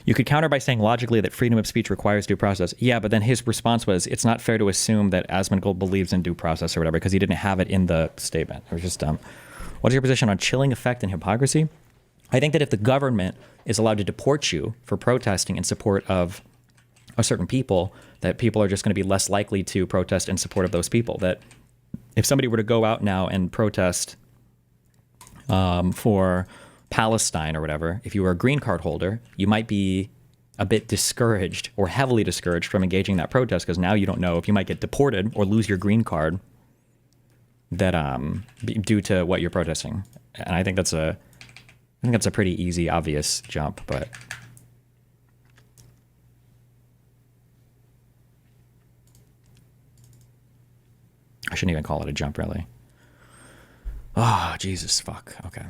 A: You could counter by saying logically that freedom of speech requires due process. Yeah, but then his response was, it's not fair to assume that Asmongold believes in due process or whatever, because he didn't have it in the statement. It was just dumb. What is your position on chilling effect and hypocrisy? I think that if the government is allowed to deport you for protesting in support of a certain people, that people are just going to be less likely to protest in support of those people. That if somebody were to go out now and protest for Palestine or whatever, if you were a green card holder, you might be a bit discouraged or heavily discouraged from engaging in that protest, because now you don't know if you might get deported or lose your green card that due to what you're protesting. And I think that's a pretty easy, obvious jump, but I shouldn't even call it a jump, really. Oh, Jesus, fuck. Okay.